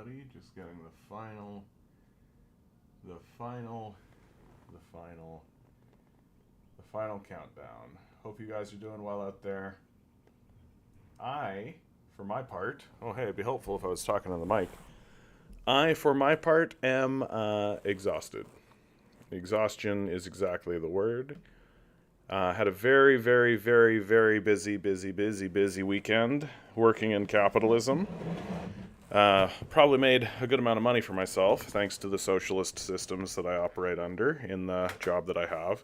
everybody. Just getting the final, the final countdown. Hope you guys are doing well out there. I, for my part, it'd be helpful if I was talking on the mic. I, for my part, am exhausted. Exhaustion is exactly the word. Had a very, very, very, very busy weekend working in capitalism. Probably made a good amount of money for myself thanks to the socialist systems that I operate under in the job that I have.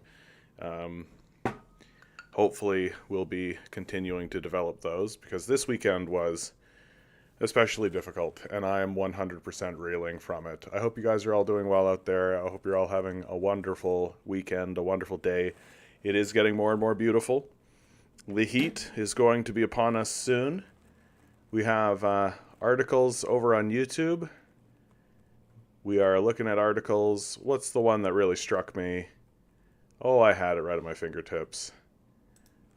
Hopefully we'll be continuing to develop those because this weekend was especially difficult and I am 100% reeling from it. I hope you guys are all doing well out there. I hope you're all having a wonderful weekend, a wonderful day. It is getting more and more beautiful. The heat is going to be upon us soon. We have articles over on YouTube. We are looking at articles. What's the one that really struck me? Oh, I had it right at my fingertips.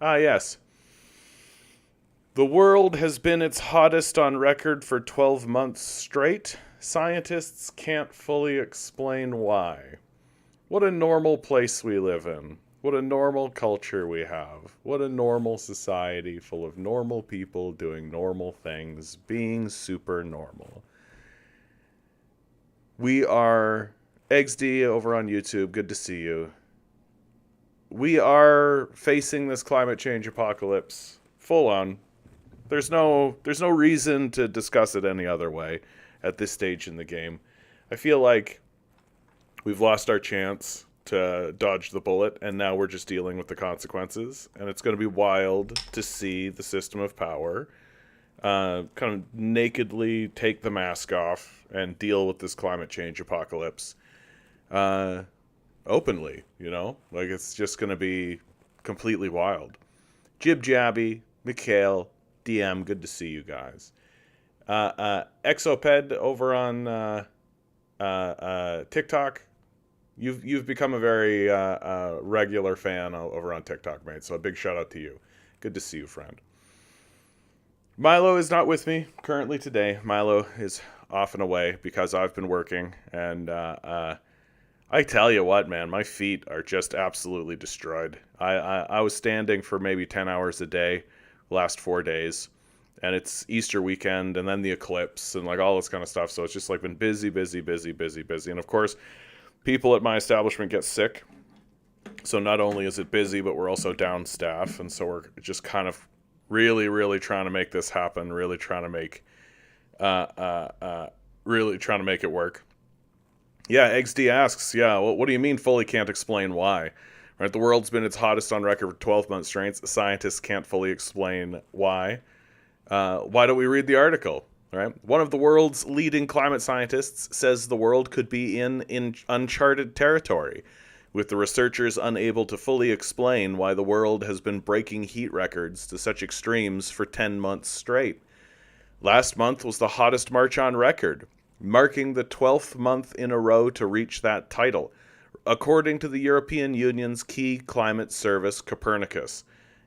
Yes. The world has been its hottest on record for 12 months straight. Scientists can't fully explain why. What a normal place we live in. What a normal culture we have. What a normal society full of normal people doing normal things, being super normal. We are XD over on YouTube. Good to see you. We are facing this climate change apocalypse full on. There's no reason to discuss it any other way at this stage in the game. I feel like we've lost our chance to dodge the bullet, and now we're just dealing with the consequences. And it's going to be wild to see the system of power kind of nakedly take the mask off and deal with this climate change apocalypse openly, you know? Like, it's just going to be completely wild. Jib Jabby, Mikhail, DM, good to see you guys. Exoped over on TikTok. You've become a very regular fan over on TikTok, mate. So a big shout out to you. Good to see you, friend. Milo is not with me currently today. Milo is off and away because I've been working. And I tell you what, man, my feet are just absolutely destroyed. I was standing for maybe 10 hours a day the last 4 days. And it's Easter weekend and then the eclipse and like all this kind of stuff. So it's just like been busy. And of course, people at my establishment get sick. So not only is it busy, but we're also down staff. And so we're just kind of really trying to make this happen. Really trying to make it work. Yeah, XD asks, what do you mean fully can't explain why? Right, the world's been its hottest on record for 12 months straight. Scientists can't fully explain why. Why don't we read the article? Right? One of the world's leading climate scientists says the world could be in uncharted territory, with the researchers unable to fully explain why the world has been breaking heat records to such extremes for 10 months straight. Last month was the hottest March on record, marking the 12th month in a row to reach that title, according to the European Union's key climate service Copernicus.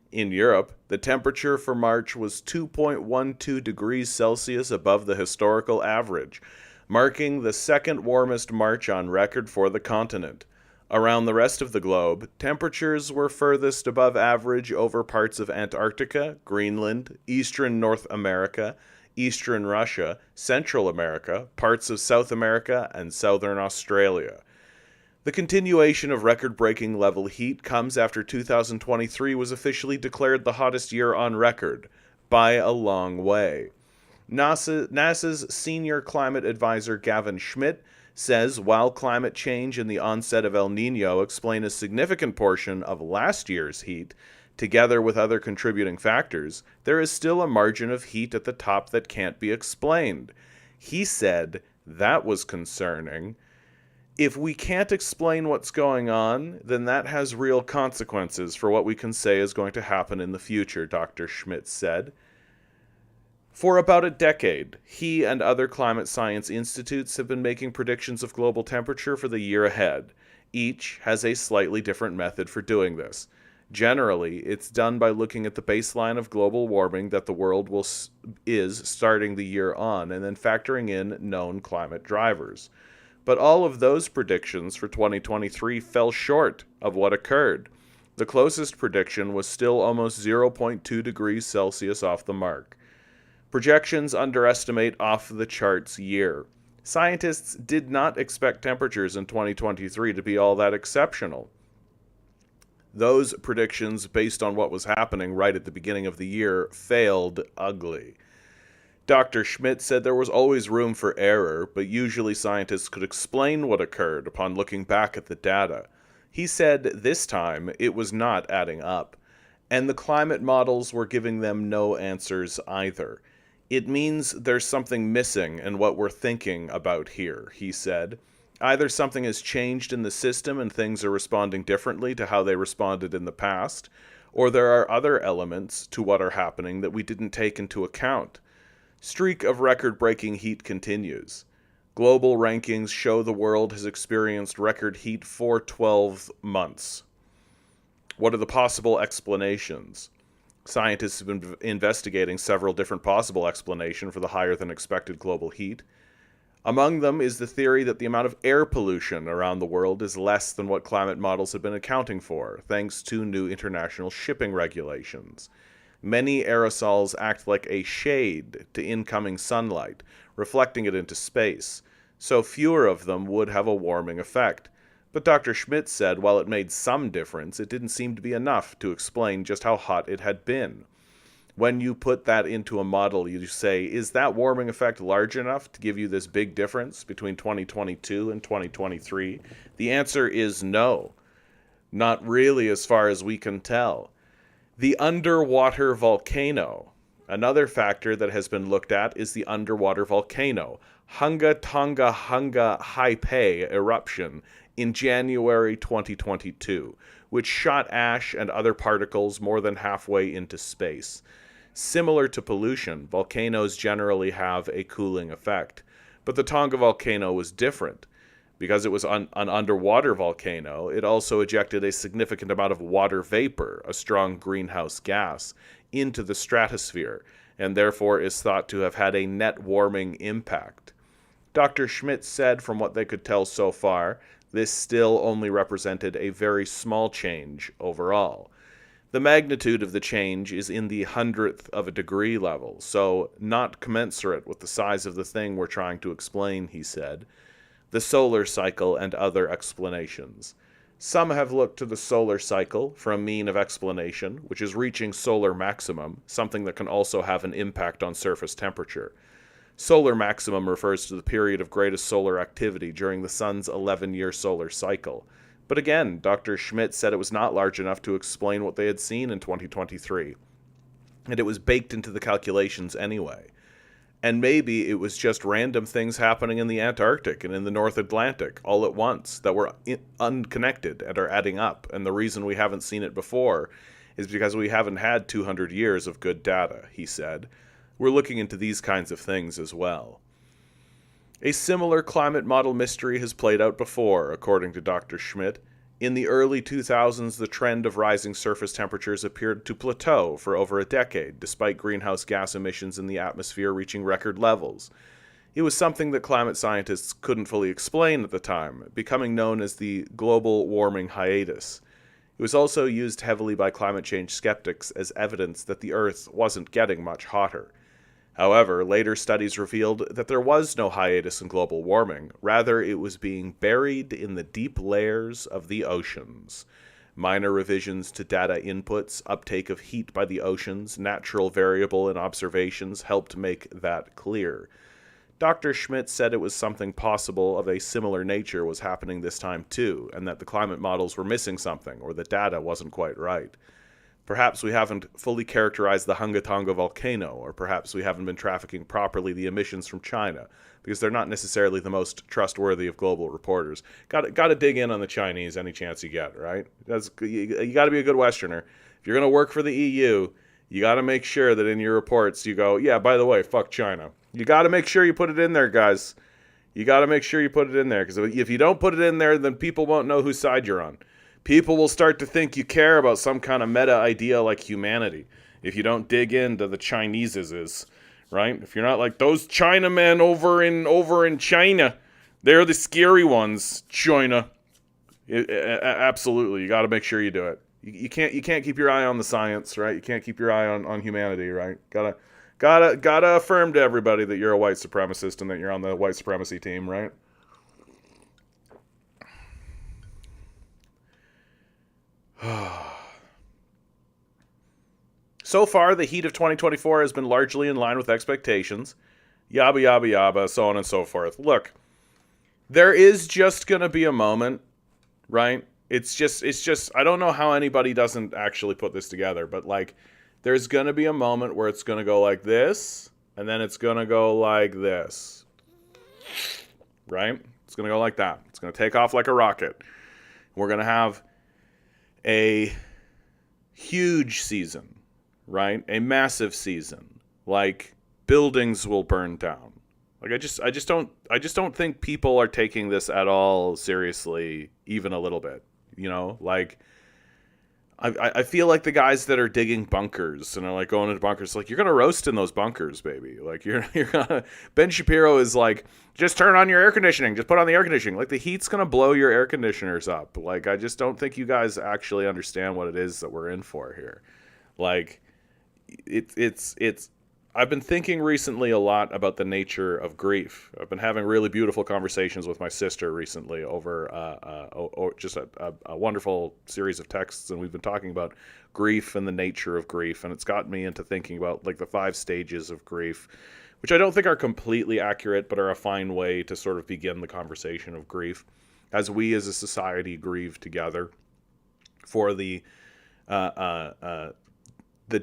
In Europe, the temperature for March was 2.12 degrees Celsius above the historical average, marking the second warmest March on record for the continent. Around the rest of the globe, temperatures were furthest above average over parts of Antarctica, Greenland, eastern North America, eastern Russia, Central America, parts of South America, and southern Australia. The continuation of record-breaking level heat comes after 2023 was officially declared the hottest year on record, by a long way. NASA's senior climate advisor Gavin Schmidt says while climate change and the onset of El Niño explain a significant portion of last year's heat, together with other contributing factors, there is still a margin of heat at the top that can't be explained. He said that was concerning. If we can't explain what's going on, then that has real consequences for what we can say is going to happen in the future, Dr. Schmidt said. For about a decade, he and other climate science institutes have been making predictions of global temperature for the year ahead. Each has a slightly different method for doing this. Generally, it's done by looking at the baseline of global warming that the world is starting the year on, and then factoring in known climate drivers. But all of those predictions for 2023 fell short of what occurred. The closest prediction was still almost zero point 0.2 degrees Celsius off the mark. Projections underestimate off the charts year. Scientists did not expect temperatures in 2023 to be all that exceptional. Those predictions, based on what was happening right at the beginning of the year, failed ugly. Dr. Schmidt said there was always room for error, but usually scientists could explain what occurred upon looking back at the data. He said this time it was not adding up, and the climate models were giving them no answers either. It means there's something missing in what we're thinking about here, he said. Either something has changed in the system and things are responding differently to how they responded in the past, or there are other elements to what are happening that we didn't take into account. Streak of record-breaking heat continues. Global rankings show the world has experienced record heat for 12 months. What are the possible explanations? Scientists have been investigating several different possible explanations for the higher-than-expected global heat. Among them is the theory that the amount of air pollution around the world is less than what climate models have been accounting for, thanks to new international shipping regulations. Many aerosols act like a shade to incoming sunlight, reflecting it into space, so fewer of them would have a warming effect. But Dr. Schmidt said while it made some difference, it didn't seem to be enough to explain just how hot it had been. When you put that into a model, you say, is that warming effect large enough to give you this big difference between 2022 and 2023? The answer is no. Not really, as far as we can tell. The underwater volcano. Another factor that has been looked at is the underwater volcano, Hunga Tonga Hunga Haipai eruption in January 2022, which shot ash and other particles more than halfway into space. Similar to pollution, volcanoes generally have a cooling effect, but the Tonga volcano was different. Because it was an underwater volcano, it also ejected a significant amount of water vapor, a strong greenhouse gas, into the stratosphere, and therefore is thought to have had a net warming impact. Dr. Schmidt said from what they could tell so far, this still only represented a very small change overall. The magnitude of the change is in the 100th of a degree level, so not commensurate with the size of the thing we're trying to explain, he said. The solar cycle and other explanations. Some have looked to the solar cycle for a mean of explanation, which is reaching solar maximum, something that can also have an impact on surface temperature. Solar maximum refers to the period of greatest solar activity during the sun's 11-year solar cycle. But again, Dr. Schmidt said it was not large enough to explain what they had seen in 2023. And it was baked into the calculations anyway. And maybe it was just random things happening in the Antarctic and in the North Atlantic all at once that were unconnected and are adding up. And the reason we haven't seen it before is because we haven't had 200 years of good data, he said. We're looking into these kinds of things as well. A similar climate model mystery has played out before, according to Dr. Schmidt. In the early 2000s, the trend of rising surface temperatures appeared to plateau for over a decade, despite greenhouse gas emissions in the atmosphere reaching record levels. It was something that climate scientists couldn't fully explain at the time, becoming known as the global warming hiatus. It was also used heavily by climate change skeptics as evidence that the Earth wasn't getting much hotter. However, later studies revealed that there was no hiatus in global warming. Rather, it was being buried in the deep layers of the oceans. Minor revisions to data inputs, uptake of heat by the oceans, natural variable and observations helped make that clear. Dr. Schmidt said it was something possible of a similar nature was happening this time too, and that the climate models were missing something, or the data wasn't quite right. Perhaps we haven't fully characterized the Hunga Tonga volcano, or perhaps we haven't been trafficking properly the emissions from China, because they're not necessarily the most trustworthy of global reporters. Got to dig in on the Chinese any chance you get, right? You got to be a good Westerner. If you're going to work for the EU, you got to make sure that in your reports you go, yeah, by the way, fuck China. You got to make sure you put it in there, guys. You got to make sure you put it in there, because if you don't put it in there, then people won't know whose side you're on. People will start to think you care about some kind of meta idea like humanity if you don't dig into the Chinese's, right? If you're not like those Chinamen over in China, they're the scary ones. China, absolutely, you got to make sure you do it. You can't keep your eye on the science, right? You can't keep your eye on humanity, right? Gotta affirm to everybody that you're a white supremacist and that you're on the white supremacy team, right? So far, the heat of 2024 has been largely in line with expectations. Yabba, yabba, yabba, so on and so forth. Look, there is just going to be a moment, right? It's just, I don't know how anybody doesn't actually put this together, but like, there's going to be a moment where it's going to go like this, and then it's going to go like this, right? It's going to go like that. It's going to take off like a rocket. We're going to have a huge season, right? A massive season. Like buildings will burn down. Like I just don't think people are taking this at all seriously, even a little bit. You know, like I feel like the guys that are digging bunkers and are like going into bunkers, like you're gonna roast in those bunkers, baby. Like you're gonna. Ben Shapiro is like, just turn on your air conditioning, just put on the air conditioning. Like the heat's gonna blow your air conditioners up. Like I just don't think you guys actually understand what it is that we're in for here. Like it's. I've been thinking recently a lot about the nature of grief. I've been having really beautiful conversations with my sister recently over just a wonderful series of texts, and we've been talking about grief and the nature of grief, and it's got me into thinking about like the 5 stages of grief, which I don't think are completely accurate, but are a fine way to sort of begin the conversation of grief, as we as a society grieve together for the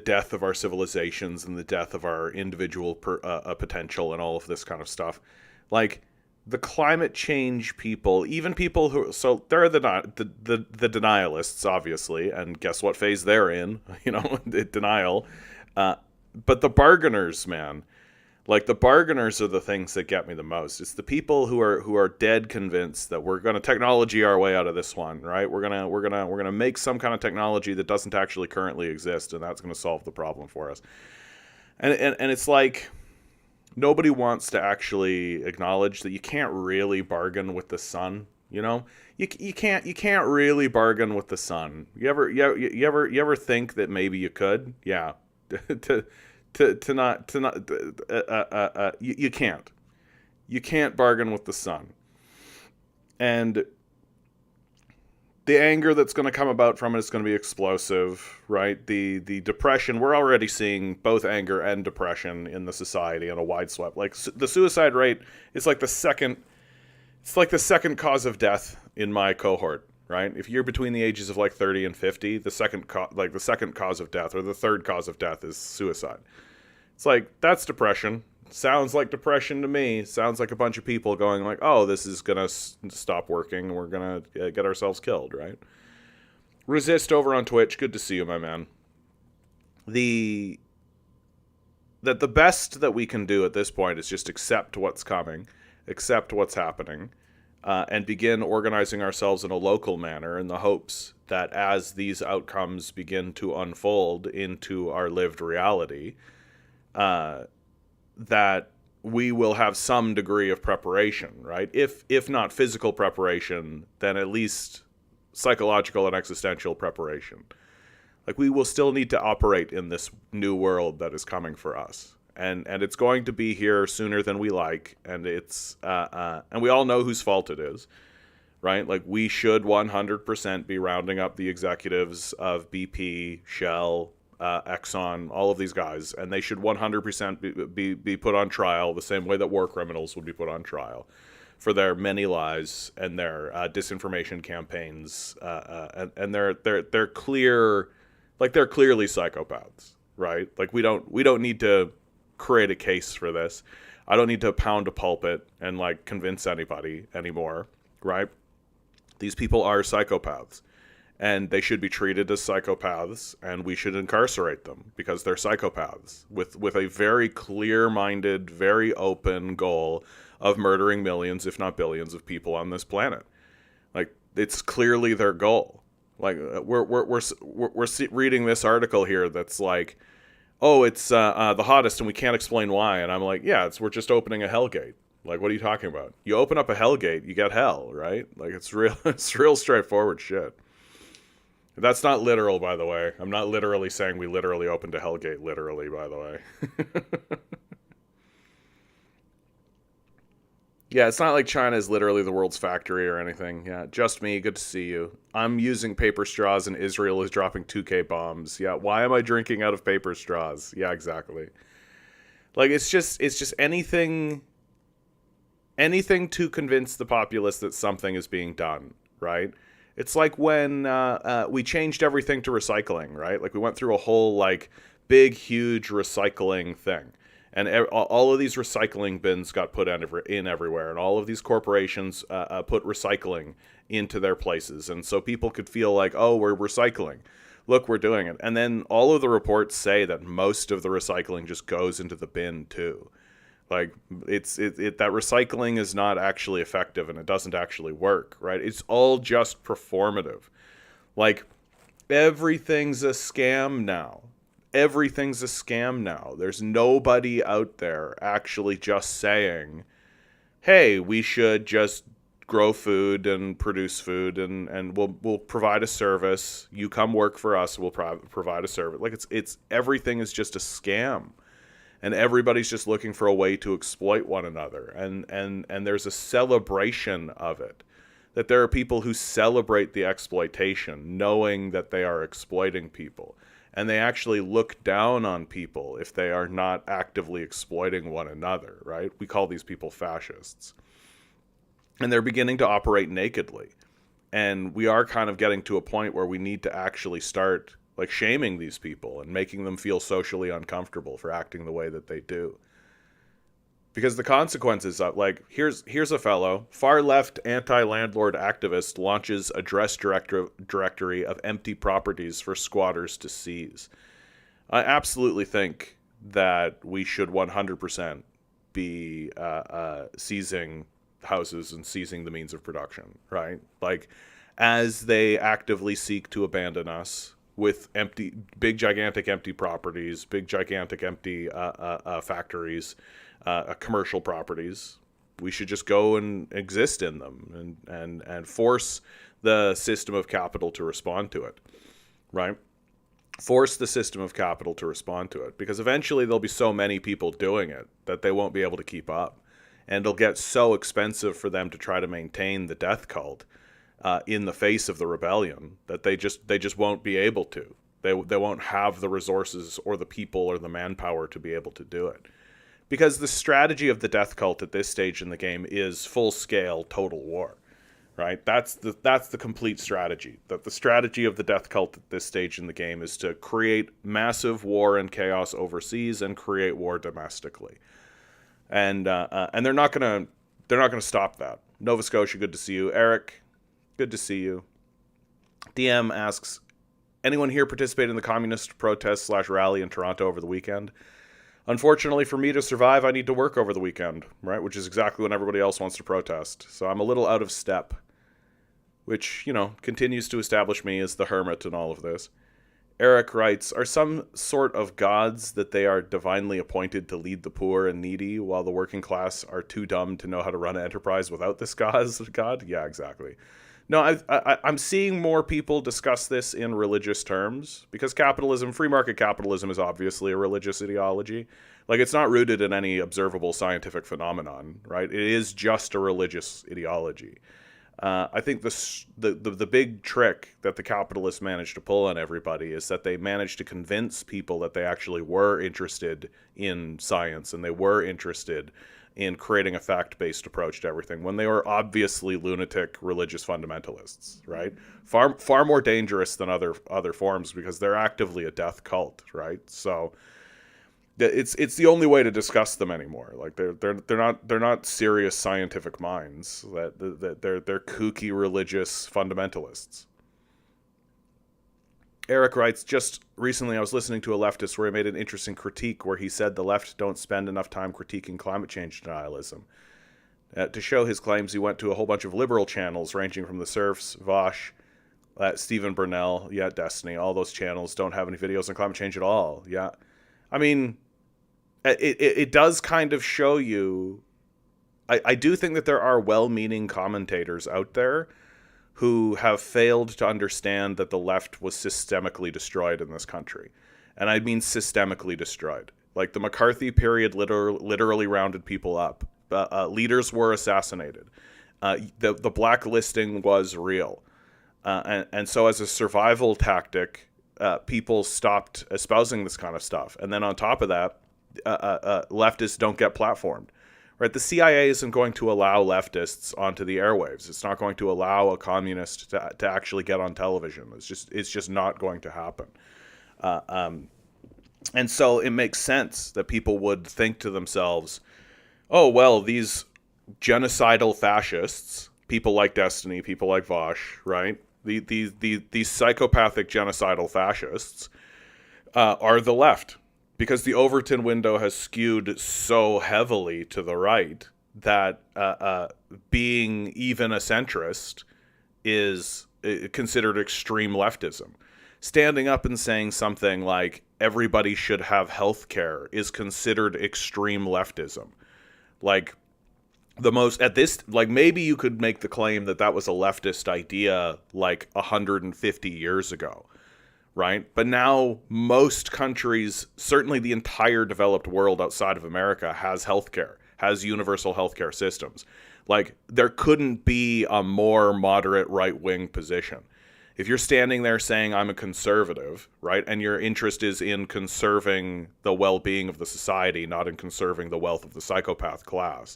death of our civilizations and the death of our individual potential and all of this kind of stuff. Like the climate change people, even people who, so there are the denialists, obviously, and guess what phase they're in, you know, denial. But the bargainers, man, like the bargainers are the things that get me the most. It's the people who are dead convinced that we're going to technology our way out of this one, right? We're gonna make some kind of technology that doesn't actually currently exist, and that's going to solve the problem for us. And it's like nobody wants to actually acknowledge that you can't really bargain with the sun. You know, you can't really bargain with the sun. You ever think that maybe you could? Yeah. You can't bargain with the sun. And the anger that's going to come about from it is going to be explosive, right? The depression, we're already seeing both anger and depression in the society on a wide sweep. Like the suicide rate is like the second cause of death in my cohort, right? If you're between the ages of like 30 and 50, the second cause of death or the third cause of death is suicide. It's like, that's depression. Sounds like depression to me. Sounds like a bunch of people going like, oh, this is going to stop working. We're going to get ourselves killed, right? Resist over on Twitch. Good to see you, my man. The best that we can do at this point is just accept what's coming, accept what's happening, and begin organizing ourselves in a local manner in the hopes that as these outcomes begin to unfold into our lived reality, that we will have some degree of preparation, right? If not physical preparation, then at least psychological and existential preparation. Like we will still need to operate in this new world that is coming for us. And it's going to be here sooner than we like, and it's and we all know whose fault it is, right? Like we should 100% be rounding up the executives of BP, Shell, Exxon, all of these guys, and they should 100% be put on trial the same way that war criminals would be put on trial for their many lies and their disinformation campaigns, and they're clear, like they're clearly psychopaths, right? Like we don't need to create a case for this. I don't need to pound a pulpit and like convince anybody anymore, right? These people are psychopaths. And they should be treated as psychopaths, and we should incarcerate them because they're psychopaths with a very clear-minded, very open goal of murdering millions, if not billions, of people on this planet. Like, it's clearly their goal, Like reading this article here that's like, oh, it's the hottest and we can't explain why. And I'm like, yeah, we're just opening a hell gate. Like, what are you talking about? You open up a hell gate, you get hell, right? Like, it's real, it's real straightforward shit. That's not literal, by the way. I'm not literally saying we literally opened a hell gate, literally, by the way. Yeah, it's not like China is literally the world's factory or anything. Yeah, just me. Good to see you. I'm using paper straws and Israel is dropping 2K bombs. Yeah, why am I drinking out of paper straws? Yeah, exactly. Like it's just anything to convince the populace that something is being done, right? It's like when we changed everything to recycling, right? Like we went through a whole like big, huge recycling thing, and all of these recycling bins got put in everywhere, and all of these corporations put recycling into their places, and so people could feel like, oh, we're recycling. Look, we're doing it. And then all of the reports say that most of the recycling just goes into the bin too. Like that recycling is not actually effective and it doesn't actually work, right? It's all just performative. Like everything's a scam now. Everything's a scam now. There's nobody out there actually just saying, hey, we should just grow food and produce food and we'll provide a service. You come work for us, we'll provide a service. Like it's everything is just a scam. And everybody's just looking for a way to exploit one another. And there's a celebration of it. That there are people who celebrate the exploitation, knowing that they are exploiting people. And they actually look down on people if they are not actively exploiting one another, right? We call these people fascists. And they're beginning to operate nakedly. And we are kind of getting to a point where we need to actually start like shaming these people and making them feel socially uncomfortable for acting the way that they do. Because the consequences of, like, here's a fellow, far left anti-landlord activist launches address directory of empty properties for squatters to seize. I absolutely think that we should 100% be seizing houses and seizing the means of production, right? Like, as they actively seek to abandon us with big gigantic empty properties, big gigantic empty factories, commercial properties, we should just go and exist in them and force the system of capital to respond to it, right? Force the system of capital to respond to it, because eventually there'll be so many people doing it that they won't be able to keep up, and it'll get so expensive for them to try to maintain the death cult in the face of the rebellion that they just won't be able to. They won't have the resources or the people or the manpower to be able to do it. Because the strategy of the death cult at this stage in the game is full-scale total war, right? That's the complete strategy. That the strategy of the death cult at this stage in the game is to create massive war and chaos overseas and create war domestically. And they're not gonna stop that. Nova Scotia, good to see you. Eric, good to see you. DM asks, anyone here participate in the communist protest / rally in Toronto over the weekend? Unfortunately, for me to survive, I need to work over the weekend, right? Which is exactly when everybody else wants to protest. So I'm a little out of step, which, continues to establish me as the hermit in all of this. Eric writes, are some sort of gods that they are divinely appointed to lead the poor and needy, while the working class are too dumb to know how to run an enterprise without this god? Yeah, exactly. No, I'm seeing more people discuss this in religious terms, because free market capitalism is obviously a religious ideology. Like, it's not rooted in any observable scientific phenomenon, right? It is just a religious ideology. I think the big trick that the capitalists managed to pull on everybody is that they managed to convince people that they actually were interested in science and they were interested in creating a fact-based approach to everything, when they were obviously lunatic religious fundamentalists, right? Far more dangerous than other forms, because they're actively a death cult, right? So it's the only way to discuss them anymore. Like they're not serious scientific minds. That they're kooky religious fundamentalists. Eric writes, just recently I was listening to a leftist where he made an interesting critique where he said the left don't spend enough time critiquing climate change denialism. To show his claims, he went to a whole bunch of liberal channels ranging from the Serfs, Vosh, Stephen Burnell, yeah, Destiny, all those channels don't have any videos on climate change at all. Yeah. I mean, it does kind of show you. I do think that there are well-meaning commentators out there who have failed to understand that the left was systemically destroyed in this country. And I mean systemically destroyed. Like the McCarthy period literally rounded people up. Leaders were assassinated. The blacklisting was real. And so as a survival tactic, people stopped espousing this kind of stuff. And then on top of that, leftists don't get platformed. Right? The CIA isn't going to allow leftists onto the airwaves. It's not going to allow a communist to actually get on television. It's just not going to happen. And so it makes sense that people would think to themselves, oh, well, these genocidal fascists, people like Destiny, people like Vosh, right? These psychopathic genocidal fascists are the left. Because the Overton window has skewed so heavily to the right that being even a centrist is considered extreme leftism. Standing up and saying something like everybody should have health care is considered extreme leftism. Like the most at this, like maybe you could make the claim that was a leftist idea like 150 years ago. Right? But now most countries, certainly the entire developed world outside of America, has healthcare, has universal healthcare systems. Like there couldn't be a more moderate right-wing position. If you're standing there saying I'm a conservative, right, and your interest is in conserving the well-being of the society, not in conserving the wealth of the psychopath class,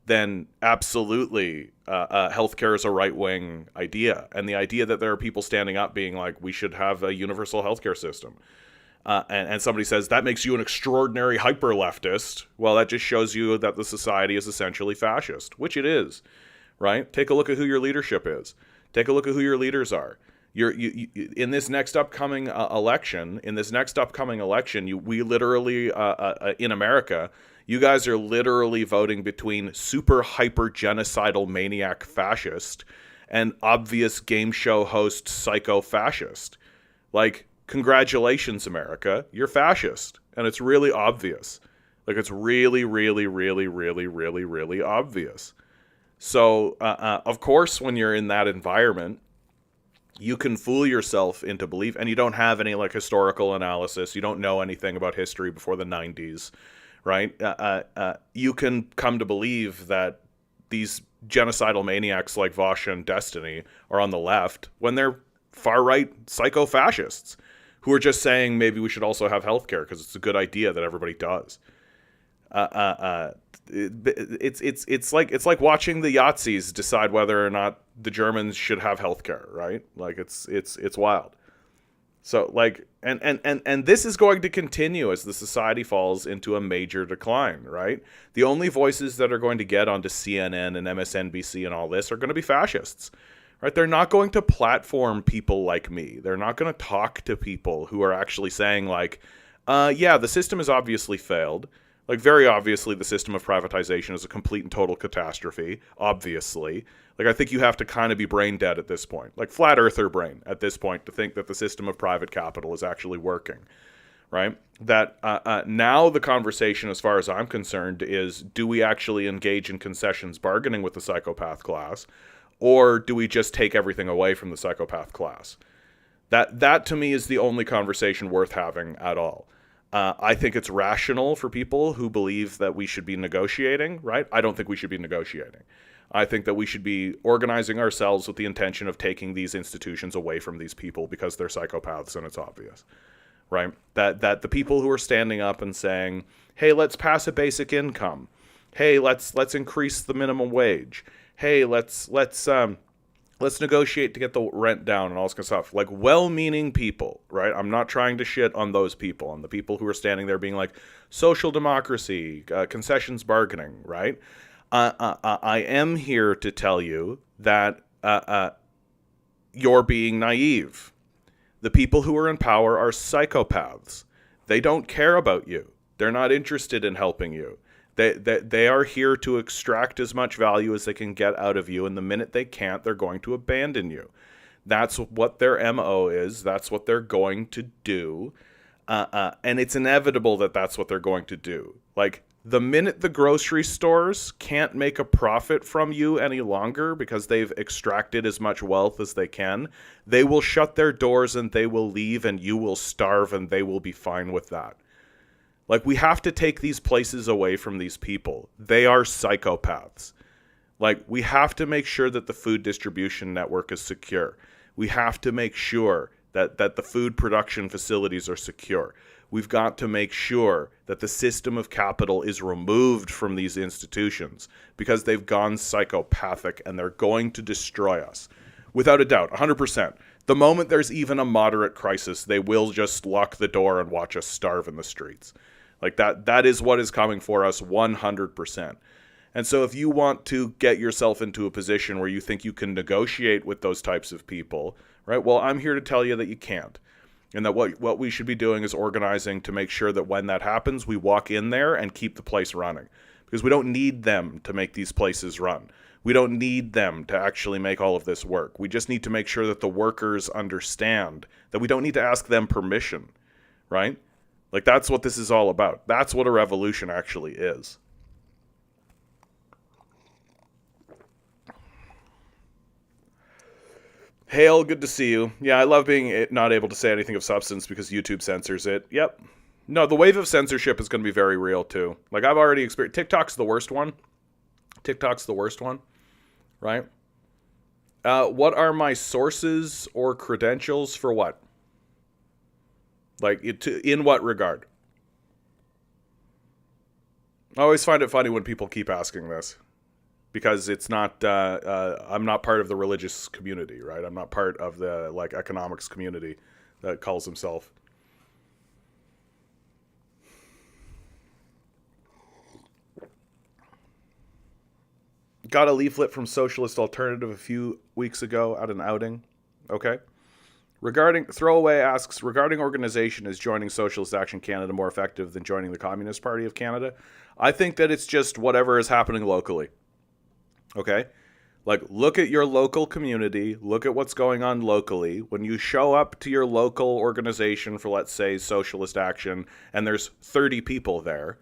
then absolutely healthcare is a right-wing idea. And the idea that there are people standing up being like, we should have a universal healthcare system. And somebody says, that makes you an extraordinary hyper-leftist. Well, that just shows you that the society is essentially fascist, which it is, right? Take a look at who your leadership is. Take a look at who your leaders are. In this next upcoming election, we literally, in America, you guys are literally voting between super hyper genocidal maniac fascist and obvious game show host psycho fascist. Like, congratulations, America. You're fascist. And it's really obvious. Like, it's really, really, really, really, really, really obvious. So, of course, when you're in that environment, you can fool yourself into belief, and you don't have any like historical analysis. You don't know anything about history before the 90s. Right? You can come to believe that these genocidal maniacs like Vosh and Destiny are on the left when they're far-right psycho-fascists who are just saying maybe we should also have healthcare because it's a good idea that everybody does. It's like watching the Yahtzees decide whether or not the Germans should have healthcare, right? Like it's wild. So like and this is going to continue as the society falls into a major decline, right? The only voices that are going to get onto CNN and MSNBC and all this are going to be fascists. Right? They're not going to platform people like me. They're not going to talk to people who are actually saying like, yeah, the system has obviously failed. Like very obviously the system of privatization is a complete and total catastrophe, obviously. Like I think you have to kind of be brain dead at this point, like flat earther brain at this point to think that the system of private capital is actually working, right? That now the conversation as far as I'm concerned is, do we actually engage in concessions bargaining with the psychopath class, or do we just take everything away from the psychopath class? That to me is the only conversation worth having at all. I think it's rational for people who believe that we should be negotiating, right? I don't think we should be negotiating. I think that we should be organizing ourselves with the intention of taking these institutions away from these people because they're psychopaths and it's obvious, right? That the people who are standing up and saying, hey, let's pass a basic income. Hey, let's increase the minimum wage. Hey, let's negotiate to get the rent down and all this kind of stuff. Like well-meaning people, right? I'm not trying to shit on those people, on the people who are standing there being like social democracy, concessions bargaining, right? I am here to tell you that you're being naive. The people who are in power are psychopaths. They don't care about you. They're not interested in helping you. They are here to extract as much value as they can get out of you, and the minute they can't, they're going to abandon you. That's what their MO is. That's what they're going to do. And it's inevitable that that's what they're going to do. Like, the minute the grocery stores can't make a profit from you any longer because they've extracted as much wealth as they can, they will shut their doors and they will leave, and you will starve, and they will be fine with that. Like, we have to take these places away from these people. They are psychopaths. Like, we have to make sure that the food distribution network is secure. We have to make sure that the food production facilities are secure. We've got to make sure that the system of capital is removed from these institutions because they've gone psychopathic and they're going to destroy us. Without a doubt, 100%. The moment there's even a moderate crisis, they will just lock the door and watch us starve in the streets. Like, that is what is coming for us 100%. And so if you want to get yourself into a position where you think you can negotiate with those types of people, right? Well, I'm here to tell you that you can't. And that what we should be doing is organizing to make sure that when that happens, we walk in there and keep the place running. Because we don't need them to make these places run. We don't need them to actually make all of this work. We just need to make sure that the workers understand that we don't need to ask them permission, right? Like, that's what this is all about. That's what a revolution actually is. Hale, good to see you. Yeah, I love being not able to say anything of substance because YouTube censors it. Yep. No, the wave of censorship is going to be very real too. Like, I've already experienced. TikTok's the worst one. Right? What are my sources or credentials for what? Like, in what regard? I always find it funny when people keep asking this. Because it's not, I'm not part of the religious community, right? I'm not part of the, like, economics community that calls himself. Got a leaflet from Socialist Alternative a few weeks ago at an outing. Okay. Throwaway asks, regarding organization, is joining Socialist Action Canada more effective than joining the Communist Party of Canada? I think that it's just whatever is happening locally. Okay? Like, look at your local community. Look at what's going on locally. When you show up to your local organization for, let's say, Socialist Action, and there's 30 people there,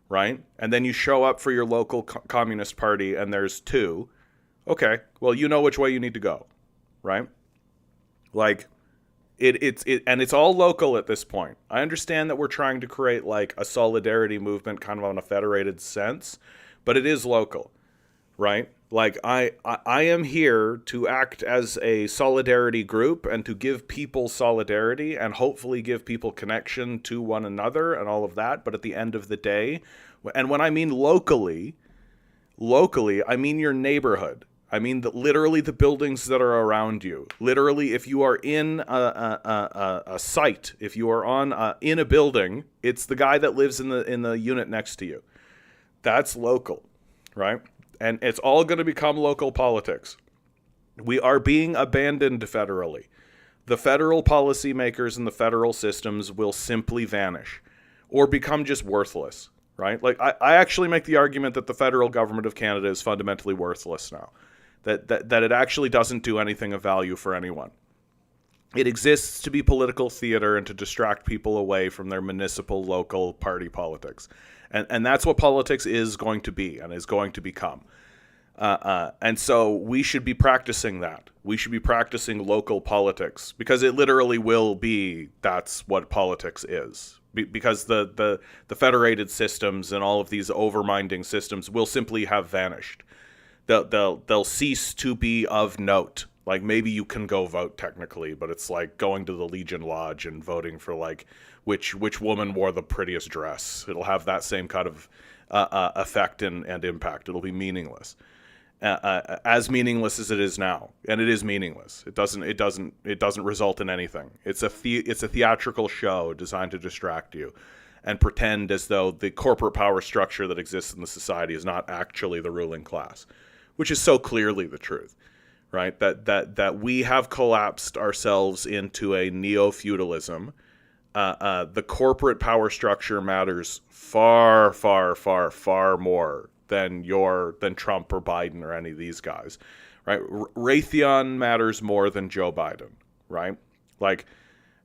right? And then you show up for your local Communist Party, and there's 2. Okay, well, you know which way you need to go, right? Like, and it's all local at this point. I understand that we're trying to create, like, a solidarity movement kind of on a federated sense, but it is local. Right? Like, I am here to act as a solidarity group and to give people solidarity and hopefully give people connection to one another and all of that. But at the end of the day, and when I mean locally, I mean your neighborhood. I mean literally the buildings that are around you. Literally, if you are in a site, if you are on in a building, it's the guy that lives in the unit next to you. That's local, right? And it's all going to become local politics. We are being abandoned federally. The federal policymakers and the federal systems will simply vanish or become just worthless, right? Like, I actually make the argument that the federal government of Canada is fundamentally worthless now, that it actually doesn't do anything of value for anyone. It exists to be political theater and to distract people away from their municipal, local party politics. And that's what politics is going to be and is going to become. And so we should be practicing that. We should be practicing local politics because it literally will be, that's what politics is. Because the federated systems and all of these overminding systems will simply have vanished. They'll cease to be of note. Like, maybe you can go vote technically, but it's like going to the Legion Lodge and voting for, like, which woman wore the prettiest dress. It'll have that same kind of effect and impact. It'll be meaningless, as meaningless as it is now, and it is meaningless. It doesn't result in anything. It's a theatrical show designed to distract you and pretend as though the corporate power structure that exists in the society is not actually the ruling class, which is so clearly the truth. Right, that we have collapsed ourselves into a neo-feudalism. The corporate power structure matters far, far, far, far more than Trump or Biden or any of these guys, right? Raytheon matters more than Joe Biden, right? Like,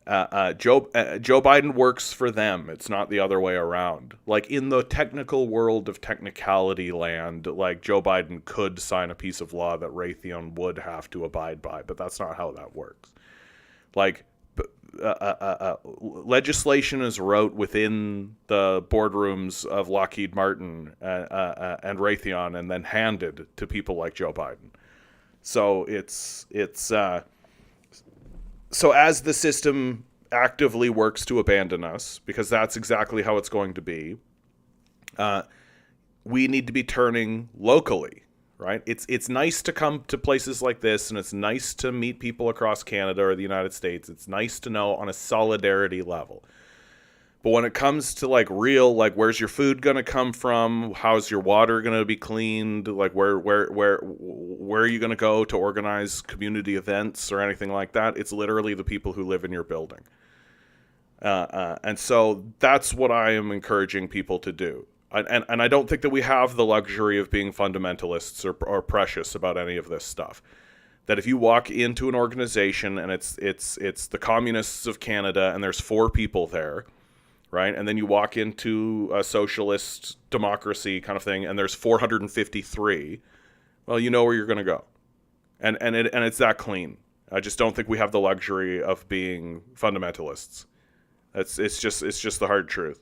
Joe Biden works for them. It's not the other way around. Like, in the technical world of technicality land, like, Joe Biden could sign a piece of law that Raytheon would have to abide by, but that's not how that works. Like, legislation is wrote within the boardrooms of Lockheed Martin and Raytheon, and then handed to people like Joe Biden. So so as the system actively works to abandon us, because that's exactly how it's going to be, we need to be turning locally, right? It's nice to come to places like this, and it's nice to meet people across Canada or the United States. It's nice to know on a solidarity level. But when it comes to like real, like, where's your food going to come from? How's your water going to be cleaned? Like, where are you going to go to organize community events or anything like that? It's literally the people who live in your building. And so that's what I am encouraging people to do. And I don't think that we have the luxury of being fundamentalists or precious about any of this stuff. That if you walk into an organization and it's the Communists of Canada and there's 4 people there, right? And then you walk into a socialist democracy kind of thing and there's 453, well, you know where you're going to go. And it's that clean. I just don't think we have the luxury of being fundamentalists. It's just the hard truth.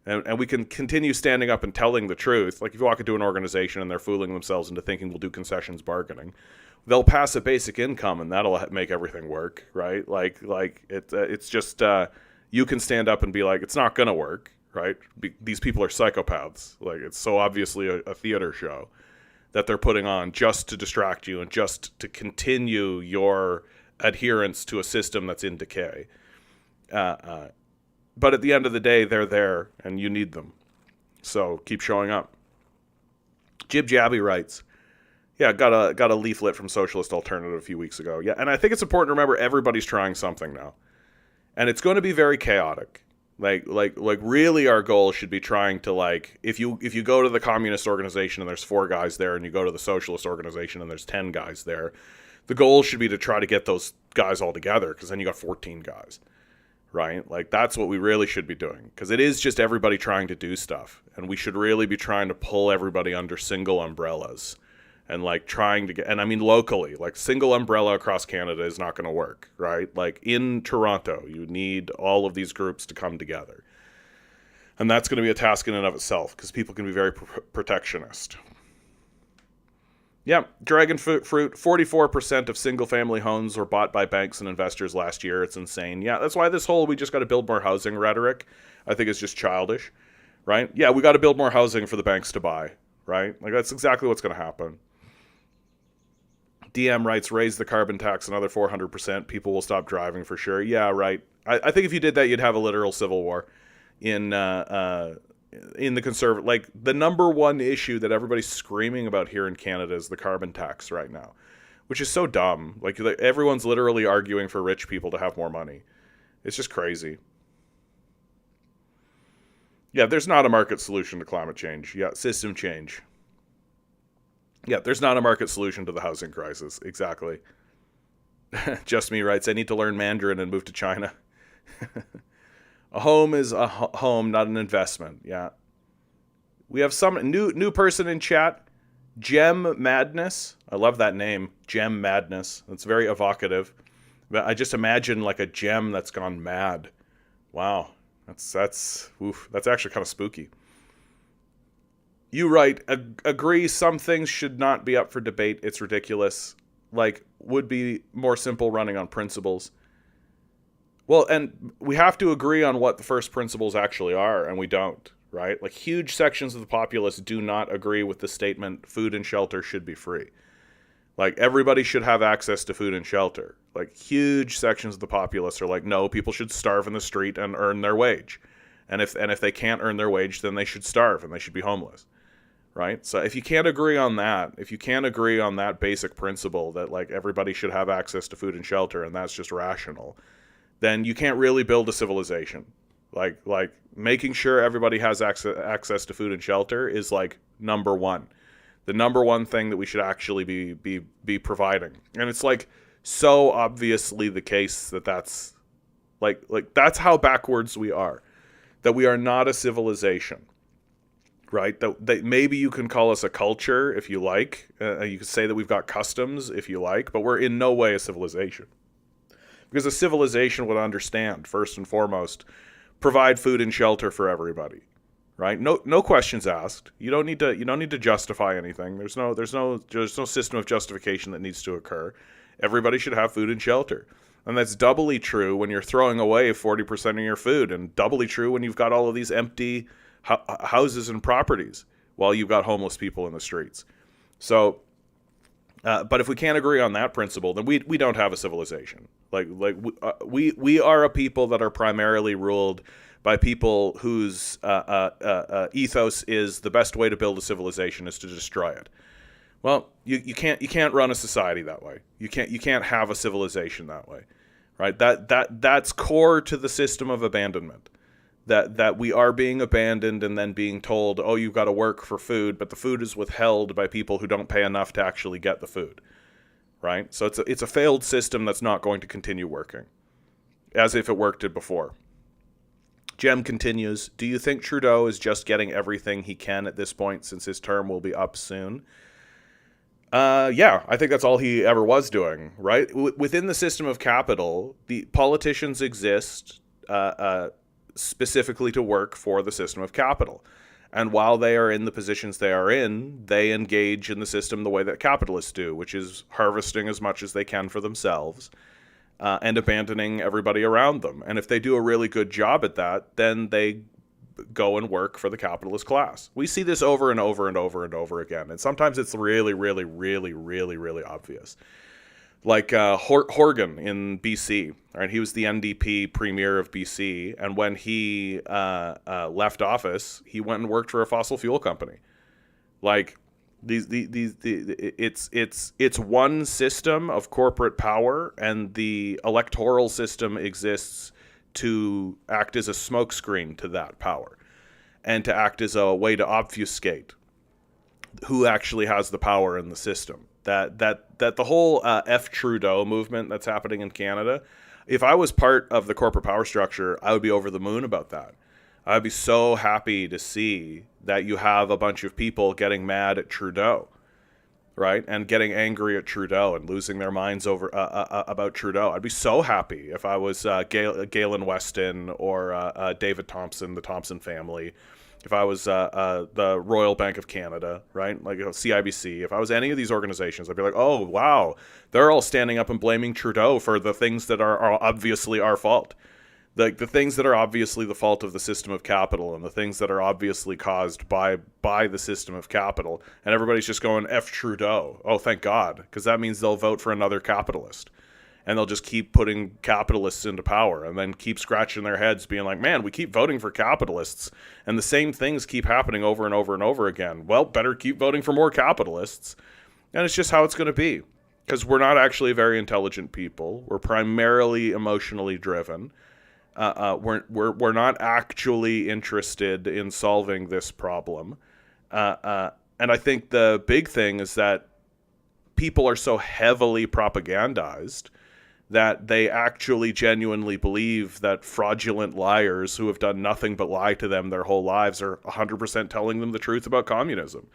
And we can continue standing up and telling the truth. Like, if you walk into an organization and they're fooling themselves into thinking we'll do concessions bargaining, they'll pass a basic income and that'll make everything work, right? It's just you can stand up and be like, it's not going to work, right? These people are psychopaths. Like, it's so obviously a theater show that they're putting on just to distract you and just to continue your adherence to a system that's in decay. But at the end of the day, they're there and you need them. So keep showing up. Jib Jabby writes, yeah, got a leaflet from Socialist Alternative a few weeks ago. Yeah, and I think it's important to remember everybody's trying something now. And it's going to be very chaotic. Like really our goal should be trying to, like, if you go to the communist organization and there's 4 guys there, and you go to the socialist organization and there's 10 guys there, the goal should be to try to get those guys all together, because then you got 14 guys, right? Like, that's what we really should be doing, because it is just everybody trying to do stuff, and we should really be trying to pull everybody under single umbrellas. And like trying to get, and I mean locally, like single umbrella across Canada is not going to work, right? Like in Toronto, you need all of these groups to come together. And that's going to be a task in and of itself, because people can be very protectionist. Yeah, dragon fruit, 44% of single family homes were bought by banks and investors last year. It's insane. Yeah, that's why this whole we just got to build more housing rhetoric, I think, is just childish, right? Yeah, we got to build more housing for the banks to buy, right? Like, that's exactly what's going to happen. DM writes, raise the carbon tax another 400%. People will stop driving for sure. Yeah, right. I think if you did that, you'd have a literal civil war in the conservative. Like, the number one issue that everybody's screaming about here in Canada is the carbon tax right now, which is so dumb. Like, everyone's literally arguing for rich people to have more money. It's just crazy. Yeah, there's not a market solution to climate change. Yeah, system change. Yeah, there's not a market solution to the housing crisis. Exactly. Just Me writes, I need to learn Mandarin and move to China. A home is a home, not an investment. Yeah. We have some new person in chat, Gem Madness. I love that name, Gem Madness. It's very evocative. But I just imagine like a gem that's gone mad. Wow. That's actually kind of spooky. You write, agree some things should not be up for debate. It's ridiculous. Like, would be more simple running on principles. Well, and we have to agree on what the first principles actually are, and we don't, right? Like, huge sections of the populace do not agree with the statement food and shelter should be free. Like, everybody should have access to food and shelter. Like, huge sections of the populace are like, no, people should starve in the street and earn their wage. And if they can't earn their wage, then they should starve and they should be homeless. Right? So if you can't agree on that, basic principle that like everybody should have access to food and shelter and that's just rational, then you can't really build a civilization, Like making sure everybody has access to food and shelter is like number one. The number one thing that we should actually be providing. And it's like so obviously the case that's like that's how backwards we are. That we are not a civilization. Right? That maybe you can call us a culture if you like. You could say that we've got customs if you like, but we're in no way a civilization. Because a civilization would understand, first and foremost, provide food and shelter for everybody. Right? No questions asked. You don't need to justify anything. There's no system of justification that needs to occur. Everybody should have food and shelter. And that's doubly true when you're throwing away 40% of your food, and doubly true when you've got all of these empty houses and properties while you've got homeless people in the streets. So, but if we can't agree on that principle, then we don't have a civilization. We are a people that are primarily ruled by people whose ethos is the best way to build a civilization is to destroy it. Well, you can't run a society that way. You can't have a civilization that way, right? That's core to the system of abandonment. That we are being abandoned and then being told, oh, you've got to work for food, but the food is withheld by people who don't pay enough to actually get the food, right? So it's a failed system that's not going to continue working, as if it worked before. Jem continues, do you think Trudeau is just getting everything he can at this point since his term will be up soon? Yeah, I think that's all he ever was doing, right? Within the system of capital, the politicians exist specifically to work for the system of capital. And while they are in the positions they are in, they engage in the system the way that capitalists do, which is harvesting as much as they can for themselves and abandoning everybody around them. And if they do a really good job at that, then they go and work for the capitalist class. We see this over and over and over and over again. And sometimes it's really, really, really, really, really obvious. Like Horgan in BC, right? He was the NDP premier of BC, and when he left office, he went and worked for a fossil fuel company. Like it's one system of corporate power, and the electoral system exists to act as a smokescreen to that power, and to act as a way to obfuscate who actually has the power in the system. That the whole F Trudeau movement that's happening in Canada, if I was part of the corporate power structure, I would be over the moon about that. I'd be so happy to see that you have a bunch of people getting mad at Trudeau, right? And getting angry at Trudeau and losing their minds over about Trudeau. I'd be so happy if I was Galen Weston or David Thompson, the Thompson family. If I was the Royal Bank of Canada, right? Like CIBC, if I was any of these organizations, I'd be like, oh, wow, they're all standing up and blaming Trudeau for the things that are obviously our fault. The things that are obviously the fault of the system of capital, and the things that are obviously caused by the system of capital. And everybody's just going, F Trudeau. Oh, thank God, because that means they'll vote for another capitalist. And they'll just keep putting capitalists into power, and then keep scratching their heads being like, man, we keep voting for capitalists and the same things keep happening over and over and over again. Well, better keep voting for more capitalists. And it's just how it's going to be, because we're not actually very intelligent people. We're primarily emotionally driven. We're not actually interested in solving this problem. And I think the big thing is that people are so heavily propagandized that they actually genuinely believe that fraudulent liars who have done nothing but lie to them their whole lives are 100% telling them the truth about communism,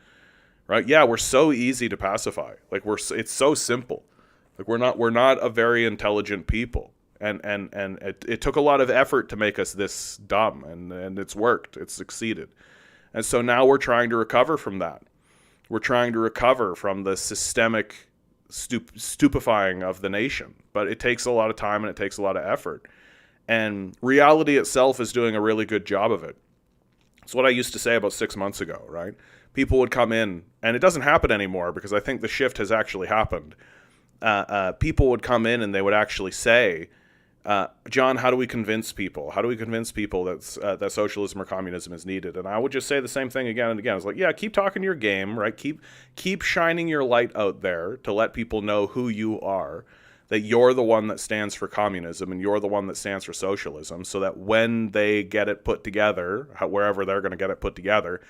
right? Yeah, we're so easy to pacify. Like it's so simple. Like we're not a very intelligent people, and it took a lot of effort to make us this dumb, and it's worked. It's succeeded, and so now we're trying to recover from that. We're trying to recover from the systemic stupefying of the nation, but it takes a lot of time and it takes a lot of effort, and reality itself is doing a really good job of it. It's what I used to say about 6 months ago, right? People would come in, and it doesn't happen anymore because I think the shift has actually happened. People would come in and they would actually say, John, how do we convince people? How do we convince people that socialism or communism is needed? And I would just say the same thing again and again. I was like, yeah, keep talking your game, right? Keep shining your light out there to let people know who you are. that you're the one that stands for communism and you're the one that stands for socialism, so that when they get it put together, wherever they're going to get it put together,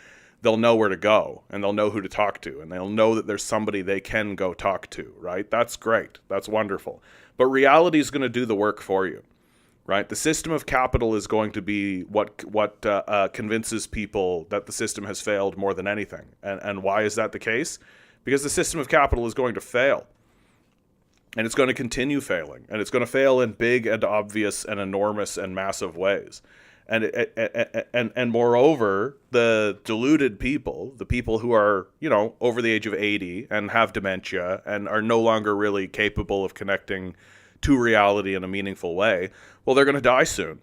they'll know where to go and they'll know who to talk to and they'll know that there's somebody they can go talk to, right? That's great. That's wonderful. But reality is going to do the work for you, right? The system of capital is going to be what convinces people that the system has failed more than anything. And why is that the case? Because the system of capital is going to fail. And it's going to continue failing. And it's going to fail in big and obvious and enormous and massive ways. And moreover, the deluded people, the people who are, over the age of 80 and have dementia and are no longer really capable of connecting to reality in a meaningful way, well, they're going to die soon,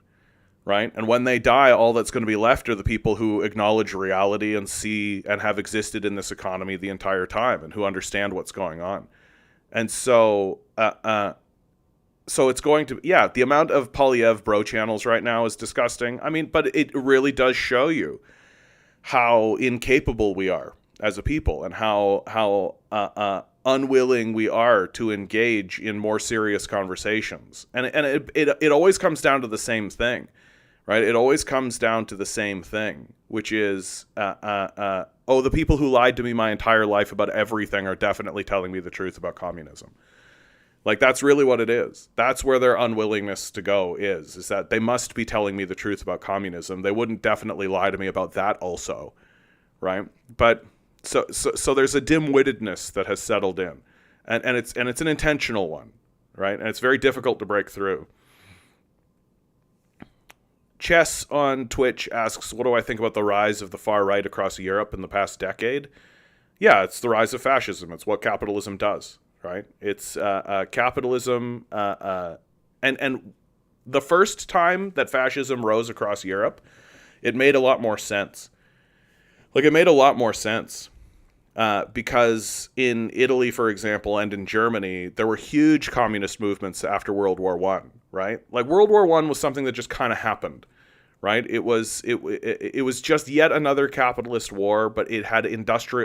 right? And when they die, all that's going to be left are the people who acknowledge reality and see and have existed in this economy the entire time and who understand what's going on. And so, so it's going to, the amount of Polyev bro channels right now is disgusting. I mean, but it really does show you how incapable we are as a people and how unwilling we are to engage in more serious conversations. And it always comes down to the same thing, right? It always comes down to the same thing, which is, the people who lied to me my entire life about everything are definitely telling me the truth about communism. Like, that's really what it is. That's where their unwillingness to go is that they must be telling me the truth about communism. They wouldn't definitely lie to me about that also, right? But so there's a dim-wittedness that has settled in, and it's an intentional one, right? And it's very difficult to break through. Chess on Twitch asks, what do I think about the rise of the far right across Europe in the past decade? Yeah, it's the rise of fascism. It's what capitalism does. Right? It's capitalism, and the first time that fascism rose across Europe, it made a lot more sense. Like, it made a lot more sense because in Italy, for example, and in Germany, there were huge communist movements after World War I, right? Like, World War I was something that just kind of happened, right? It was just yet another capitalist war, but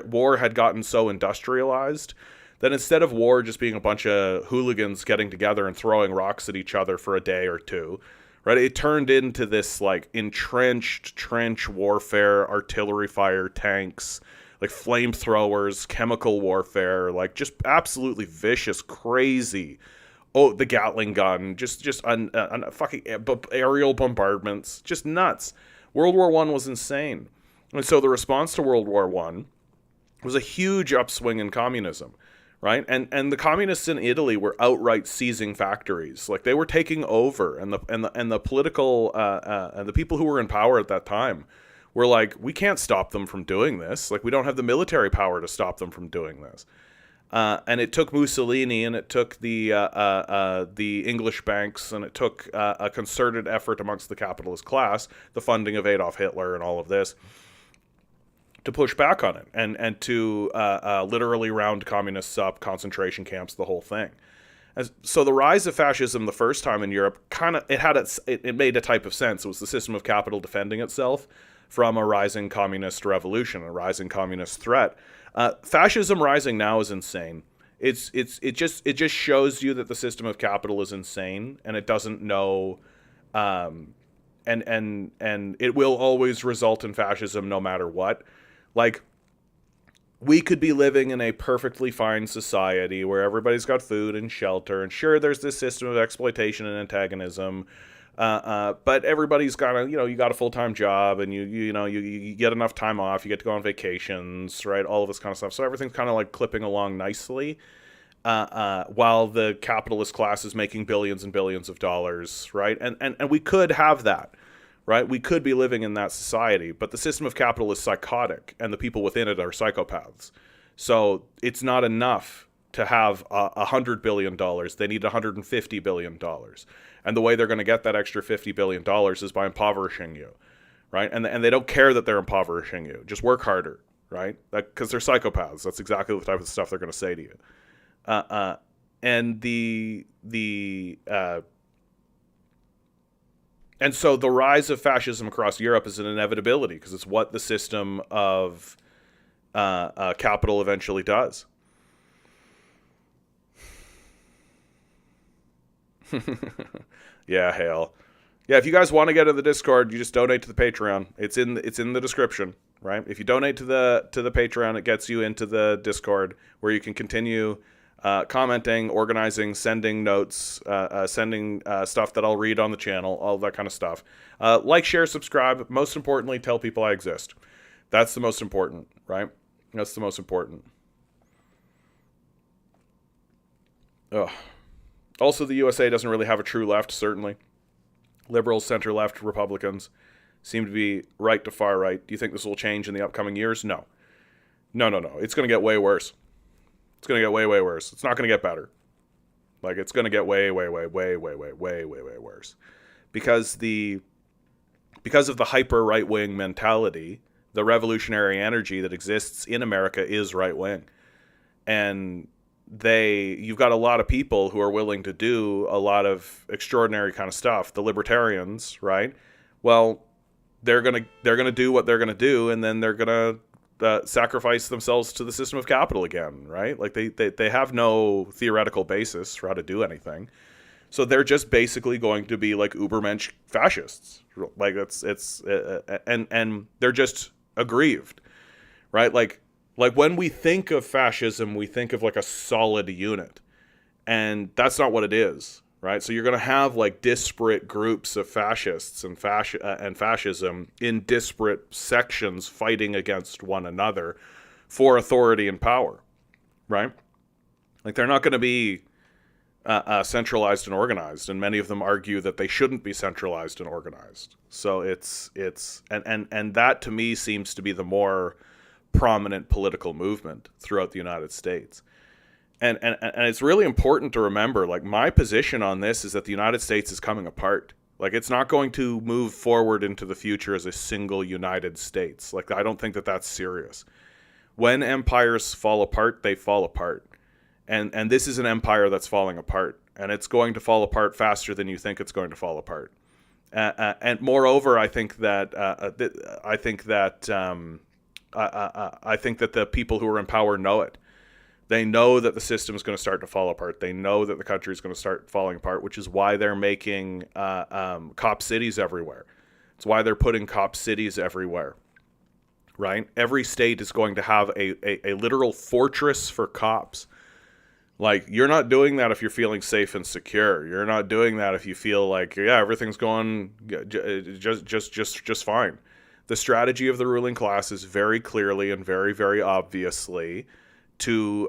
war had gotten so industrialized that instead of war just being a bunch of hooligans getting together and throwing rocks at each other for a day or two, right, it turned into this, like, entrenched trench warfare, artillery fire, tanks, like flamethrowers, chemical warfare, like just absolutely vicious, crazy. Oh, the Gatling gun, just fucking aerial bombardments, just nuts. World War I was insane. And so the response to World War I was a huge upswing in communism. Right, and the communists in Italy were outright seizing factories, like they were taking over, and the political and the people who were in power at that time were like, we can't stop them from doing this. Like, we don't have the military power to stop them from doing this. And it took Mussolini, and it took the English banks, and it took a concerted effort amongst the capitalist class, the funding of Adolf Hitler, and all of this, to push back on it and to literally round communists up, concentration camps, the whole thing. So the rise of fascism the first time in Europe it made a type of sense. It was the system of capital defending itself from a rising communist revolution, a rising communist threat. Fascism rising now is insane. It just shows you that the system of capital is insane, and it doesn't know, and it will always result in fascism no matter what. Like, we could be living in a perfectly fine society where everybody's got food and shelter, and sure, there's this system of exploitation and antagonism, but everybody's got you got a full-time job, and you get enough time off, you get to go on vacations, right? All of this kind of stuff. So everything's kind of like clipping along nicely, while the capitalist class is making billions and billions of dollars, right? And we could have that. Right? We could be living in that society, but the system of capital is psychotic, and the people within it are psychopaths. So it's not enough to have $100 billion. They need $150 billion. And the way they're going to get that extra $50 billion is by impoverishing you, right? And they don't care that they're impoverishing you. Just work harder, right? Because they're psychopaths. That's exactly the type of stuff they're going to say to you. And so the rise of fascism across Europe is an inevitability because it's what the system of capital eventually does. Yeah, hail. Yeah, if you guys want to get in the Discord, you just donate to the Patreon. It's in the description, right? If you donate to the Patreon, it gets you into the Discord where you can continue commenting, organizing, sending notes, sending stuff that I'll read on the channel, all that kind of stuff. Like, share, subscribe. Most importantly, tell people I exist. That's the most important, right? That's the most important. Ugh. Also, the USA doesn't really have a true left, certainly. Liberals, center-left, Republicans seem to be right to far right. Do you think this will change in the upcoming years? No. No. It's going to get way worse. It's going to get way, way worse. It's not going to get better. Like, it's going to get way, way, way, way, way, way, way, way, way worse. Because of the hyper right-wing mentality, the revolutionary energy that exists in America is right-wing. And you've got a lot of people who are willing to do a lot of extraordinary kind of stuff. The libertarians, right? Well, they're gonna do what they're gonna do, and then they're gonna sacrifice themselves to the system of capital again, right? Like they have no theoretical basis for how to do anything, so they're just basically going to be like Ubermensch fascists. Like and they're just aggrieved, right? Like when we think of fascism, we think of like a solid unit, and that's not what it is, right? So you're going to have like disparate groups of fascists and fascism in disparate sections fighting against one another for authority and power, right? Like they're not going to be centralized and organized, and many of them argue that they shouldn't be centralized and organized. So it's that to me seems to be the more prominent political movement throughout the United States. And it's really important to remember, like, my position on this is that the United States is coming apart. Like, it's not going to move forward into the future as a single United States. Like, I don't think that that's serious. When empires fall apart, they fall apart. And this is an empire that's falling apart. And it's going to fall apart faster than you think it's going to fall apart. And moreover, I think that the people who are in power know it. They know that the system is going to start to fall apart. They know that the country is going to start falling apart, which is why they're making cop cities everywhere. It's why they're putting cop cities everywhere, right? Every state is going to have a literal fortress for cops. Like, you're not doing that if you're feeling safe and secure. You're not doing that if you feel like, yeah, everything's going just fine. The strategy of the ruling class is very clearly and very, very obviously to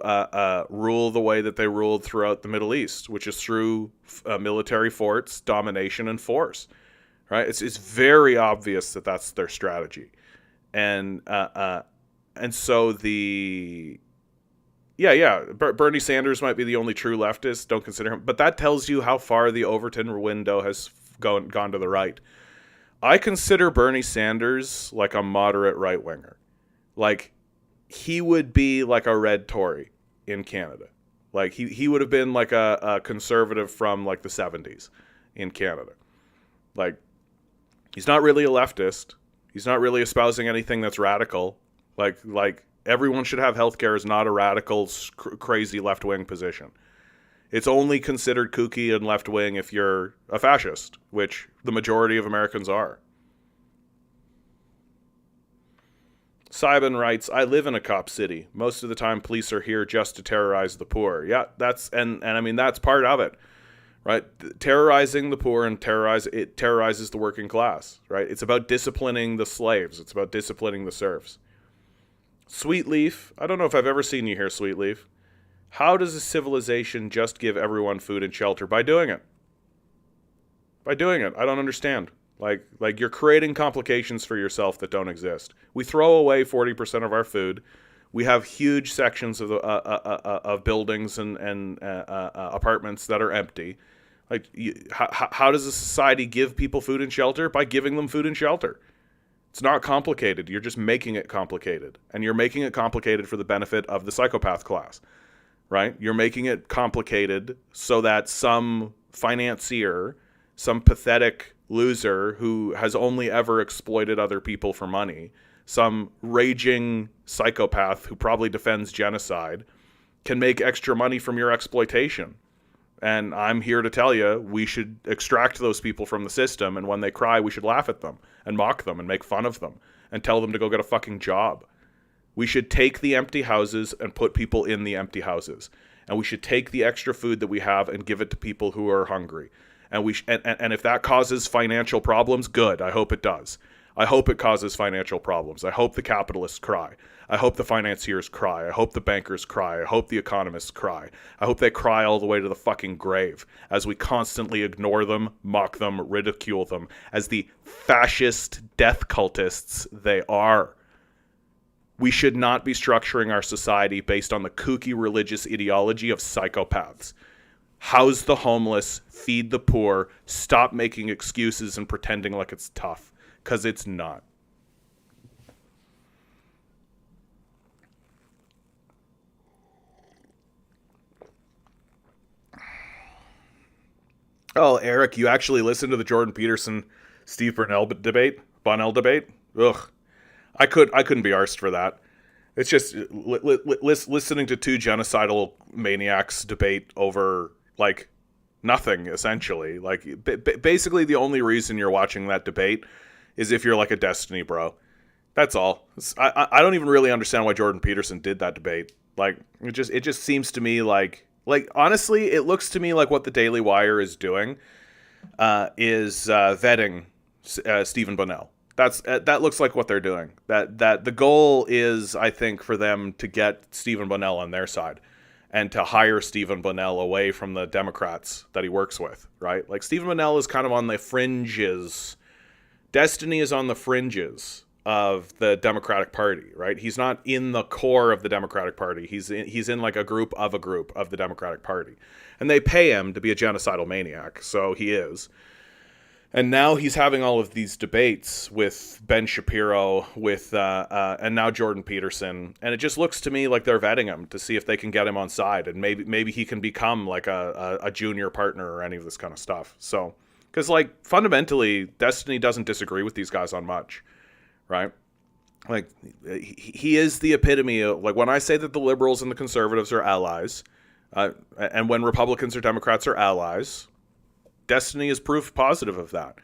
rule the way that they ruled throughout the Middle East, which is through military force, domination, and force. Right? It's very obvious that that's their strategy, and so Bernie Sanders might be the only true leftist. Don't consider him, but that tells you how far the Overton window has gone to the right. I consider Bernie Sanders like a moderate right-winger. Like, he would be like a red Tory in Canada. Like, he would have been like a conservative from like the 70s in Canada. Like, he's not really a leftist. He's not really espousing anything that's radical. Like everyone should have healthcare is not a radical, crazy left-wing position. It's only considered kooky and left-wing if you're a fascist, which the majority of Americans are. Simon writes, I live in a cop city. Most of the time, police are here just to terrorize the poor. Yeah, and I mean, that's part of it, right? Terrorizing the poor and terrorizes the working class, right? It's about disciplining the slaves. It's about disciplining the serfs. Sweetleaf, I don't know if I've ever seen you here, Sweetleaf. How does a civilization just give everyone food and shelter? By doing it. By doing it. I don't understand. Like you're creating complications for yourself that don't exist. We throw away 40% of our food. We have huge sections of buildings and apartments that are empty. Like, how does a society give people food and shelter? By giving them food and shelter. It's not complicated. You're just making it complicated. And you're making it complicated for the benefit of the psychopath class. Right? You're making it complicated so that some financier, some pathetic loser who has only ever exploited other people for money, some raging psychopath who probably defends genocide, can make extra money from your exploitation. And I'm here to tell you, we should extract those people from the system, and when they cry, we should laugh at them and mock them and make fun of them and tell them to go get a fucking job. We should take the empty houses and put people in the empty houses. And we should take the extra food that we have and give it to people who are hungry. And and if that causes financial problems, good. I hope it does. I hope it causes financial problems. I hope the capitalists cry. I hope the financiers cry. I hope the bankers cry. I hope the economists cry. I hope they cry all the way to the fucking grave as we constantly ignore them, mock them, ridicule them as the fascist death cultists they are. We should not be structuring our society based on the kooky religious ideology of psychopaths. House the homeless, feed the poor, stop making excuses and pretending like it's tough, because it's not. Oh, Eric, you actually listened to the Jordan Peterson, Steve Bonnell debate? Ugh. I couldn't be arsed for that. It's just listening to two genocidal maniacs debate over, like, nothing, essentially. Like, basically the only reason you're watching that debate is if you're, like, a Destiny bro. That's all. I don't even really understand why Jordan Peterson did that debate. Like, it just seems to me like, honestly, it looks to me like what the Daily Wire is doing is vetting Stephen Bonnell. That looks like what they're doing. That the goal is, I think, for them to get Stephen Bonnell on their side and to hire Stephen Bonnell away from the Democrats that he works with, right? Like, Stephen Bonnell is kind of on the fringes. Destiny is on the fringes of the Democratic Party, right? He's not in the core of the Democratic Party. He's in like a group of the Democratic Party. And they pay him to be a genocidal maniac, so he is. And now he's having all of these debates with Ben Shapiro, and now Jordan Peterson, and it just looks to me like they're vetting him to see if they can get him on side, and maybe he can become like a junior partner or any of this kind of stuff. So, because like fundamentally, Destiny doesn't disagree with these guys on much, right? Like, he is the epitome of, like, when I say that the liberals and the conservatives are allies, and when Republicans or Democrats are allies, Destiny is proof positive of that.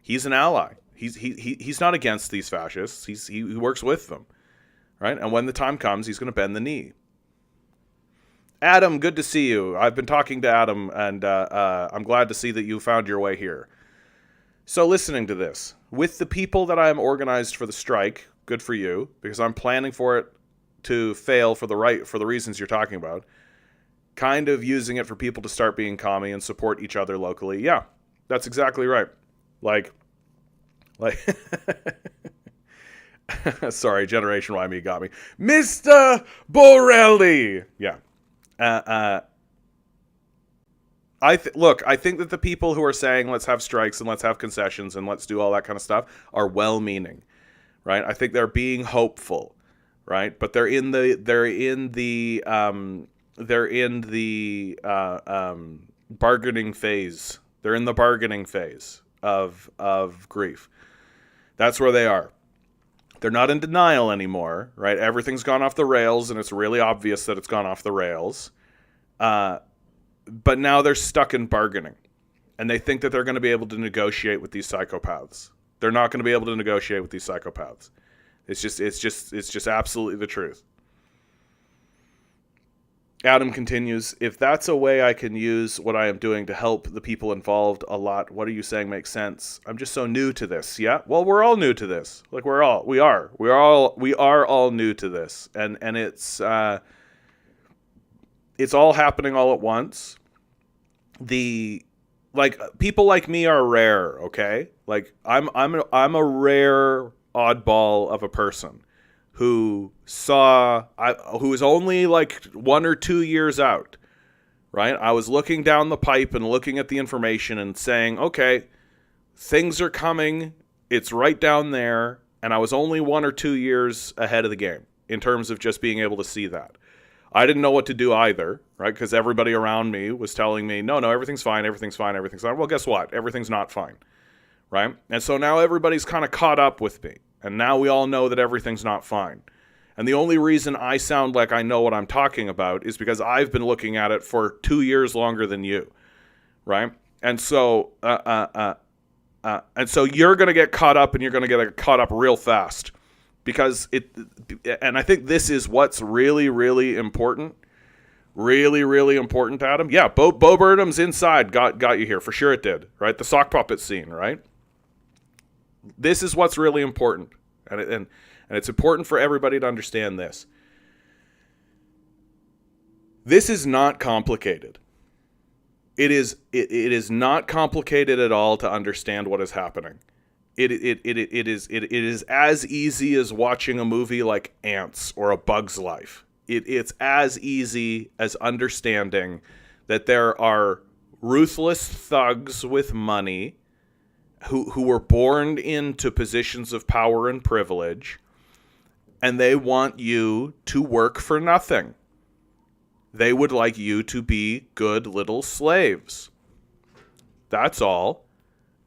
He's an ally. He's not against these fascists. He works with them, right? And when the time comes, he's going to bend the knee. Adam, good to see you. I've been talking to Adam, and I'm glad to see that you found your way here. So, listening to this, with the people that I am organized for the strike, good for you, because I'm planning for it to fail for the reasons you're talking about. Kind of using it for people to start being commie and support each other locally. Yeah, that's exactly right. Like, sorry, Generation Y me got me. Mr. Borelli! Yeah. I think that the people who are saying let's have strikes and let's have concessions and let's do all that kind of stuff are well-meaning, right? I think they're being hopeful, right? But they're in the bargaining phase. They're in the bargaining phase of grief. That's where they are. They're not in denial anymore, right? Everything's gone off the rails, and it's really obvious that it's gone off the rails. But now they're stuck in bargaining, and they think that they're going to be able to negotiate with these psychopaths. They're not going to be able to negotiate with these psychopaths. It's just absolutely the truth. Adam continues, if that's a way I can use what I am doing to help the people involved a lot, what are you saying makes sense? I'm just so new to this. Yeah? Well, we're all new to this. Like, we are all new to this. And it's all happening all at once. People like me are rare, okay? Like, I'm a rare oddball of a person who was only like 1 or 2 years out, right? I was looking down the pipe and looking at the information and saying, okay, things are coming. It's right down there. And I was only 1 or 2 years ahead of the game in terms of just being able to see that. I didn't know what to do either, right? Because everybody around me was telling me, no, everything's fine. Well, guess what? Everything's not fine, right? And so now everybody's kind of caught up with me. And now we all know that everything's not fine. And the only reason I sound like I know what I'm talking about is because I've been looking at it for 2 years longer than you. right? And so you're going to get caught up, and you're going to get caught up real fast, because and I think this is what's really, really important. Really, really important, Adam. Yeah, Bo Burnham's Inside got you here. For sure it did, right? The sock puppet scene, right? This is what's really important. And it's important for everybody to understand this. This is not complicated. It is not complicated at all to understand what is happening. It is as easy as watching a movie like Ants or A Bug's Life. It's as easy as understanding that there are ruthless thugs with money who were born into positions of power and privilege, and they want you to work for nothing. They would like you to be good little slaves. That's all.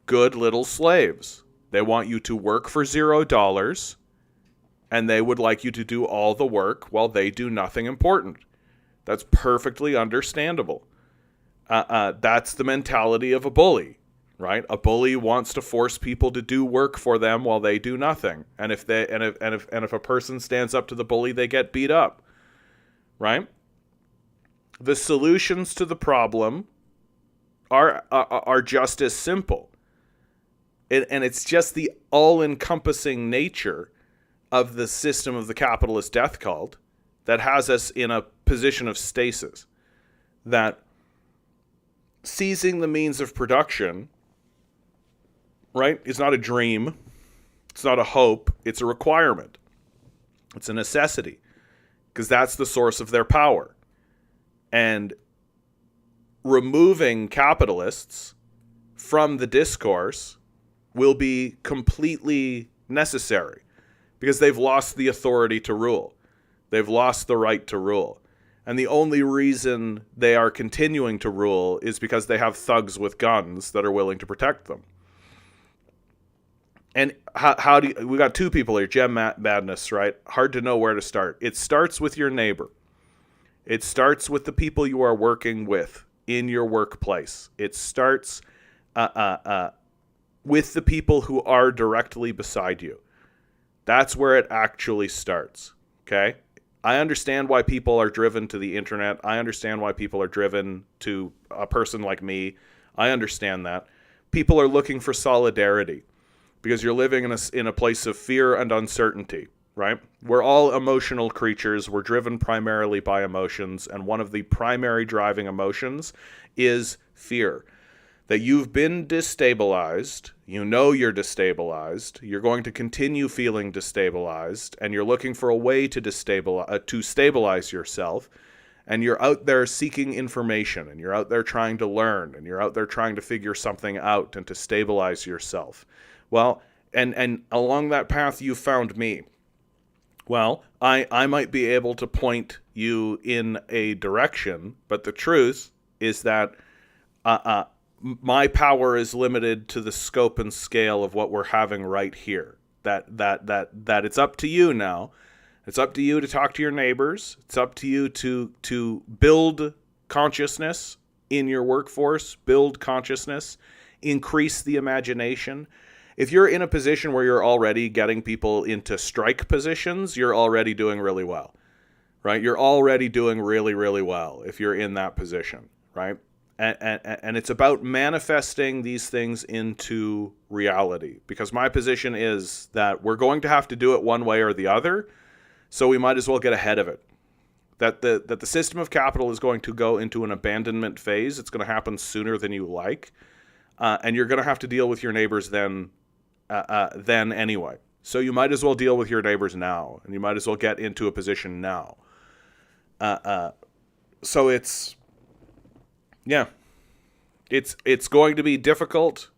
Good little slaves. They want you to work for $0, and they would like you to do all the work while they do nothing important. That's perfectly understandable. That's the mentality of a bully, right? A bully wants to force people to do work for them while they do nothing. And if a person stands up to the bully, they get beat up, right? The solutions to the problem are just as simple. And it's just the all-encompassing nature of the system of the capitalist death cult that has us in a position of stasis. That seizing the means of production, right, is not a dream. It's not a hope. It's a requirement. It's a necessity. Because that's the source of their power. And removing capitalists from the discourse will be completely necessary, because they've lost the authority to rule. They've lost the right to rule. And the only reason they are continuing to rule is because they have thugs with guns that are willing to protect them. And how do you, we got two people here, Gem Madness, right? Hard to know where to start. It starts with your neighbor. It starts with the people you are working with in your workplace. It starts with the people who are directly beside you. That's where it actually starts, okay? I understand why people are driven to the internet. I understand why people are driven to a person like me. I understand that. People are looking for solidarity because you're living in a place of fear and uncertainty, right? We're all emotional creatures. We're driven primarily by emotions, and one of the primary driving emotions is fear. That you've been destabilized, you know you're destabilized, you're going to continue feeling destabilized, and you're looking for a way to stabilize yourself, and you're out there seeking information, and you're out there trying to learn, and you're out there trying to figure something out and to stabilize yourself. Well, and along that path you found me. Well, I might be able to point you in a direction, but the truth is that my power is limited to the scope and scale of what we're having right here. That it's up to you now. It's up to you to talk to your neighbors. It's up to you to build consciousness in your workforce, build consciousness, increase the imagination. If you're in a position where you're already getting people into strike positions, you're already doing really well, right? You're already doing really, really well if you're in that position, right? And it's about manifesting these things into reality, because my position is that we're going to have to do it one way or the other, so we might as well get ahead of it. That the system of capital is going to go into an abandonment phase. It's going to happen sooner than you like, and you're going to have to deal with your neighbors then anyway. So you might as well deal with your neighbors now, and you might as well get into a position now. So it's... yeah, it's going to be difficult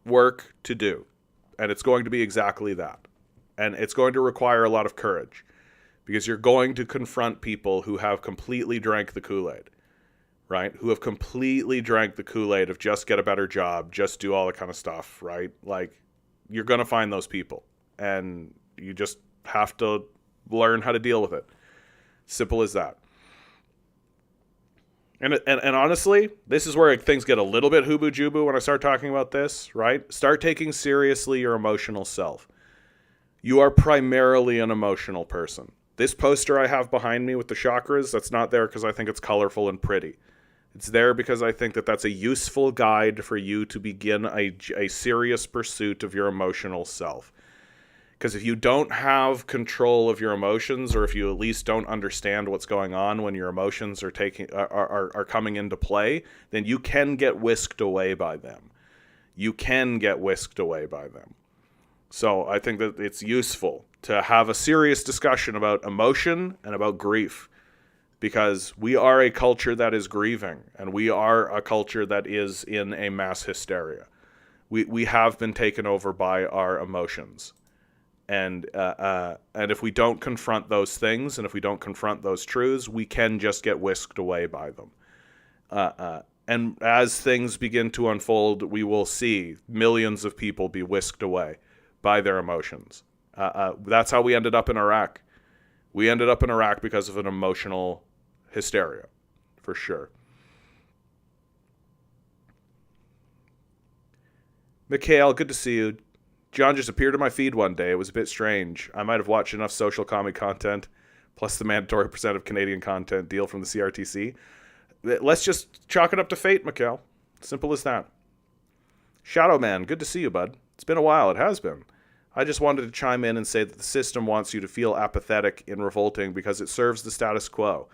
work to do, and it's going to be exactly that. And it's going to require a lot of courage, because you're going to confront people who have completely drank the Kool-Aid, right? Who have completely drank the Kool-Aid of just get a better job, just do all that kind of stuff, right? Like, you're going to find those people, and you just have to learn how to deal with it. Simple as that. And honestly, this is where things get a little bit hoobu-jubu when I start talking about this, right? Start taking seriously your emotional self. You are primarily an emotional person. This poster I have behind me with the chakras, that's not there because I think it's colorful and pretty. It's there because I think that that's a useful guide for you to begin a serious pursuit of your emotional self. Because if you don't have control of your emotions, or if you at least don't understand what's going on when your emotions are coming into play, then you can get whisked away by them. You can get whisked away by them. So I think that it's useful to have a serious discussion about emotion and about grief, because we are a culture that is grieving, and we are a culture that is in a mass hysteria. We have been taken over by our emotions. And if we don't confront those things, and if we don't confront those truths, we can just get whisked away by them. And as things begin to unfold, we will see millions of people be whisked away by their emotions. That's how we ended up in Iraq. We ended up in Iraq because of an emotional hysteria, for sure. Mikhail, good to see you. John just appeared in my feed one day. It was a bit strange. I might have watched enough social comedy content, plus the mandatory % of Canadian content deal from the CRTC. Let's just chalk it up to fate, Mikhail. Simple as that. Shadow Man, good to see you, bud. It's been a while. It has been. I just wanted to chime in and say that the system wants you to feel apathetic and revolting because it serves the status quo.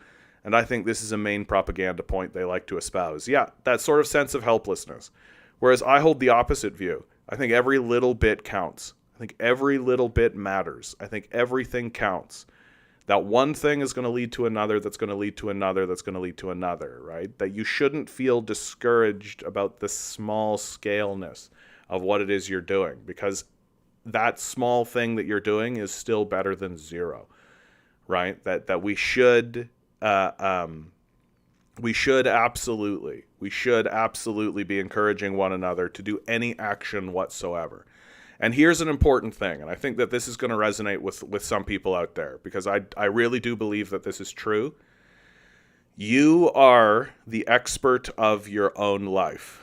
And I think this is a main propaganda point they like to espouse. Yeah, that sort of sense of helplessness. Whereas I hold the opposite view. I think every little bit counts. I think every little bit matters. I think everything counts. That one thing is going to lead to another, that's going to lead to another, that's going to lead to another, right? That you shouldn't feel discouraged about the small scaleness of what it is you're doing, because that small thing that you're doing is still better than zero, right? That we should absolutely be encouraging one another to do any action whatsoever. And here's an important thing, and I think that this is going to resonate with some people out there, because I really do believe that this is true. You are the expert of your own life,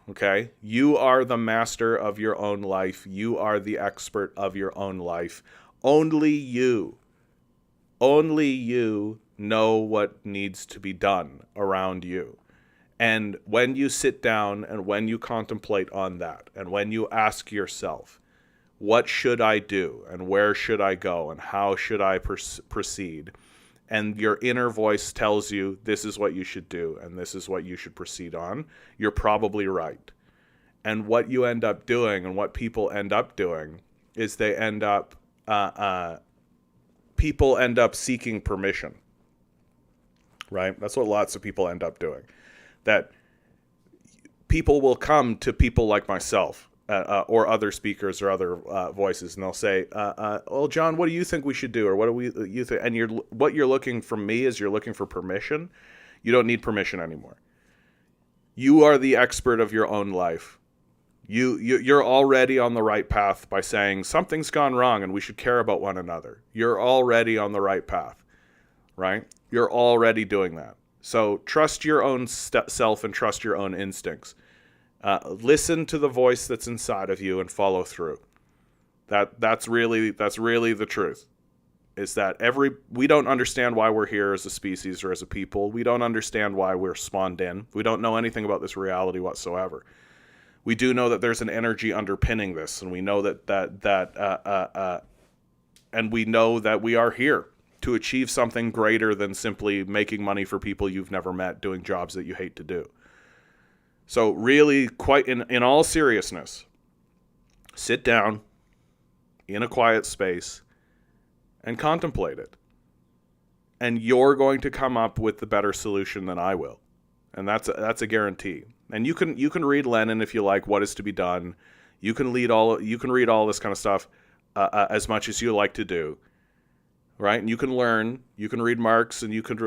okay? You are the master of your own life. You are the expert of your own life. Only you know what needs to be done around you. And when you sit down and when you contemplate on that, and when you ask yourself, what should I do, and where should I go, and how should I proceed, and your inner voice tells you this is what you should do and this is what you should proceed on, you're probably right. And what you end up doing, and what people end up doing, is they end up people end up seeking permission, right? That's what lots of people end up doing. That people will come to people like myself or other speakers or other voices, and they'll say, well, John, what do you think we should do? Or what do you think? And what you're looking from me is you're looking for permission. You don't need permission anymore. You are the expert of your own life. You're already on the right path by saying something's gone wrong and we should care about one another. You're already on the right path, right? You're already doing that. So trust your own self and trust your own instincts. Listen to the voice that's inside of you and follow through. That's really the truth. Is that we don't understand why we're here as a species or as a people. We don't understand why we're spawned in. We don't know anything about this reality whatsoever. We do know that there's an energy underpinning this, and we know and we know that we are here to achieve something greater than simply making money for people you've never met, doing jobs that you hate to do. So really, quite in all seriousness, sit down in a quiet space and contemplate it. And you're going to come up with the better solution than I will. And that's a guarantee. And you can read Lenin if you like, What Is to Be Done. You can read all this kind of stuff as much as you like to do. Right? And you can learn. You can read Marx, and you could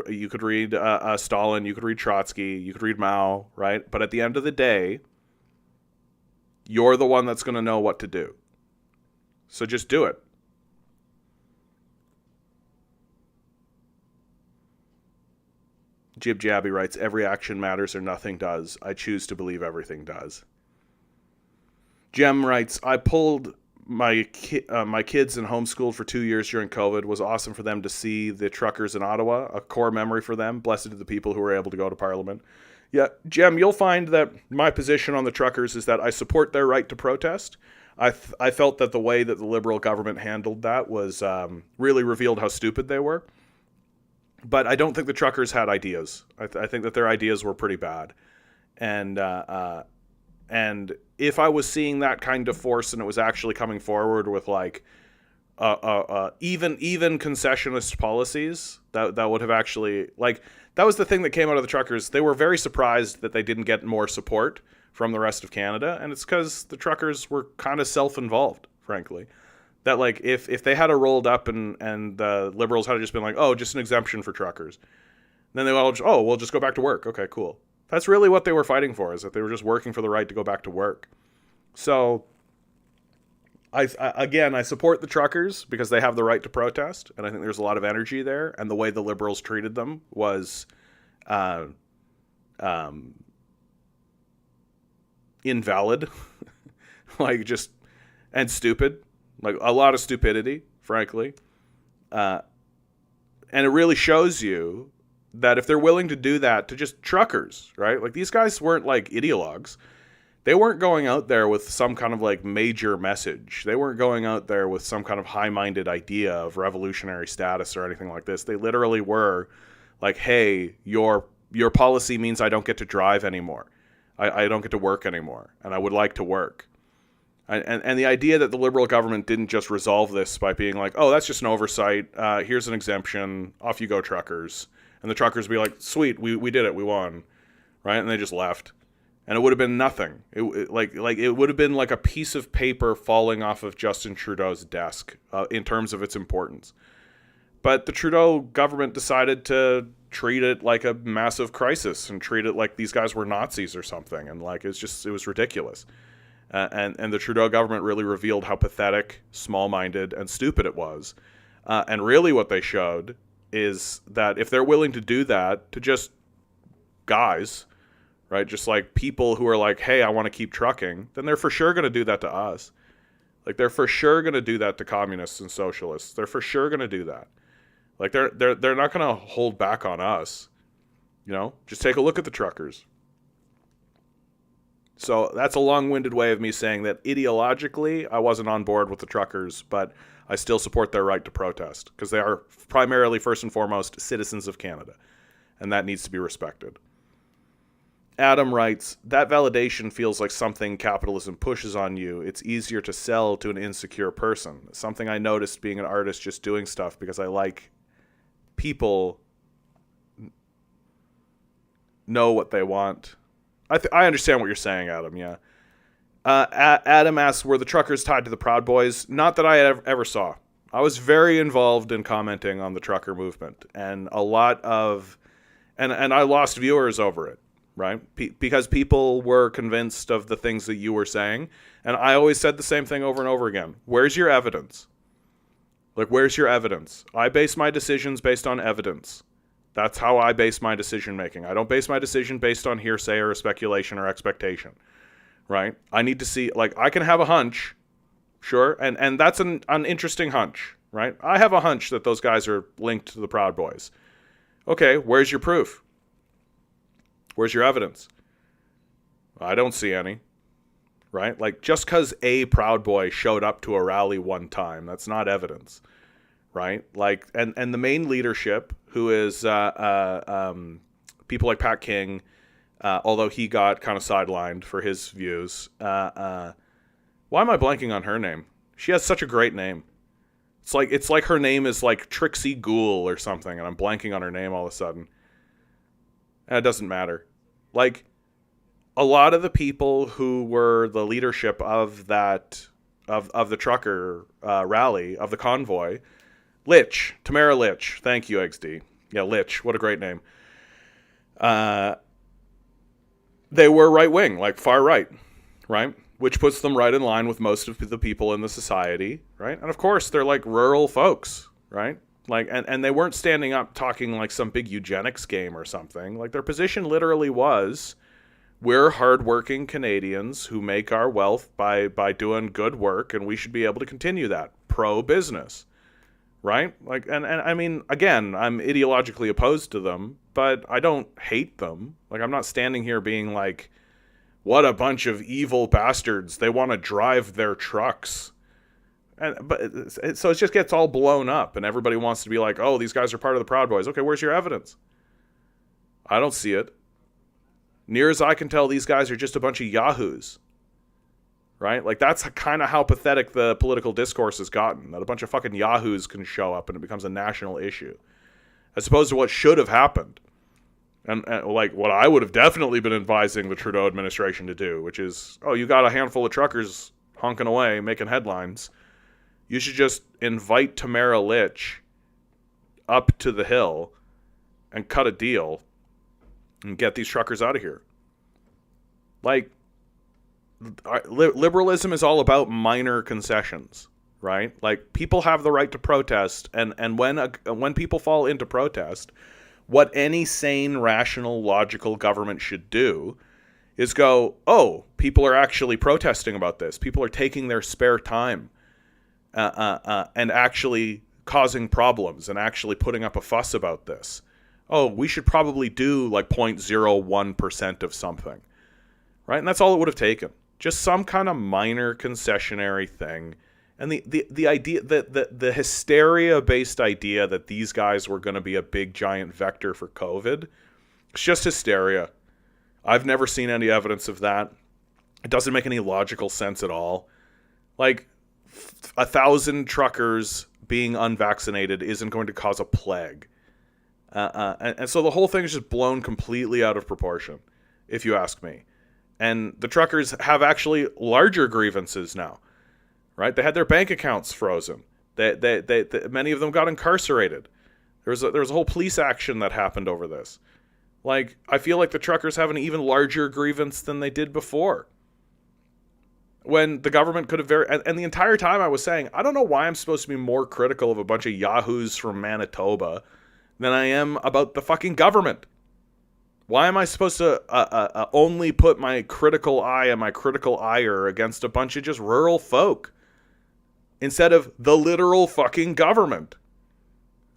read Stalin. You could read Trotsky. You could read Mao. Right? But at the end of the day, you're the one that's going to know what to do. So just do it. Jib Jabby writes, every action matters or nothing does. I choose to believe everything does. Jem writes, I pulled my kids and homeschooled for 2 years during COVID. It was awesome for them to see the truckers in Ottawa, a core memory for them. Blessed to the people who were able to go to Parliament. Yeah, Jem, you'll find that my position on the truckers is that I support their right to protest. I felt that the way that the Liberal government handled that was really revealed how stupid they were. But I don't think the truckers had ideas. I think that their ideas were pretty bad. And if I was seeing that kind of force and it was actually coming forward with like even concessionist policies, that would have actually, like, that was the thing that came out of the truckers. They were very surprised that they didn't get more support from the rest of Canada, and it's because the truckers were kind of self-involved, frankly. That, like, if they had rolled up and the Liberals had just been like, oh, just an exemption for truckers, then they all just, oh, we'll just go back to work. Okay, cool. That's really what they were fighting for, is that they were just working for the right to go back to work. So, I support the truckers because they have the right to protest, and I think there's a lot of energy there, and the way the Liberals treated them was invalid, like, just, and stupid. Like, a lot of stupidity, frankly. And it really shows you that if they're willing to do that to just truckers, right? Like, these guys weren't, like, ideologues. They weren't going out there with some kind of, like, major message. They weren't going out there with some kind of high-minded idea of revolutionary status or anything like this. They literally were like, hey, your policy means I don't get to drive anymore. I don't get to work anymore, and I would like to work. And the idea that the Liberal government didn't just resolve this by being like, oh, that's just an oversight. Here's an exemption. Off you go, truckers. And the truckers would be like, sweet, we did it. We won. Right? And they just left. And it would have been nothing. It would have been like a piece of paper falling off of Justin Trudeau's desk in terms of its importance. But the Trudeau government decided to treat it like a massive crisis and treat it like these guys were Nazis or something. And like, it was ridiculous. And the Trudeau government really revealed how pathetic, small-minded, and stupid it was. And really what they showed is that if they're willing to do that to just guys, right, just like people who are like, hey, I want to keep trucking, then they're for sure going to do that to us. Like, they're for sure going to do that to communists and socialists. They're for sure going to do that. Like, they're not going to hold back on us. You know, just take a look at the truckers. So that's a long-winded way of me saying that ideologically I wasn't on board with the truckers, but I still support their right to protest because they are primarily, first and foremost, citizens of Canada, and that needs to be respected. Adam writes, that validation feels like something capitalism pushes on you. It's easier to sell to an insecure person. Something I noticed being an artist, just doing stuff because I like people know what they want. I understand what you're saying, Adam, yeah. Adam asks, were the truckers tied to the Proud Boys? Not that I ever saw. I was very involved in commenting on the trucker movement, and a lot of... And I lost viewers over it, right? Because people were convinced of the things that you were saying, and I always said the same thing over and over again. Where's your evidence? Like, where's your evidence? I base my decisions based on evidence. That's how I base my decision making. I don't base my decision based on hearsay or speculation or expectation, right? I need to see, like, I can have a hunch, sure, and that's an interesting hunch, right? I have a hunch that those guys are linked to the Proud Boys. Okay, where's your proof? Where's your evidence? I don't see any, right? Like, just because a Proud Boy showed up to a rally one time, that's not evidence, right? Like, and the main leadership, who is people like Pat King, although he got kind of sidelined for his views. Why am I blanking on her name? She has such a great name. It's like her name is like Trixie Ghoul or something, and I'm blanking on her name all of a sudden. And it doesn't matter. Like, a lot of the people who were the leadership of that of the trucker rally, of the convoy, Tamara Litch. Thank you, XD. Yeah, Litch. What a great name. They were right-wing, like far right, right? Which puts them right in line with most of the people in the society, right? And of course, they're like rural folks, right? Like, and they weren't standing up talking like some big eugenics game or something. Like, their position literally was, we're hardworking Canadians who make our wealth by doing good work, and we should be able to continue that. Pro-business. Right? Like, and I mean, again, I'm ideologically opposed to them, but I don't hate them. Like, I'm not standing here being like, what a bunch of evil bastards. They want to drive their trucks. So it just gets all blown up, and everybody wants to be like, oh, these guys are part of the Proud Boys. Okay, where's your evidence? I don't see it. Near as I can tell, these guys are just a bunch of yahoos. Right? Like, that's kind of how pathetic the political discourse has gotten, that a bunch of fucking yahoos can show up and it becomes a national issue, as opposed to what should have happened. And like, what I would have definitely been advising the Trudeau administration to do, which is, oh, you got a handful of truckers honking away, making headlines. You should just invite Tamara Litch up to the Hill and cut a deal and get these truckers out of here. Like, liberalism is all about minor concessions, right? Like, people have the right to protest, and when people fall into protest, what any sane, rational, logical government should do is go, oh, people are actually protesting about this. People are taking their spare time and actually causing problems and actually putting up a fuss about this. Oh, we should probably do like 0.01% of something, right? And that's all it would have taken. Just some kind of minor concessionary thing. And the idea, the hysteria-based idea that these guys were going to be a big, giant vector for COVID, it's just hysteria. I've never seen any evidence of that. It doesn't make any logical sense at all. Like, 1,000 truckers being unvaccinated isn't going to cause a plague. And so the whole thing is just blown completely out of proportion, if you ask me. And the truckers have actually larger grievances now, right? They had their bank accounts frozen. They many of them got incarcerated. There was a whole police action that happened over this. Like, I feel like the truckers have an even larger grievance than they did before. When the government could have and the entire time I was saying, I don't know why I'm supposed to be more critical of a bunch of yahoos from Manitoba than I am about the fucking government. Why am I supposed to only put my critical eye and my critical ire against a bunch of just rural folk instead of the literal fucking government?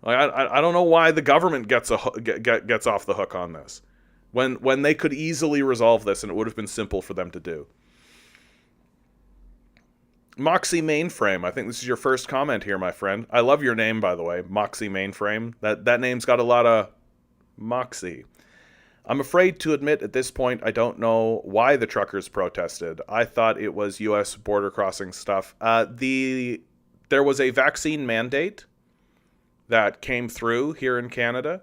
Like, I don't know why the government gets off the hook on this when they could easily resolve this and it would have been simple for them to do. Moxie Mainframe, I think this is your first comment here, my friend. I love your name, by the way, Moxie Mainframe. That name's got a lot of moxie. I'm afraid to admit at this point I don't know why the truckers protested. I thought it was U.S. border crossing stuff. There was a vaccine mandate that came through here in Canada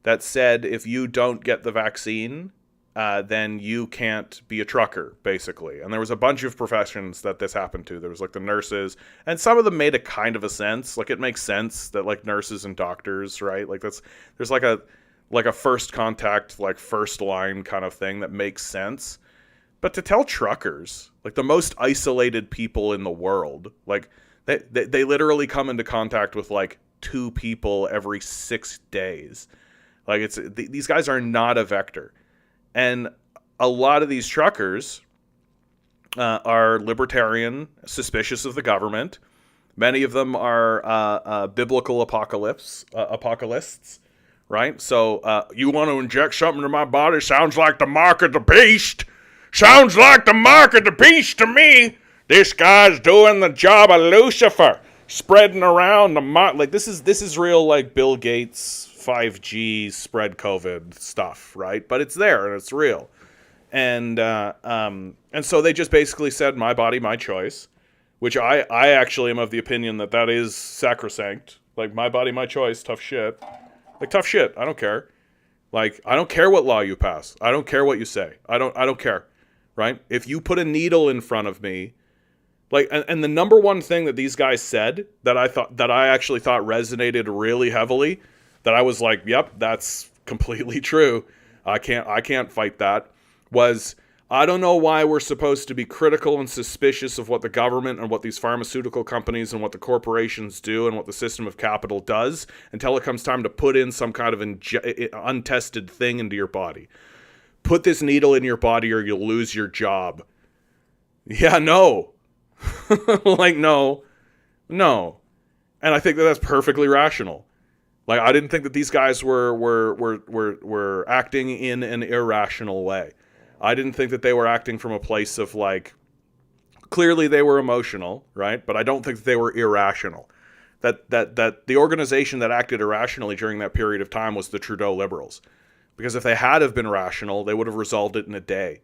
that said if you don't get the vaccine, then you can't be a trucker, basically. And there was a bunch of professions that this happened to. There was like the nurses, and some of them made a kind of a sense. Like, it makes sense that like nurses and doctors, right? Like, there's like a first contact, like first line kind of thing that makes sense. But to tell truckers, like the most isolated people in the world, like they literally come into contact with like 2 people every 6 days. Like, these guys are not a vector. And a lot of these truckers are libertarian, suspicious of the government. Many of them are biblical apocalyptists, right? So you want to inject something into my body? Sounds like the mark of the beast. Sounds like the mark of the beast to me. This guy's doing the job of Lucifer, spreading around the mark. Like, this is real, like Bill Gates 5G spread COVID stuff, right? But it's there and it's real. And so they just basically said, my body, my choice, which I actually am of the opinion that is sacrosanct. Like, my body, my choice, tough shit. Like, tough shit. I don't care. Like, I don't care what law you pass. I don't care what you say. I don't care, right? If you put a needle in front of me, like, and the number one thing that these guys said that I actually thought resonated really heavily, that I was like, yep, that's completely true. I can't fight that. Was I don't know why we're supposed to be critical and suspicious of what the government and what these pharmaceutical companies and what the corporations do and what the system of capital does until it comes time to put in some kind of untested thing into your body. Put this needle in your body or you'll lose your job. Yeah, no. Like, no. No. And I think that that's perfectly rational. Like, I didn't think that these guys were acting in an irrational way. I didn't think that they were acting from a place of, like, clearly they were emotional, right? But I don't think that they were irrational. That the organization that acted irrationally during that period of time was the Trudeau Liberals. Because if they had have been rational, they would have resolved it in a day.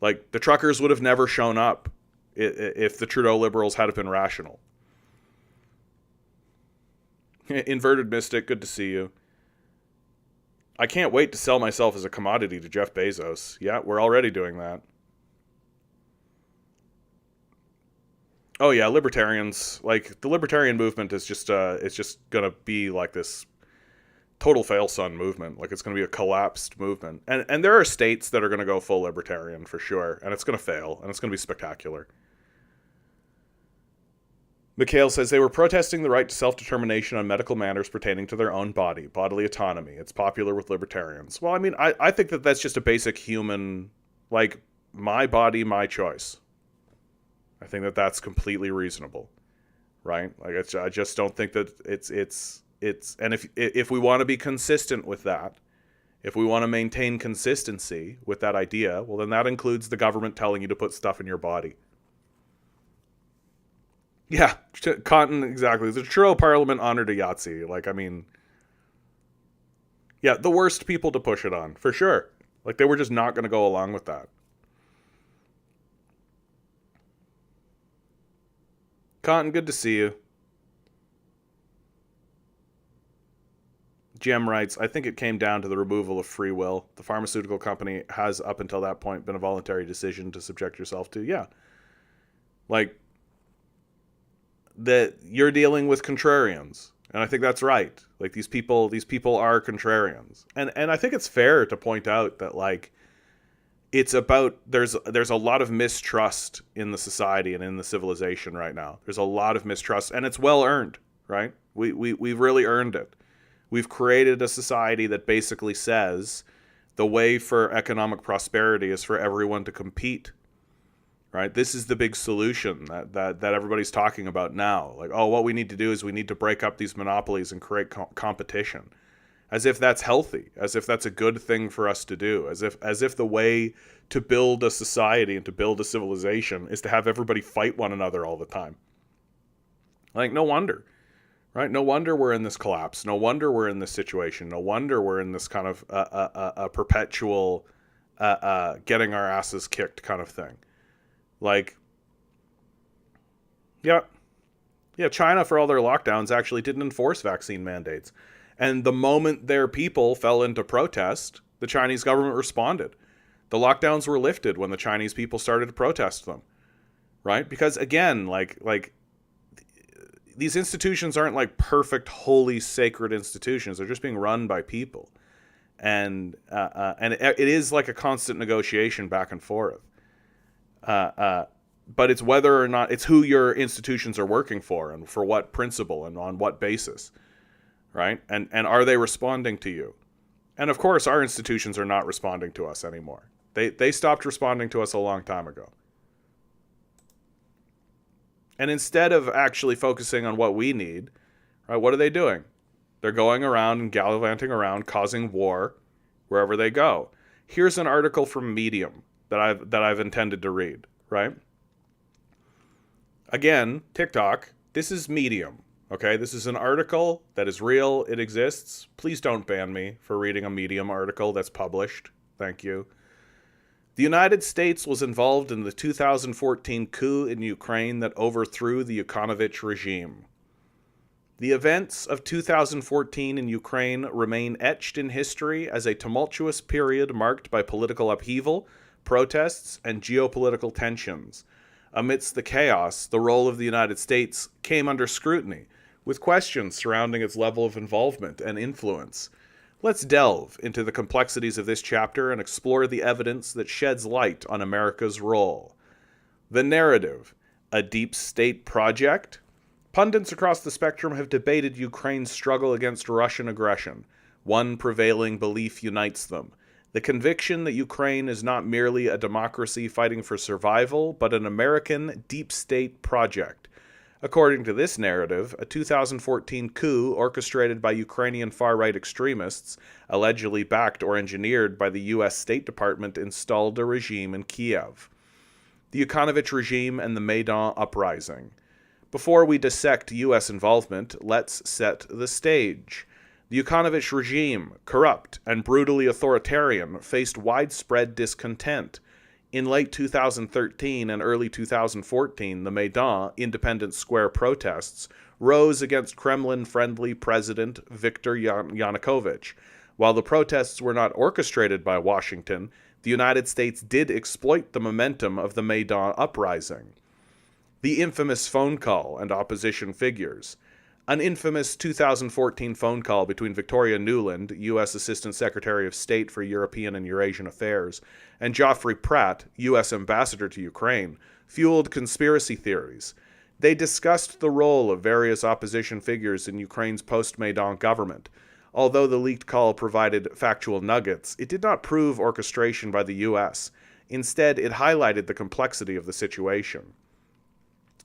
Like, the truckers would have never shown up if the Trudeau Liberals had have been rational. Inverted Mystic, good to see you. I can't wait to sell myself as a commodity to Jeff Bezos. Yeah, we're already doing that. Oh yeah, libertarians. Like, the libertarian movement is just it's just gonna be like this total fail-son movement. Like, it's gonna be a collapsed movement. And there are states that are gonna go full libertarian for sure, and it's gonna fail, and it's gonna be spectacular. Mikhail says they were protesting the right to self-determination on medical matters pertaining to their own body, bodily autonomy. It's popular with libertarians. Well, I mean, I think that that's just a basic human, like, my body, my choice. I think that that's completely reasonable, right? Like, I just don't think that it's and if we want to be consistent with that, if we want to maintain consistency with that idea, well, then that includes the government telling you to put stuff in your body. Yeah, Cotton, exactly. The Trudeau Parliament honored a Yahtzee. Like, I mean, yeah, the worst people to push it on, for sure. Like, they were just not going to go along with that. Cotton, good to see you. Jem writes, I think it came down to the removal of free will. The pharmaceutical company has, up until that point, been a voluntary decision to subject yourself to. Yeah. Like, that you're dealing with contrarians, and I think that's right. Like, these people are contrarians, and I think it's fair to point out that, like, it's about there's a lot of mistrust in the society and in the civilization right now. There's a lot of mistrust, and it's well earned, right? We've really earned it. We've created a society that basically says the way for economic prosperity is for everyone to compete. Right? This is the big solution that everybody's talking about now. Like, oh, what we need to do is we need to break up these monopolies and create competition. As if that's healthy, as if that's a good thing for us to do, as if the way to build a society and to build a civilization is to have everybody fight one another all the time. Like, no wonder, right? No wonder we're in this collapse. No wonder we're in this situation. No wonder we're in this kind of a perpetual getting our asses kicked kind of thing. Like, yeah, China, for all their lockdowns, actually didn't enforce vaccine mandates. And the moment their people fell into protest, the Chinese government responded. The lockdowns were lifted when the Chinese people started to protest them, right? Because, again, like these institutions aren't like perfect, holy, sacred institutions. They're just being run by people. And it is like a constant negotiation back and forth. But it's whether or not it's who your institutions are working for and for what principle and on what basis, right? And are they responding to you? And of course, our institutions are not responding to us anymore. They stopped responding to us a long time ago. And instead of actually focusing on what we need, right, what are they doing? They're going around and gallivanting around, causing war wherever they go. Here's an article from Medium that I've intended to read, right? Again, TikTok, this is Medium, okay? This is an article that is real, it exists. Please don't ban me for reading a Medium article that's published. Thank you. The United States was involved in the 2014 coup in Ukraine that overthrew the Yanukovych regime. The events of 2014 in Ukraine remain etched in history as a tumultuous period marked by political upheaval, protests, and geopolitical tensions. Amidst the chaos, the role of the United States came under scrutiny, with questions surrounding its level of involvement and influence. Let's delve into the complexities of this chapter and explore the evidence that sheds light on America's role. The narrative: a deep state project? Pundits across the spectrum have debated Ukraine's struggle against Russian aggression. One prevailing belief unites them: the conviction that Ukraine is not merely a democracy fighting for survival, but an American deep state project. According to this narrative, a 2014 coup orchestrated by Ukrainian far-right extremists, allegedly backed or engineered by the U.S. State Department, installed a regime in Kiev. The Yanukovych regime and the Maidan uprising. Before we dissect U.S. involvement, let's set the stage. The Yanukovych regime, corrupt and brutally authoritarian, faced widespread discontent. In late 2013 and early 2014, the Maidan, Independence Square protests, rose against Kremlin-friendly President Viktor Yanukovych. While the protests were not orchestrated by Washington, the United States did exploit the momentum of the Maidan uprising. The infamous phone call and opposition figures. An infamous 2014 phone call between Victoria Nuland, U.S. Assistant Secretary of State for European and Eurasian Affairs, and Geoffrey Pratt, U.S. Ambassador to Ukraine, fueled conspiracy theories. They discussed the role of various opposition figures in Ukraine's post-Maidan government. Although the leaked call provided factual nuggets, it did not prove orchestration by the U.S. Instead, it highlighted the complexity of the situation.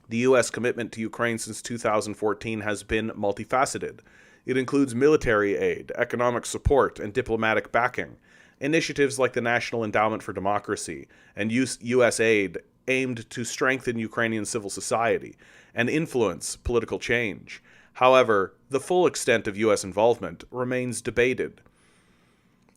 The U.S. commitment to Ukraine since 2014 has been multifaceted. It includes military aid, economic support, and diplomatic backing. Initiatives like the National Endowment for Democracy and U.S. aid aimed to strengthen Ukrainian civil society and influence political change. However, the full extent of U.S. involvement remains debated.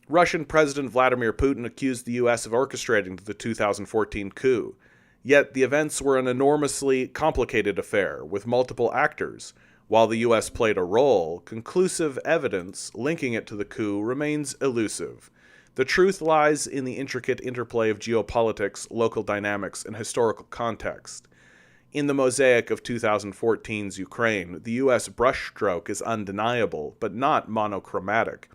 Russian President Vladimir Putin accused the U.S. of orchestrating the 2014 coup. Yet the events were an enormously complicated affair with multiple actors. While the U.S. played a role, conclusive evidence linking it to the coup remains elusive. The truth lies in the intricate interplay of geopolitics, local dynamics, and historical context. In the mosaic of 2014's Ukraine, the U.S. brushstroke is undeniable, but not monochromatic.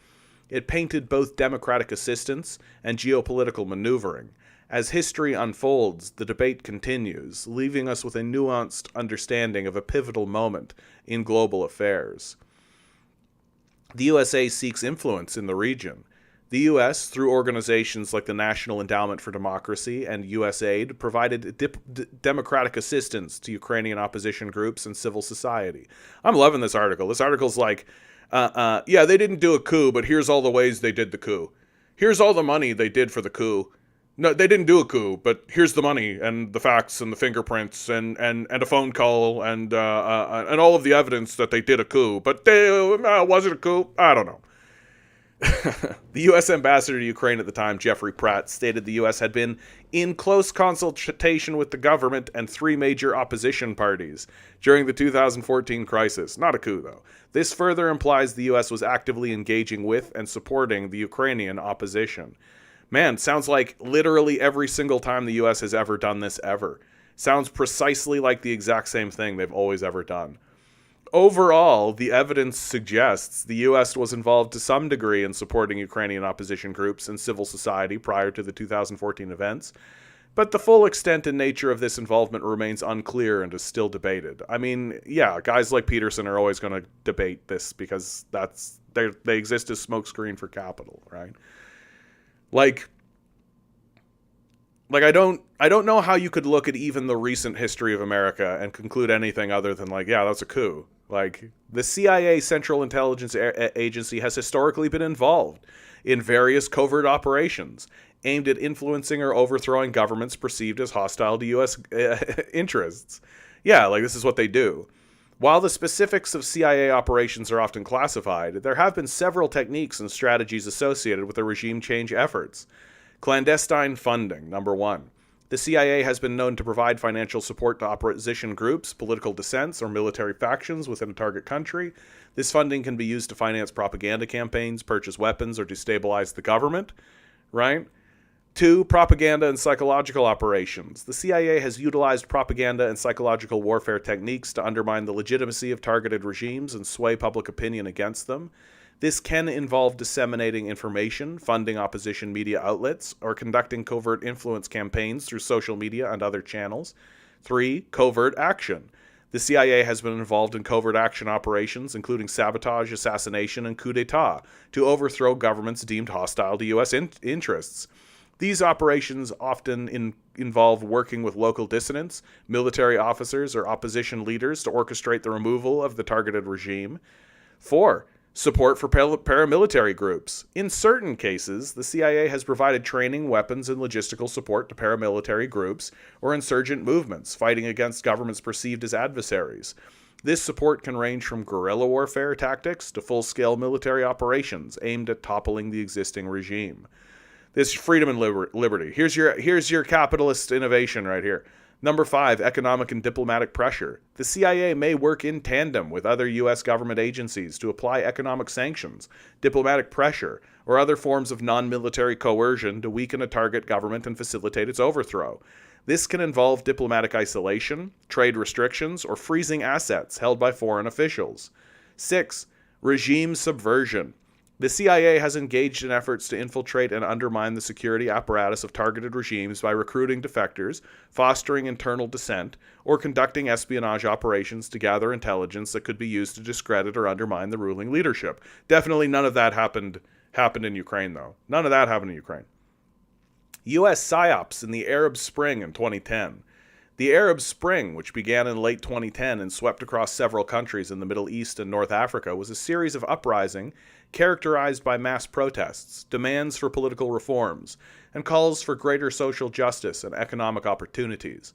It painted both democratic assistance and geopolitical maneuvering. As history unfolds, the debate continues, leaving us with a nuanced understanding of a pivotal moment in global affairs. The USA seeks influence in the region. The U.S., through organizations like the National Endowment for Democracy and USAID, provided democratic assistance to Ukrainian opposition groups and civil society. I'm loving this article. This article's like, yeah, they didn't do a coup, but here's all the ways they did the coup. Here's all the money they did for the coup. No, they didn't do a coup, but here's the money and the facts and the fingerprints and a phone call and all of the evidence that they did a coup. But was it a coup? I don't know. The U.S. ambassador to Ukraine at the time, Geoffrey Pratt, stated the U.S. had been in close consultation with the government and three major opposition parties during the 2014 crisis. Not a coup, though. This further implies the U.S. was actively engaging with and supporting the Ukrainian opposition. Man, sounds like literally every single time the U.S. has ever done this ever. Sounds precisely like the exact same thing they've always ever done. Overall, the evidence suggests the U.S. was involved to some degree in supporting Ukrainian opposition groups and civil society prior to the 2014 events, but the full extent and nature of this involvement remains unclear and is still debated. I mean, yeah, guys like Peterson are always going to debate this because they exist as smokescreen for capital, right? Like I don't know how you could look at even the recent history of America and conclude anything other than like, yeah, that's a coup. Like, the CIA, Central Intelligence Agency, has historically been involved in various covert operations aimed at influencing or overthrowing governments perceived as hostile to U.S. interests. Yeah, like, this is what they do. While the specifics of CIA operations are often classified, there have been several techniques and strategies associated with the regime change efforts. Clandestine funding, number one. The CIA has been known to provide financial support to opposition groups, political dissents, or military factions within a target country. This funding can be used to finance propaganda campaigns, purchase weapons, or destabilize the government, right? 2. Propaganda and psychological operations. The CIA has utilized propaganda and psychological warfare techniques to undermine the legitimacy of targeted regimes and sway public opinion against them. This can involve disseminating information, funding opposition media outlets, or conducting covert influence campaigns through social media and other channels. 3. Covert action. The CIA has been involved in covert action operations, including sabotage, assassination, and coup d'etat, to overthrow governments deemed hostile to U.S. interests. These operations often involve working with local dissidents, military officers, or opposition leaders to orchestrate the removal of the targeted regime. 4. Support for paramilitary groups. In certain cases, the CIA has provided training, weapons, and logistical support to paramilitary groups or insurgent movements fighting against governments perceived as adversaries. This support can range from guerrilla warfare tactics to full-scale military operations aimed at toppling the existing regime. This freedom and liberty. Here's your capitalist innovation right here. Number 5, economic and diplomatic pressure. The CIA may work in tandem with other U.S. government agencies to apply economic sanctions, diplomatic pressure, or other forms of non-military coercion to weaken a target government and facilitate its overthrow. This can involve diplomatic isolation, trade restrictions, or freezing assets held by foreign officials. 6. Regime subversion. The CIA has engaged in efforts to infiltrate and undermine the security apparatus of targeted regimes by recruiting defectors, fostering internal dissent, or conducting espionage operations to gather intelligence that could be used to discredit or undermine the ruling leadership. Definitely none of that happened in Ukraine, though. None of that happened in Ukraine. U.S. PSYOPs in the Arab Spring in 2010. The Arab Spring, which began in late 2010 and swept across several countries in the Middle East and North Africa, was a series of uprisings characterized by mass protests, demands for political reforms, and calls for greater social justice and economic opportunities.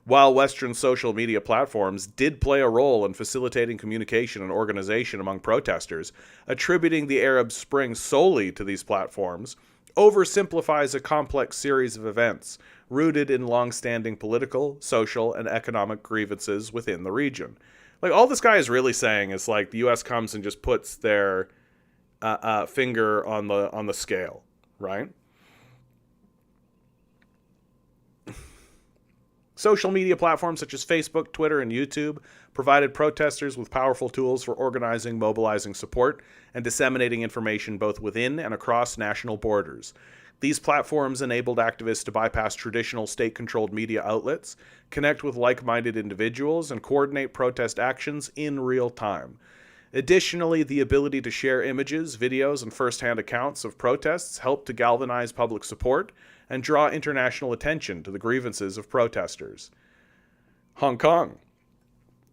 While Western social media platforms did play a role in facilitating communication and organization among protesters, attributing the Arab Spring solely to these platforms oversimplifies a complex series of events rooted in long-standing political, social, and economic grievances within the region. Like, all this guy is really saying is, like, the U.S. comes and just puts their finger on the scale, right? Social media platforms such as Facebook, Twitter, and YouTube provided protesters with powerful tools for organizing, mobilizing support, and disseminating information both within and across national borders. These platforms enabled activists to bypass traditional state-controlled media outlets, connect with like-minded individuals, and coordinate protest actions in real time. Additionally, the ability to share images, videos, and first-hand accounts of protests helped to galvanize public support and draw international attention to the grievances of protesters. Hong Kong.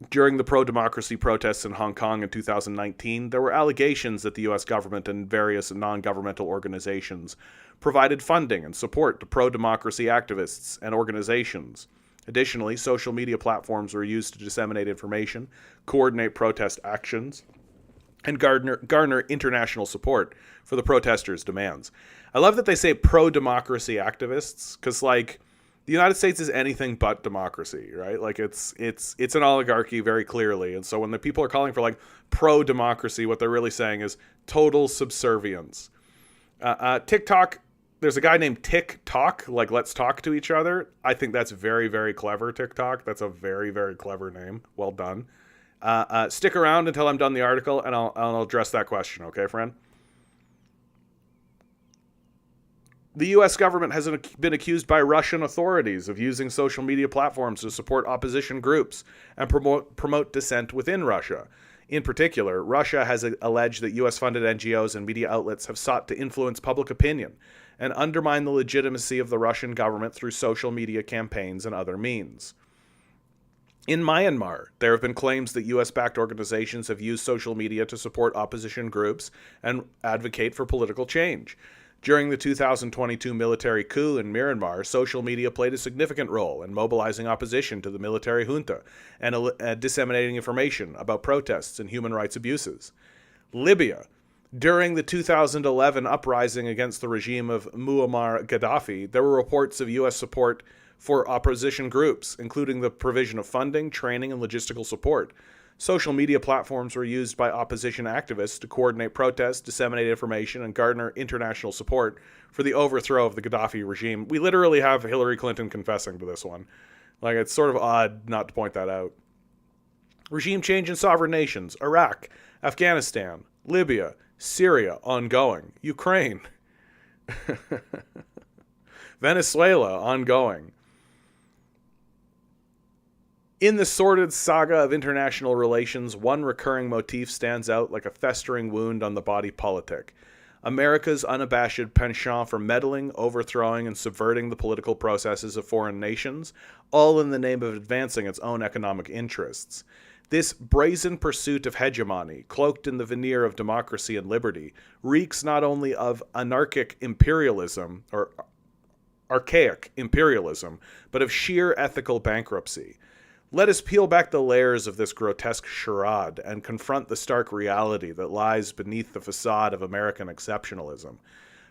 During the pro-democracy protests in Hong Kong in 2019, there were allegations that the U.S. government and various non-governmental organizations provided funding and support to pro-democracy activists and organizations. Additionally, social media platforms were used to disseminate information, coordinate protest actions, and garner international support for the protesters' demands. I love that they say pro-democracy activists, because, like, the United States is anything but democracy, right? Like, it's an oligarchy very clearly. And so when the people are calling for, like, pro-democracy, what they're really saying is total subservience. TikTok, there's a guy named TikTok, like, let's talk to each other. I think that's very, very clever, TikTok. That's a very, very clever name. Well done. Stick around until I'm done the article, and I'll address that question, okay, friend? The U.S. government has been accused by Russian authorities of using social media platforms to support opposition groups and promote dissent within Russia. In particular, Russia has alleged that U.S.-funded NGOs and media outlets have sought to influence public opinion and undermine the legitimacy of the Russian government through social media campaigns and other means. In Myanmar, there have been claims that U.S.-backed organizations have used social media to support opposition groups and advocate for political change. During the 2022 military coup in Myanmar, social media played a significant role in mobilizing opposition to the military junta and disseminating information about protests and human rights abuses. Libya. During the 2011 uprising against the regime of Muammar Gaddafi, there were reports of U.S. support for opposition groups, including the provision of funding, training, and logistical support. Social media platforms were used by opposition activists to coordinate protests, disseminate information, and garner international support for the overthrow of the Gaddafi regime. We literally have Hillary Clinton confessing to this one. Like, it's sort of odd not to point that out. Regime change in sovereign nations: Iraq, Afghanistan, Libya, Syria, ongoing. Ukraine. Venezuela, ongoing. In the sordid saga of international relations, one recurring motif stands out like a festering wound on the body politic. America's unabashed penchant for meddling, overthrowing, and subverting the political processes of foreign nations, all in the name of advancing its own economic interests. This brazen pursuit of hegemony, cloaked in the veneer of democracy and liberty, reeks not only of archaic imperialism, but of sheer ethical bankruptcy. Let us peel back the layers of this grotesque charade and confront the stark reality that lies beneath the facade of American exceptionalism.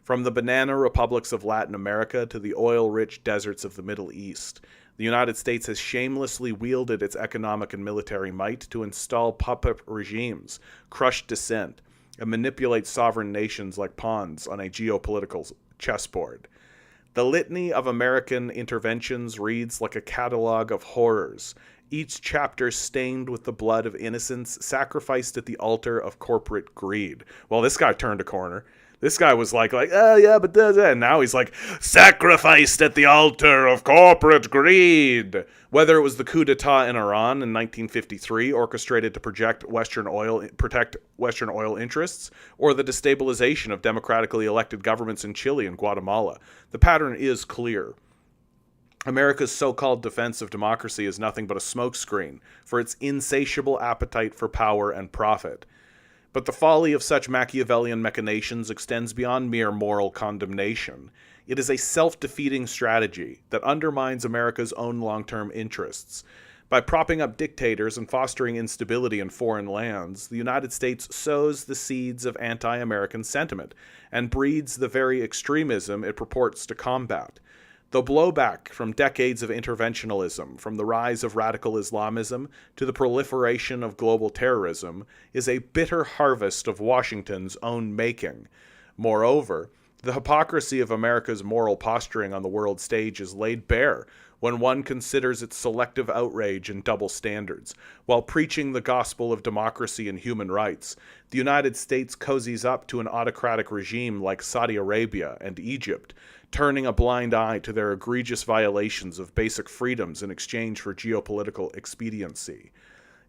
From the banana republics of Latin America to the oil-rich deserts of the Middle East, the United States has shamelessly wielded its economic and military might to install puppet regimes, crush dissent, and manipulate sovereign nations like pawns on a geopolitical chessboard. The litany of American interventions reads like a catalog of horrors, each chapter stained with the blood of innocents sacrificed at the altar of corporate greed. Well, this guy turned a corner. This guy was like, oh yeah, but and now he's like, sacrificed at the altar of corporate greed. Whether it was the coup d'etat in Iran in 1953, orchestrated to protect Western oil interests, or the destabilization of democratically elected governments in Chile and Guatemala, the pattern is clear. America's so-called defense of democracy is nothing but a smokescreen for its insatiable appetite for power and profit. But the folly of such Machiavellian machinations extends beyond mere moral condemnation. It is a self-defeating strategy that undermines America's own long-term interests. By propping up dictators and fostering instability in foreign lands, the United States sows the seeds of anti-American sentiment and breeds the very extremism it purports to combat. The blowback from decades of interventionalism, from the rise of radical Islamism to the proliferation of global terrorism, is a bitter harvest of Washington's own making. Moreover, the hypocrisy of America's moral posturing on the world stage is laid bare when one considers its selective outrage and double standards. While preaching the gospel of democracy and human rights, the United States cozies up to an autocratic regime like Saudi Arabia and Egypt, turning a blind eye to their egregious violations of basic freedoms in exchange for geopolitical expediency.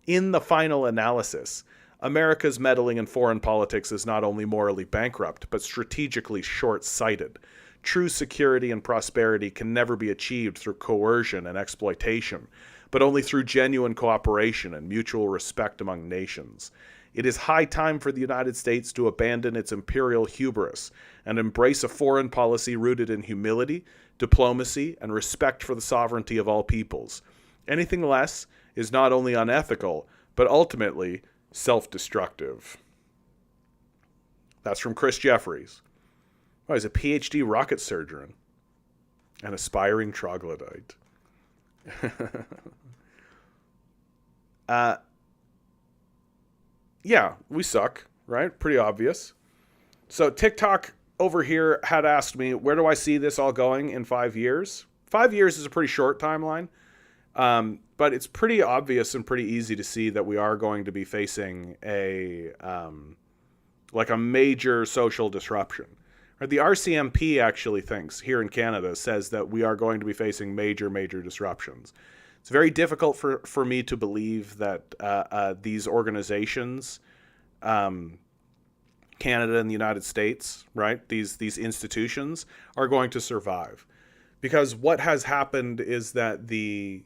In the final analysis, America's meddling in foreign politics is not only morally bankrupt, but strategically short-sighted. True security and prosperity can never be achieved through coercion and exploitation, but only through genuine cooperation and mutual respect among nations. It is high time for the United States to abandon its imperial hubris and embrace a foreign policy rooted in humility, diplomacy, and respect for the sovereignty of all peoples. Anything less is not only unethical, but ultimately self-destructive. That's from Chris Jeffries. Oh, he's a PhD rocket surgeon. An aspiring troglodyte. Yeah, we suck, right? Pretty obvious. So TikTok over here had asked me, where do I see this all going in 5 years? 5 years is a pretty short timeline, but it's pretty obvious and pretty easy to see that we are going to be facing a major social disruption. The RCMP actually thinks, here in Canada, says that we are going to be facing major disruptions. It's very difficult for me to believe that these organizations, Canada and the United States, right, these institutions are going to survive. Because what has happened is that the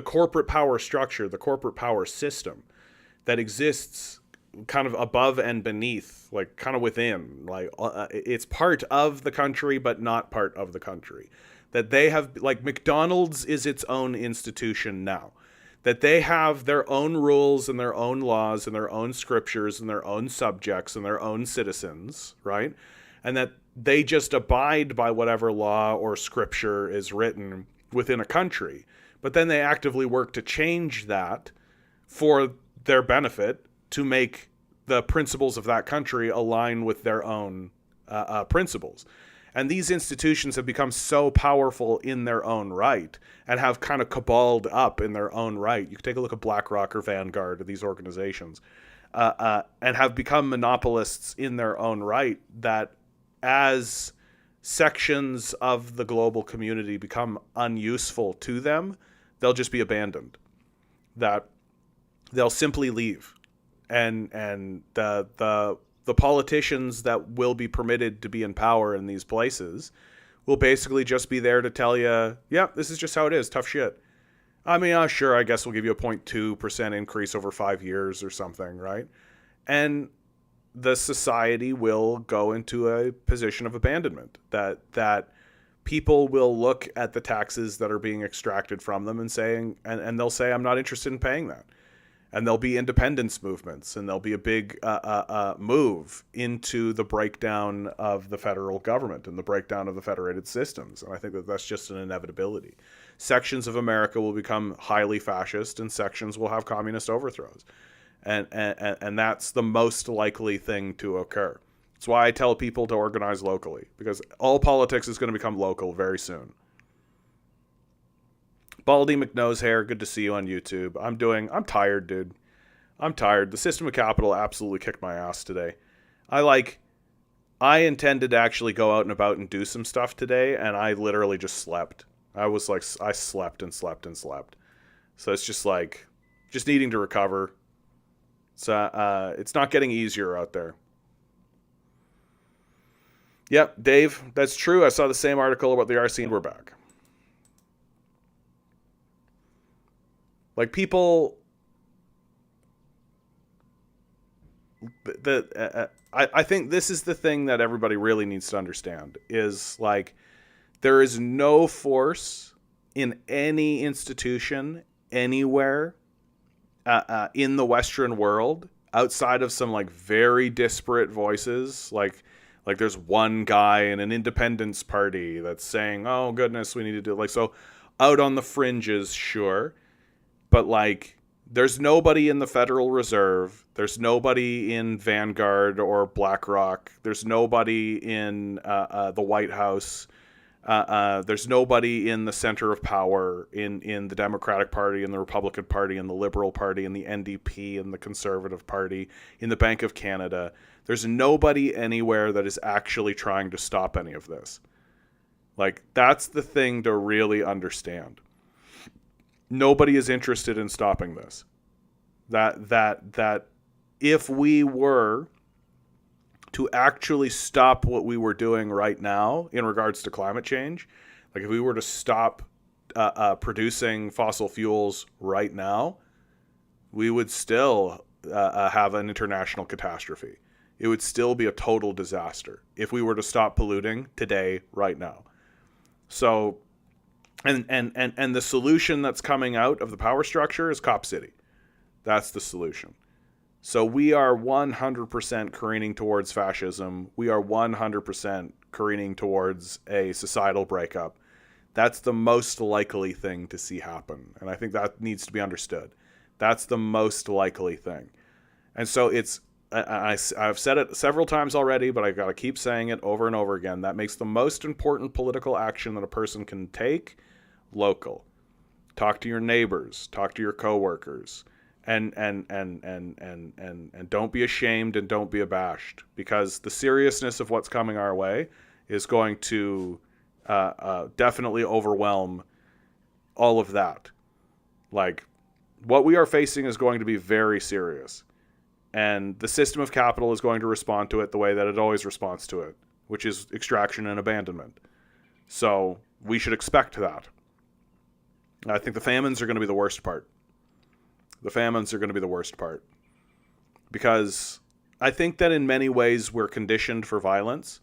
corporate power structure, the corporate power system that exists kind of above and beneath, like kind of within, like it's part of the country but not part of the country, that they have, like McDonald's is its own institution now, that they have their own rules and their own laws and their own scriptures and their own subjects and their own citizens, right? And that they just abide by whatever law or scripture is written within a country, but then they actively work to change that for their benefit, to make the principles of that country align with their own principles. And these institutions have become so powerful in their own right and have kind of caballed up in their own right. You can take a look at BlackRock or Vanguard or these organizations. and have become monopolists in their own right, that as sections of the global community become unuseful to them, they'll just be abandoned. That they'll simply leave, and the politicians that will be permitted to be in power in these places will basically just be there to tell you, yeah, this is just how it is, tough shit. I mean, sure, I guess we'll give you a 0.2% increase over 5 years or something, right? And the society will go into a position of abandonment, that people will look at the taxes that are being extracted from them and saying, and they'll say, I'm not interested in paying that. And there'll be independence movements, and there'll be a big move into the breakdown of the federal government and the breakdown of the federated systems. And I think that that's just an inevitability. Sections of America will become highly fascist, and sections will have communist overthrows. And that's the most likely thing to occur. That's why I tell people to organize locally, because all politics is going to become local very soon. Baldy McNosehair, good to see you on YouTube. I'm tired, dude. I'm tired. The system of capital absolutely kicked my ass today. I intended to actually go out and about and do some stuff today, and I literally just slept. I slept and slept and slept. So it's just needing to recover. So it's not getting easier out there. Yep, Dave, that's true. I saw the same article about the RC, and we're back. Like, people, I think this is the thing that everybody really needs to understand, is like, there is no force in any institution anywhere in the Western world outside of some like very disparate voices, like there's one guy in an independence party that's saying, oh goodness, we need to do, like, so out on the fringes, sure. But like, there's nobody in the Federal Reserve. There's nobody in Vanguard or BlackRock. There's nobody in the White House. There's nobody in the center of power in the Democratic Party, in the Republican Party, in the Liberal Party, in the NDP, in the Conservative Party, in the Bank of Canada. There's nobody anywhere that is actually trying to stop any of this. Like, that's the thing to really understand. Nobody is interested in stopping this. That if we were to actually stop what we were doing right now in regards to climate change, like if we were to stop producing fossil fuels right now, we would still have an international catastrophe. It would still be a total disaster if we were to stop polluting today, right now. So, and the solution that's coming out of the power structure is Cop City. That's the solution. So we are 100% careening towards fascism. We are 100% careening towards a societal breakup. That's the most likely thing to see happen. And I think that needs to be understood. That's the most likely thing. And so I've said it several times already, but I got to keep saying it over and over again. That makes the most important political action that a person can take local. Talk to your neighbors, talk to your coworkers, and don't be ashamed and don't be abashed, because the seriousness of what's coming our way is going to definitely overwhelm all of that. Like, what we are facing is going to be very serious, and the system of capital is going to respond to it the way that it always responds to it, which is extraction and abandonment. So we should expect that. I think the famines are going to be the worst part. The famines are going to be the worst part. Because I think that in many ways we're conditioned for violence.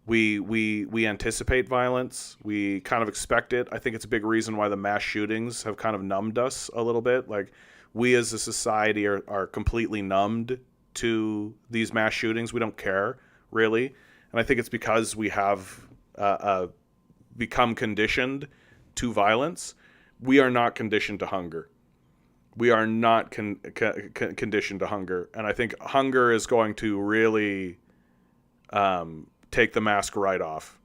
We anticipate violence. We kind of expect it. I think it's a big reason why the mass shootings have kind of numbed us a little bit. Like, we as a society are completely numbed to these mass shootings. We don't care, really. And I think it's because we have become conditioned to violence. We are not conditioned to hunger. We are not conditioned to hunger. And I think hunger is going to really take the mask right off,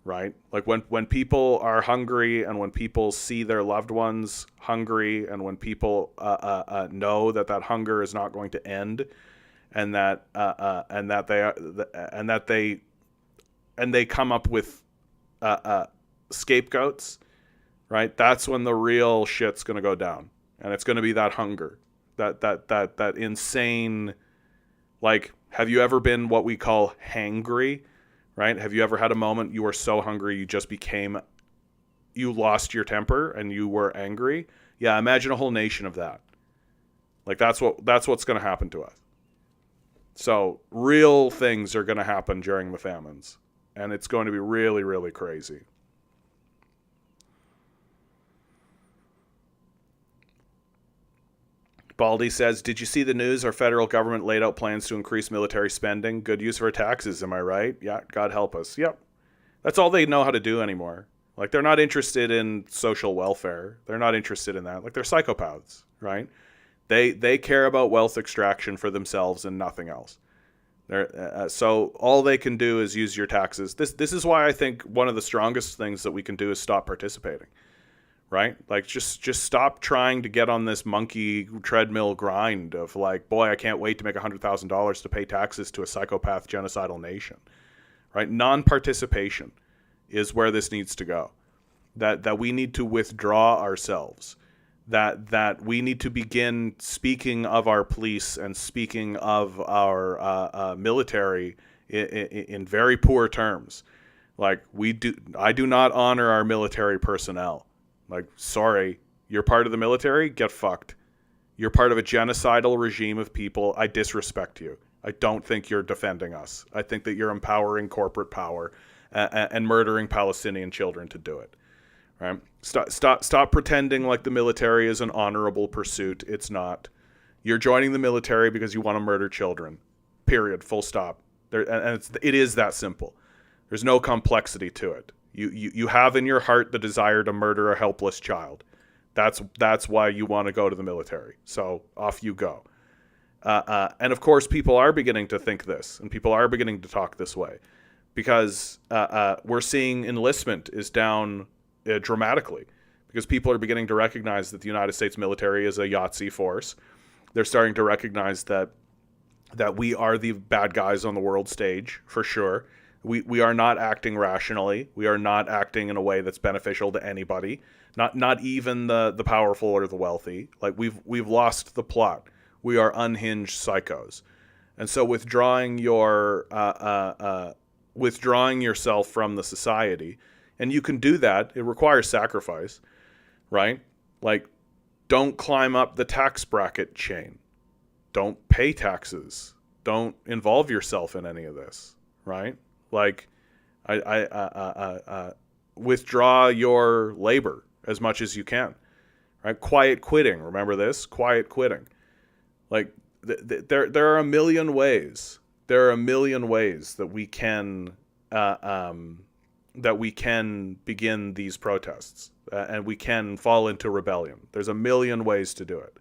right? Like, when people are hungry, and when people see their loved ones hungry, and when people know that hunger is not going to end, and that they come up with scapegoats, right? That's when the real shit's going to go down, and it's going to be that hunger, that insane. Like, have you ever been what we call hangry, right? Have you ever had a moment you were so hungry you lost your temper and you were angry? Yeah, imagine a whole nation of that. Like, that's what's going to happen to us. So real things are going to happen during the famines, and it's going to be really, really crazy. Baldy says, did you see the news? Our federal government laid out plans to increase military spending. Good use of our taxes, am I right? Yeah, God help us. Yep. That's all they know how to do anymore. Like, they're not interested in social welfare. They're not interested in that. Like, they're psychopaths, right? They care about wealth extraction for themselves and nothing else. So all they can do is use your taxes. This is why I think one of the strongest things that we can do is stop participating. Right? Like, just stop trying to get on this monkey treadmill grind of like, boy, I can't wait to make $100,000 to pay taxes to a psychopath genocidal nation. Right? Non-participation is where this needs to go. That we need to withdraw ourselves. That we need to begin speaking of our police and speaking of our military in very poor terms. Like, I do not honor our military personnel. Like, sorry, you're part of the military? Get fucked. You're part of a genocidal regime of people. I disrespect you. I don't think you're defending us. I think that you're empowering corporate power and murdering Palestinian children to do it. Right? Stop pretending like the military is an honorable pursuit. It's not. You're joining the military because you want to murder children. Period. Full stop. It is that simple. There's no complexity to it. You have in your heart the desire to murder a helpless child. That's why you want to go to the military. So off you go. And of course, people are beginning to think this, and people are beginning to talk this way, because we're seeing enlistment is down dramatically, because people are beginning to recognize that the United States military is a Yahtzee force. They're starting to recognize that we are the bad guys on the world stage, for sure. We are not acting rationally. We are not acting in a way that's beneficial to anybody, not even the powerful or the wealthy. Like, we've lost the plot. We are unhinged psychos, and so withdrawing yourself from the society, and you can do that. It requires sacrifice, right? Like, don't climb up the tax bracket chain. Don't pay taxes. Don't involve yourself in any of this, right? Like, withdraw your labor as much as you can, right? Quiet quitting. Remember this? Quiet quitting. Like, there are a million ways. There are a million ways that we can begin these protests, and we can fall into rebellion. There's a million ways to do it.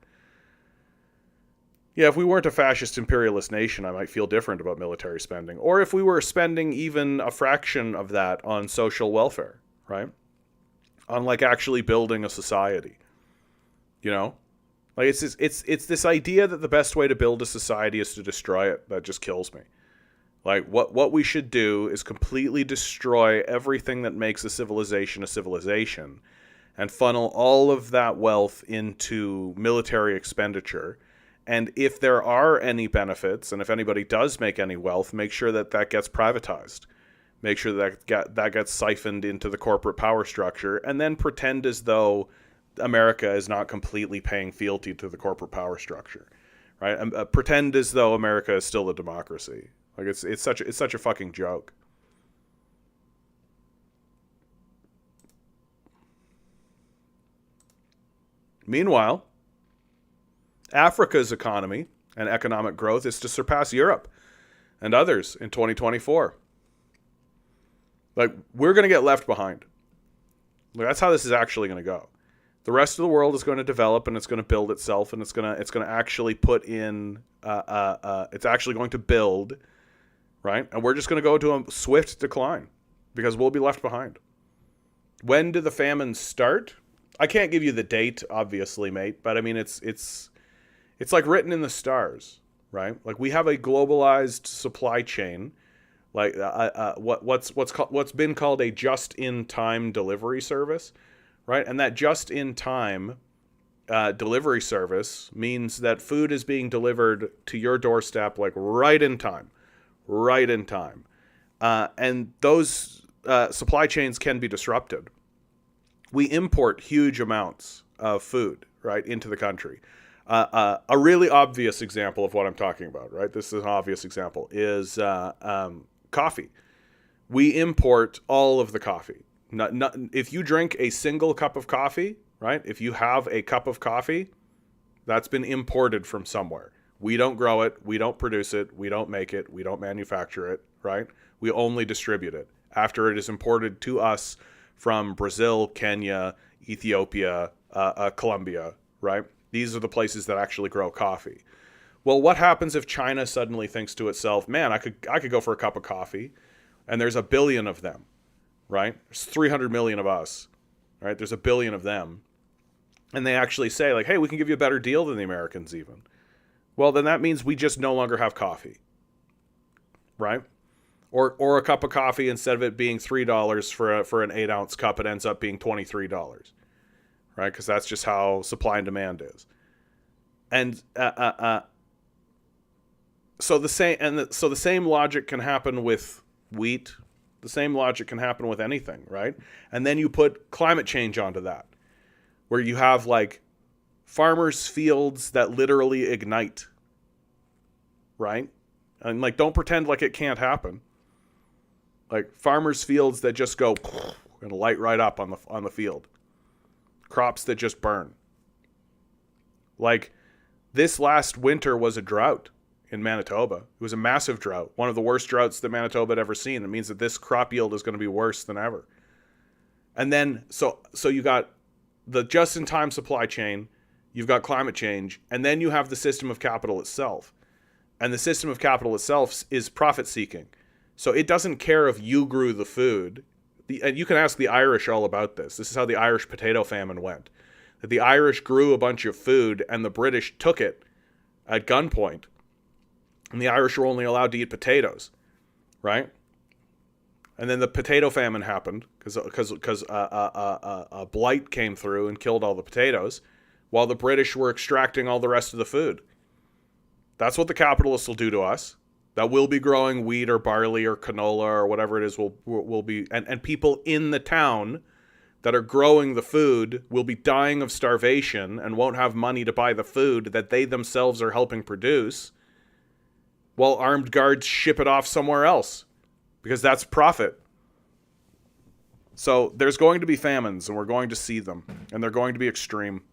Yeah, if we weren't a fascist imperialist nation, I might feel different about military spending. Or if we were spending even a fraction of that on social welfare, right? On, like, actually building a society. You know? Like, it's this idea that the best way to build a society is to destroy it that just kills me. Like, what we should do is completely destroy everything that makes a civilization and funnel all of that wealth into military expenditure. And if there are any benefits, and if anybody does make any wealth, make sure that gets privatized. Make sure that gets siphoned into the corporate power structure, and then pretend as though America is not completely paying fealty to the corporate power structure, right? And pretend as though America is still a democracy. Like, it's such a fucking joke. Meanwhile, Africa's economy and economic growth is to surpass Europe and others in 2024. Like, we're going to get left behind. Like, that's how this is actually going to go. The rest of the world is going to develop, and it's going to build itself, and it's going to actually put in it's actually going to build, right? And we're just going to go to a swift decline because we'll be left behind. When do the famines start? I can't give you the date, obviously, mate, but I mean, it's like written in the stars, right? Like we have a globalized supply chain, like what's been called a just-in-time delivery service, right? And that just-in-time delivery service means that food is being delivered to your doorstep like right in time, right in time. And those supply chains can be disrupted. We import huge amounts of food, right, into the country. A really obvious example of what I'm talking about, right? This is an obvious example, is coffee. We import all of the coffee. If you drink a single cup of coffee, right? If you have a cup of coffee, that's been imported from somewhere. We don't grow it. We don't produce it. We don't make it. We don't manufacture it, right? We only distribute it after it is imported to us from Brazil, Kenya, Ethiopia, Colombia, right? These are the places that actually grow coffee. Well, what happens if China suddenly thinks to itself, man, I could go for a cup of coffee, and there's 1 billion of them, right? There's 300 million of us, right? There's 1 billion of them. And they actually say, like, hey, we can give you a better deal than the Americans even. Well, then that means we just no longer have coffee, right? Or a cup of coffee, instead of it being $3 for an 8-ounce cup, it ends up being $23, right? Because that's just how supply and demand is. And so the same logic can happen with wheat. The same logic can happen with anything, right? And then you put climate change onto that, where you have like farmers' fields that literally ignite, right? And like, don't pretend like it can't happen. Like farmers' fields that just go and light right up on the field. Crops that just burn. Like this last winter was a drought in Manitoba. It was a massive drought. One of the worst droughts that Manitoba had ever seen. It means that this crop yield is going to be worse than ever. And then, so you got the just-in-time supply chain, you've got climate change, and then you have the system of capital itself. And the system of capital itself is profit-seeking. So it doesn't care if you grew the food. And you can ask the Irish all about this. This is how the Irish potato famine went. That the Irish grew a bunch of food, and the British took it at gunpoint. And the Irish were only allowed to eat potatoes, right? And then the potato famine happened because a blight came through and killed all the potatoes, while the British were extracting all the rest of the food. That's what the capitalists will do to us. That will be growing wheat or barley or canola or whatever it is will be, and people in the town that are growing the food will be dying of starvation and won't have money to buy the food that they themselves are helping produce, while armed guards ship it off somewhere else, because that's profit. So there's going to be famines, and we're going to see them, and they're going to be extreme.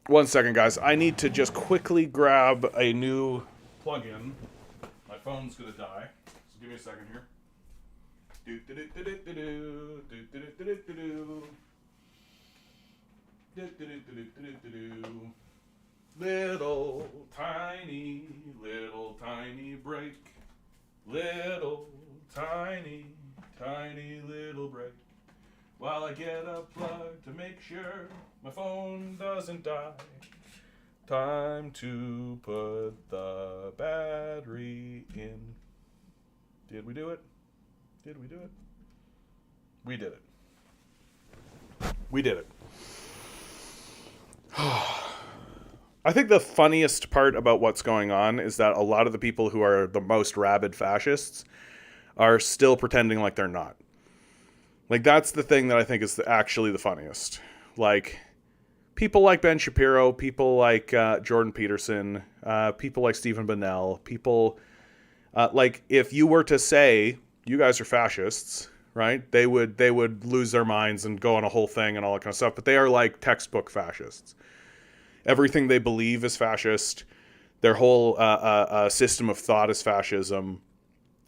One second, guys. I need to just quickly grab a new plug-in. My phone's going to die, so give me a second here. Little tiny break. Little tiny little break. While I get a plug to make sure my phone doesn't die. Time to put the battery in. Did we do it? Did we do it? We did it. We did it. I think the funniest part about what's going on is that a lot of the people who are the most rabid fascists are still pretending like they're not. Like, that's the thing that I think is actually the funniest. Like, people like Ben Shapiro, people like Jordan Peterson, people like Stephen Bonnell, people like, if you were to say you guys are fascists, right? They would lose their minds and go on a whole thing and all that kind of stuff. But they are like textbook fascists. Everything they believe is fascist. Their whole system of thought is fascism.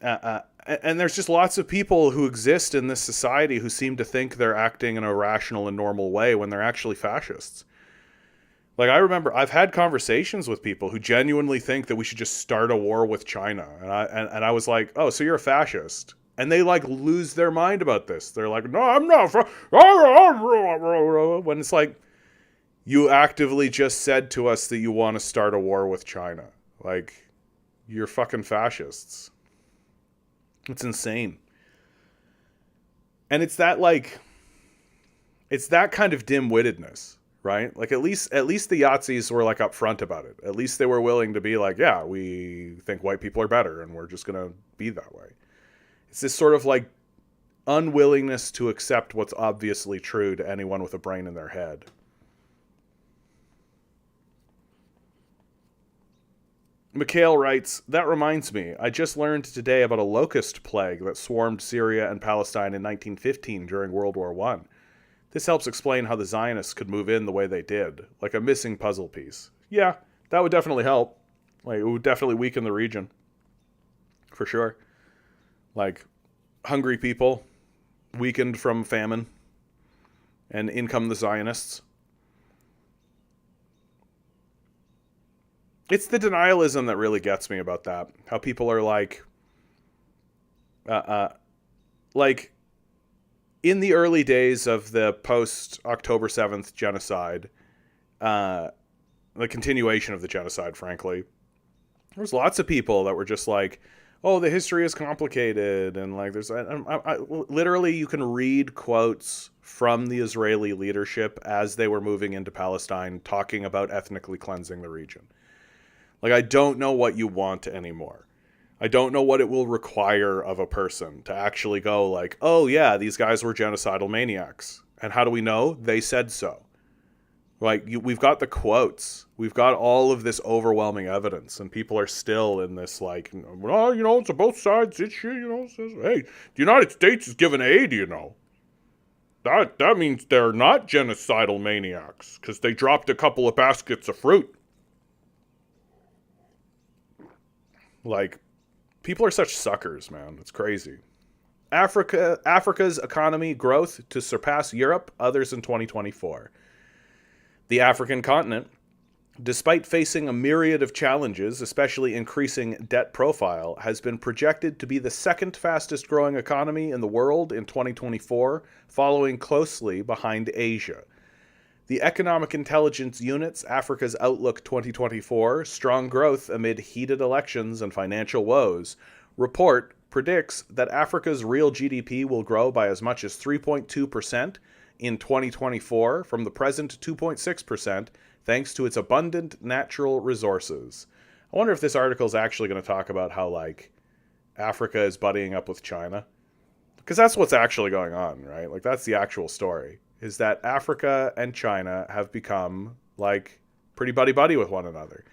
And there's just lots of people who exist in this society who seem to think they're acting in a rational and normal way when they're actually fascists. Like, I remember I've had conversations with people who genuinely think that we should just start a war with China. And I was like, oh, so you're a fascist. And they like lose their mind about this. They're like, no, I'm not. When it's like, You actively just said to us that you want to start a war with China. Like, you're fucking fascists. It's insane. And it's that, like, it's that kind of dim-wittedness, right? Like, at least the Yahtzees were, like, upfront about it. At least they were willing to be like, yeah, we think white people are better and we're just gonna be that way. It's this sort of, like, unwillingness to accept what's obviously true to anyone with a brain in their head. Mikhail writes, that reminds me, I just learned today about a locust plague that swarmed Syria and Palestine in 1915 during World War I. This helps explain how the Zionists could move in the way they did, like a missing puzzle piece. Yeah, that would definitely help. Like, it would definitely weaken the region. For sure. Like, hungry people, weakened from famine, and in come the Zionists. It's the denialism that really gets me about that. How people are like in the early days of the post October 7th genocide, the continuation of the genocide, frankly, there was lots of people that were just like, oh, the history is complicated. And like, literally you can read quotes from the Israeli leadership as they were moving into Palestine, talking about ethnically cleansing the region. Like, I don't know what you want anymore. I don't know what it will require of a person to actually go like, oh yeah, these guys were genocidal maniacs. And how do we know? They said so. Like, we've got the quotes. We've got all of this overwhelming evidence. And people are still in this like, well, it's a both sides issue, says, hey, the United States is giving aid, That means they're not genocidal maniacs because they dropped a couple of baskets of fruit. Like, people are such suckers, man. It's crazy. Africa's economy growth to surpass Europe, others in 2024. The African continent, despite facing a myriad of challenges, especially increasing debt profile, has been projected to be the second fastest growing economy in the world in 2024, following closely behind Asia. The Economic Intelligence Unit's Africa's Outlook 2024, Strong Growth Amid Heated Elections and Financial Woes, report predicts that Africa's real GDP will grow by as much as 3.2% in 2024 from the present 2.6%, thanks to its abundant natural resources. I wonder if this article is actually going to talk about how, like, Africa is buddying up with China. Because that's what's actually going on, right? Like, that's the actual story. Is that Africa and China have become, like, pretty buddy-buddy with one another.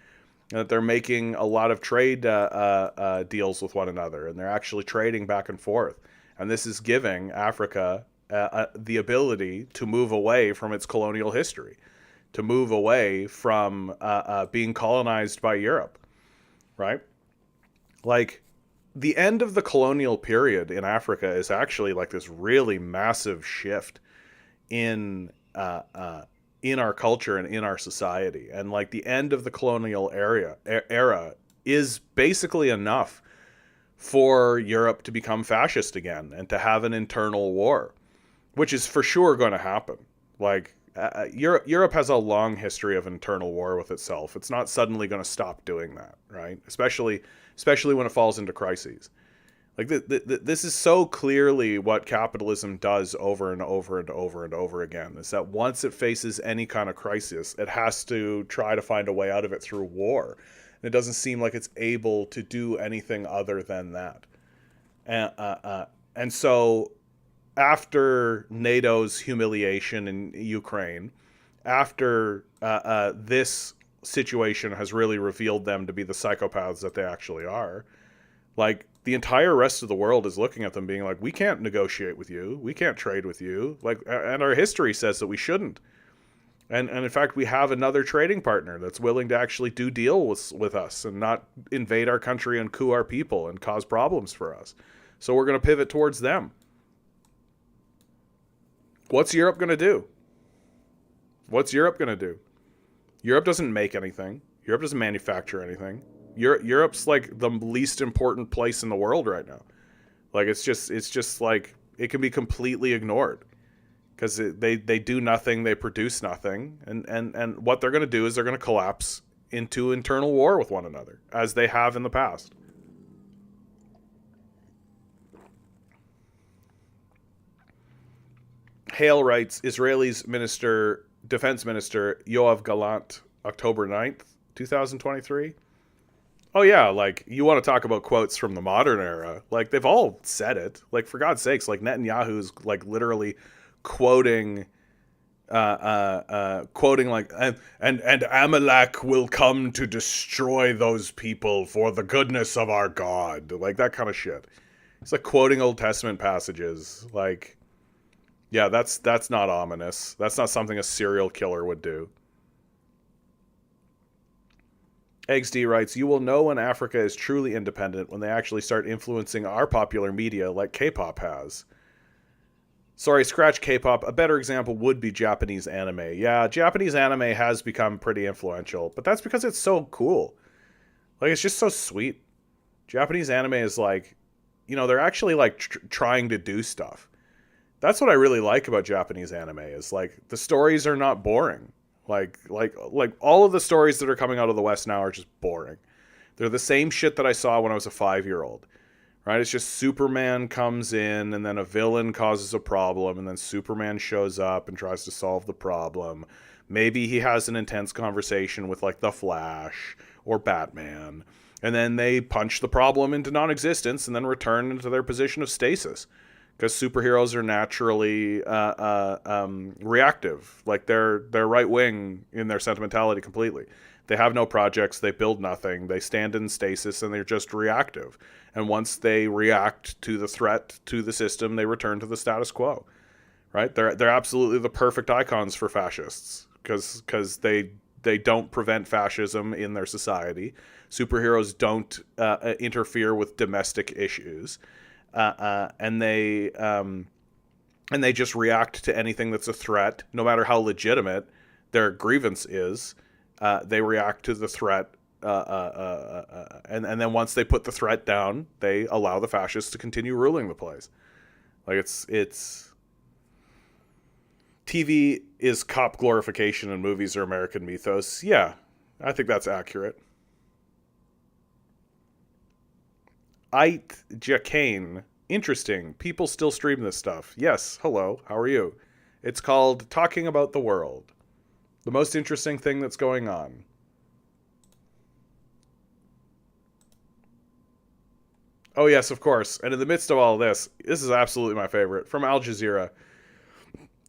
And that they're making a lot of trade deals with one another. And they're actually trading back and forth. And this is giving Africa the ability to move away from its colonial history. To move away from being colonized by Europe. Right? Like, the end of the colonial period in Africa is actually, like, this really massive shift in our culture and in our society. And like, the end of the colonial era is basically enough for Europe to become fascist again and to have an internal war, which is for sure going to happen. Like, Europe has a long history of internal war with itself. It's not suddenly going to stop doing that, right? Especially when it falls into crises. Like, this is so clearly what capitalism does over and over and over and over again, is that once it faces any kind of crisis, it has to try to find a way out of it through war. And it doesn't seem like it's able to do anything other than that. And so after NATO's humiliation in Ukraine, after this situation has really revealed them to be the psychopaths that they actually are, like, the entire rest of the world is looking at them being like, we can't negotiate with you. We can't trade with you. Like, and our history says that we shouldn't. And in fact, we have another trading partner that's willing to actually do deals with us and not invade our country and coup our people and cause problems for us. So we're going to pivot towards them. What's Europe going to do? What's Europe going to do? Europe doesn't make anything. Europe doesn't manufacture anything. Europe's like the least important place in the world right now. Like, it's just like, it can be completely ignored because they do nothing, they produce nothing, and what they're going to do is they're going to collapse into internal war with one another, as they have in the past. Hale writes, Israeli's defense minister Yoav Gallant, October 9th, 2023. Oh yeah, like, you want to talk about quotes from the modern era, like, they've all said it. Like, for God's sakes, like, Netanyahu's like literally quoting quoting like, and Amalek will come to destroy those people for the goodness of our God, like that kind of shit. It's like quoting Old Testament passages. Like, yeah, that's not ominous. That's not something a serial killer would do. XD writes, you will know when Africa is truly independent when they actually start influencing our popular media like K-pop has. Sorry, scratch K-pop. A better example would be Japanese anime. Yeah, Japanese anime has become pretty influential, but that's because it's so cool. Like, it's just so sweet. Japanese anime is like, they're actually like trying to do stuff. That's what I really like about Japanese anime, is like the stories are not boring. Like all of the stories that are coming out of the West now are just boring. They're the same shit that I saw when I was a 5-year-old. Right? It's just Superman comes in, and then a villain causes a problem, and then Superman shows up and tries to solve the problem. Maybe he has an intense conversation with like the Flash or Batman, and then they punch the problem into non-existence and then return into their position of stasis. Because superheroes are naturally reactive. Like, they're right wing in their sentimentality completely. They have no projects. They build nothing. They stand in stasis, and they're just reactive. And once they react to the threat to the system, they return to the status quo. Right? They're absolutely the perfect icons for fascists, because they don't prevent fascism in their society. Superheroes don't interfere with domestic issues. And they just react to anything that's a threat, no matter how legitimate their grievance is. They react to the threat, and then once they put the threat down, they allow the fascists to continue ruling the place. Like, it's TV is cop glorification and movies are American mythos. Yeah, I think that's accurate. Ike Jacane. Interesting. People still stream this stuff. Yes. Hello. How are you? It's called Talking About the World. The most interesting thing that's going on. Oh, yes, of course. And in the midst of all this is absolutely my favorite. From Al Jazeera.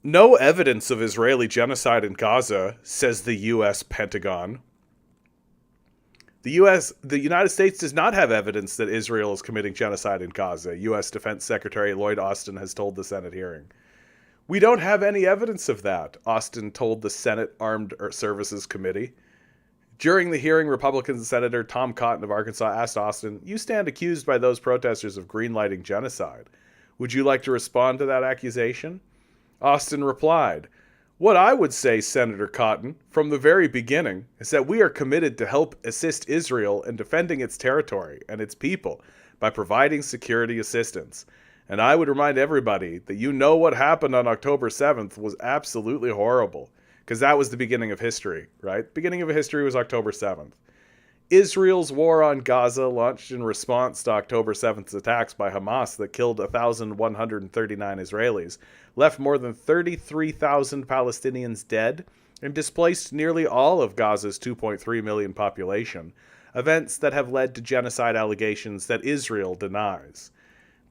No evidence of Israeli genocide in Gaza, says the U.S. Pentagon. The United States does not have evidence that Israel is committing genocide in Gaza, U.S. Defense Secretary Lloyd Austin has told the Senate hearing. We don't have any evidence of that, Austin told the Senate Armed Services Committee. During the hearing, Republican Senator Tom Cotton of Arkansas asked Austin, you stand accused by those protesters of greenlighting genocide. Would you like to respond to that accusation? Austin replied, what I would say, Senator Cotton, from the very beginning, is that we are committed to help assist Israel in defending its territory and its people by providing security assistance. And I would remind everybody that what happened on October 7th was absolutely horrible, because that was the beginning of history, right? The beginning of history was October 7th. Israel's war on Gaza, launched in response to October 7th's attacks by Hamas that killed 1,139 Israelis, left more than 33,000 Palestinians dead, and displaced nearly all of Gaza's 2.3 million population, events that have led to genocide allegations that Israel denies.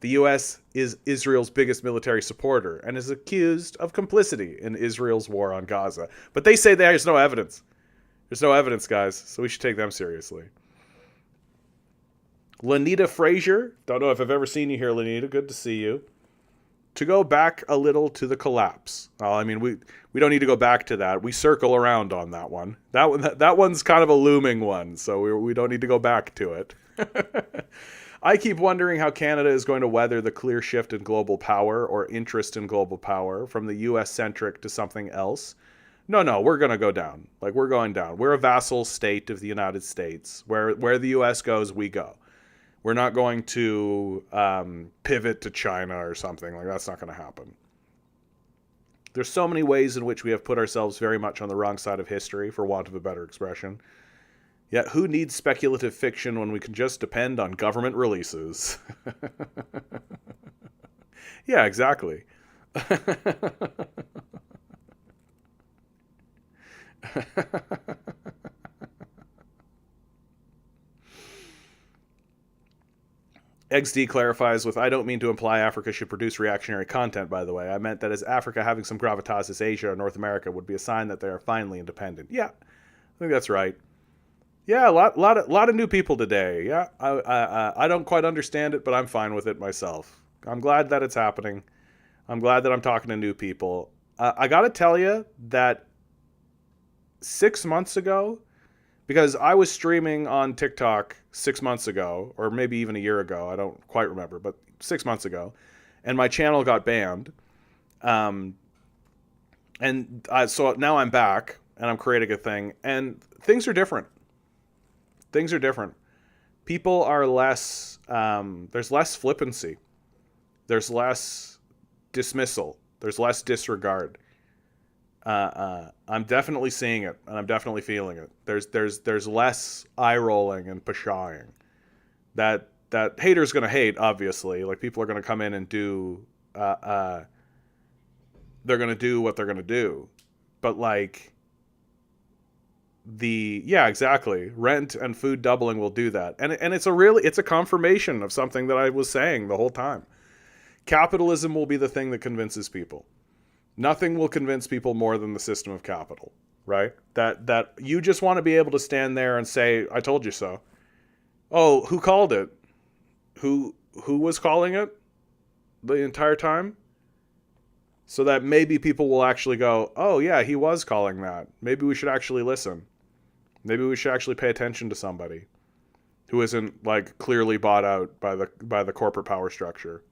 The U.S. is Israel's biggest military supporter and is accused of complicity in Israel's war on Gaza. But they say there's no evidence. There's no evidence, guys, so we should take them seriously. Lanita Frazier. Don't know if I've ever seen you here, Lanita. Good to see you. To go back a little to the collapse. Well, I mean, we don't need to go back to that. We circle around on that one. That one's kind of a looming one, so we don't need to go back to it. I keep wondering how Canada is going to weather the clear shift in global power or interest in global power from the U.S.-centric to something else. No, we're going to go down. Like, we're going down. We're a vassal state of the United States. Where the U.S. goes, we go. We're not going to pivot to China or something. Like, that's not going to happen. There's so many ways in which we have put ourselves very much on the wrong side of history, for want of a better expression. Yet who needs speculative fiction when we can just depend on government releases? Yeah, exactly. XD clarifies with, I don't mean to imply Africa should produce reactionary content, by the way. I meant that as Africa having some gravitas as Asia or North America would be a sign that they are finally independent. Yeah, I think that's right. Yeah, lot of new people today. Yeah, I don't quite understand it, but I'm fine with it myself. I'm glad that it's happening. I'm glad that I'm talking to new people. I got to tell you that 6 months ago, because I was streaming on TikTok 6 months ago, or maybe even a year ago. I don't quite remember, but 6 months ago, and my channel got banned. Um, so now I'm back and I'm creating a thing, and things are different. Things are different. People are less. There's less flippancy. There's less dismissal. There's less disregard. I'm definitely seeing it, and I'm definitely feeling it. There's less eye rolling and pshawing. That haters gonna hate, obviously. Like, people are gonna come in and do. They're gonna do what they're gonna do, but like. Yeah, exactly, rent and food doubling will do that, and it's a confirmation of something that I was saying the whole time. Capitalism will be the thing that convinces people. Nothing will convince people more than the system of capital, right? That you just want to be able to stand there and say, I told you so. Oh, who called it? Who was calling it the entire time? So that maybe people will actually go, oh yeah, he was calling that. Maybe we should actually listen. Maybe we should actually pay attention to somebody who isn't like clearly bought out by the corporate power structure.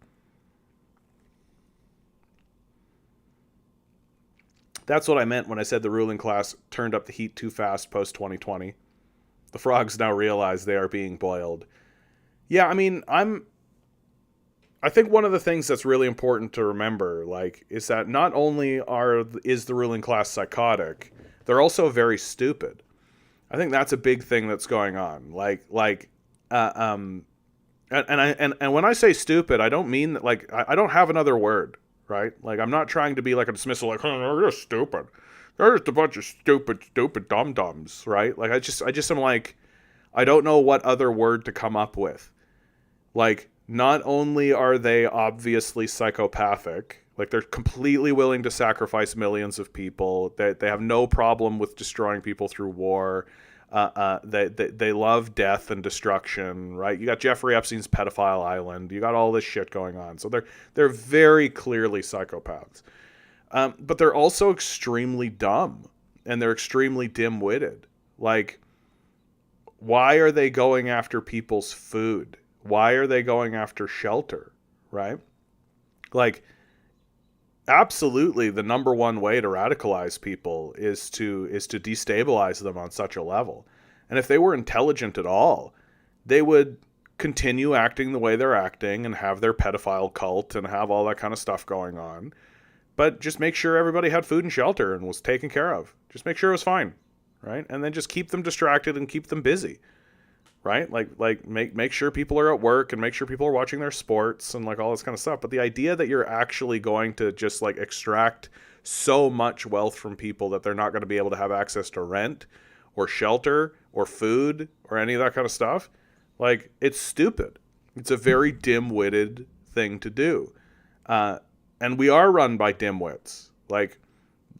That's what I meant when I said the ruling class turned up the heat too fast post 2020. The frogs now realize they are being boiled. Yeah, I mean, I think one of the things that's really important to remember, like, is that not only is the ruling class psychotic, they're also very stupid. I think that's a big thing that's going on. And when I say stupid, I don't mean that, like, I don't have another word, right? Like, I'm not trying to be like a dismissal, like, oh, you're stupid. They're just a bunch of stupid dum-dums, right? Like, I just am like, I don't know what other word to come up with. Like, not only are they obviously psychopathic, like, they're completely willing to sacrifice millions of people. They have no problem with destroying people through war. They love death and destruction, right? You got Jeffrey Epstein's pedophile island. You got all this shit going on. So they're very clearly psychopaths. But they're also extremely dumb, and they're extremely dim-witted. Like, why are they going after people's food? Why are they going after shelter, right? Like, absolutely the number one way to radicalize people is to destabilize them on such a level. And if they were intelligent at all, they would continue acting the way they're acting and have their pedophile cult and have all that kind of stuff going on. But just make sure everybody had food and shelter and was taken care of. Just make sure it was fine, right? And then just keep them distracted and keep them busy. Right? Like make sure people are at work and make sure people are watching their sports and like all this kind of stuff. But the idea that you're actually going to just like extract so much wealth from people that they're not going to be able to have access to rent or shelter or food or any of that kind of stuff, like, it's stupid. It's a very dim-witted thing to do. And we are run by dimwits. Like,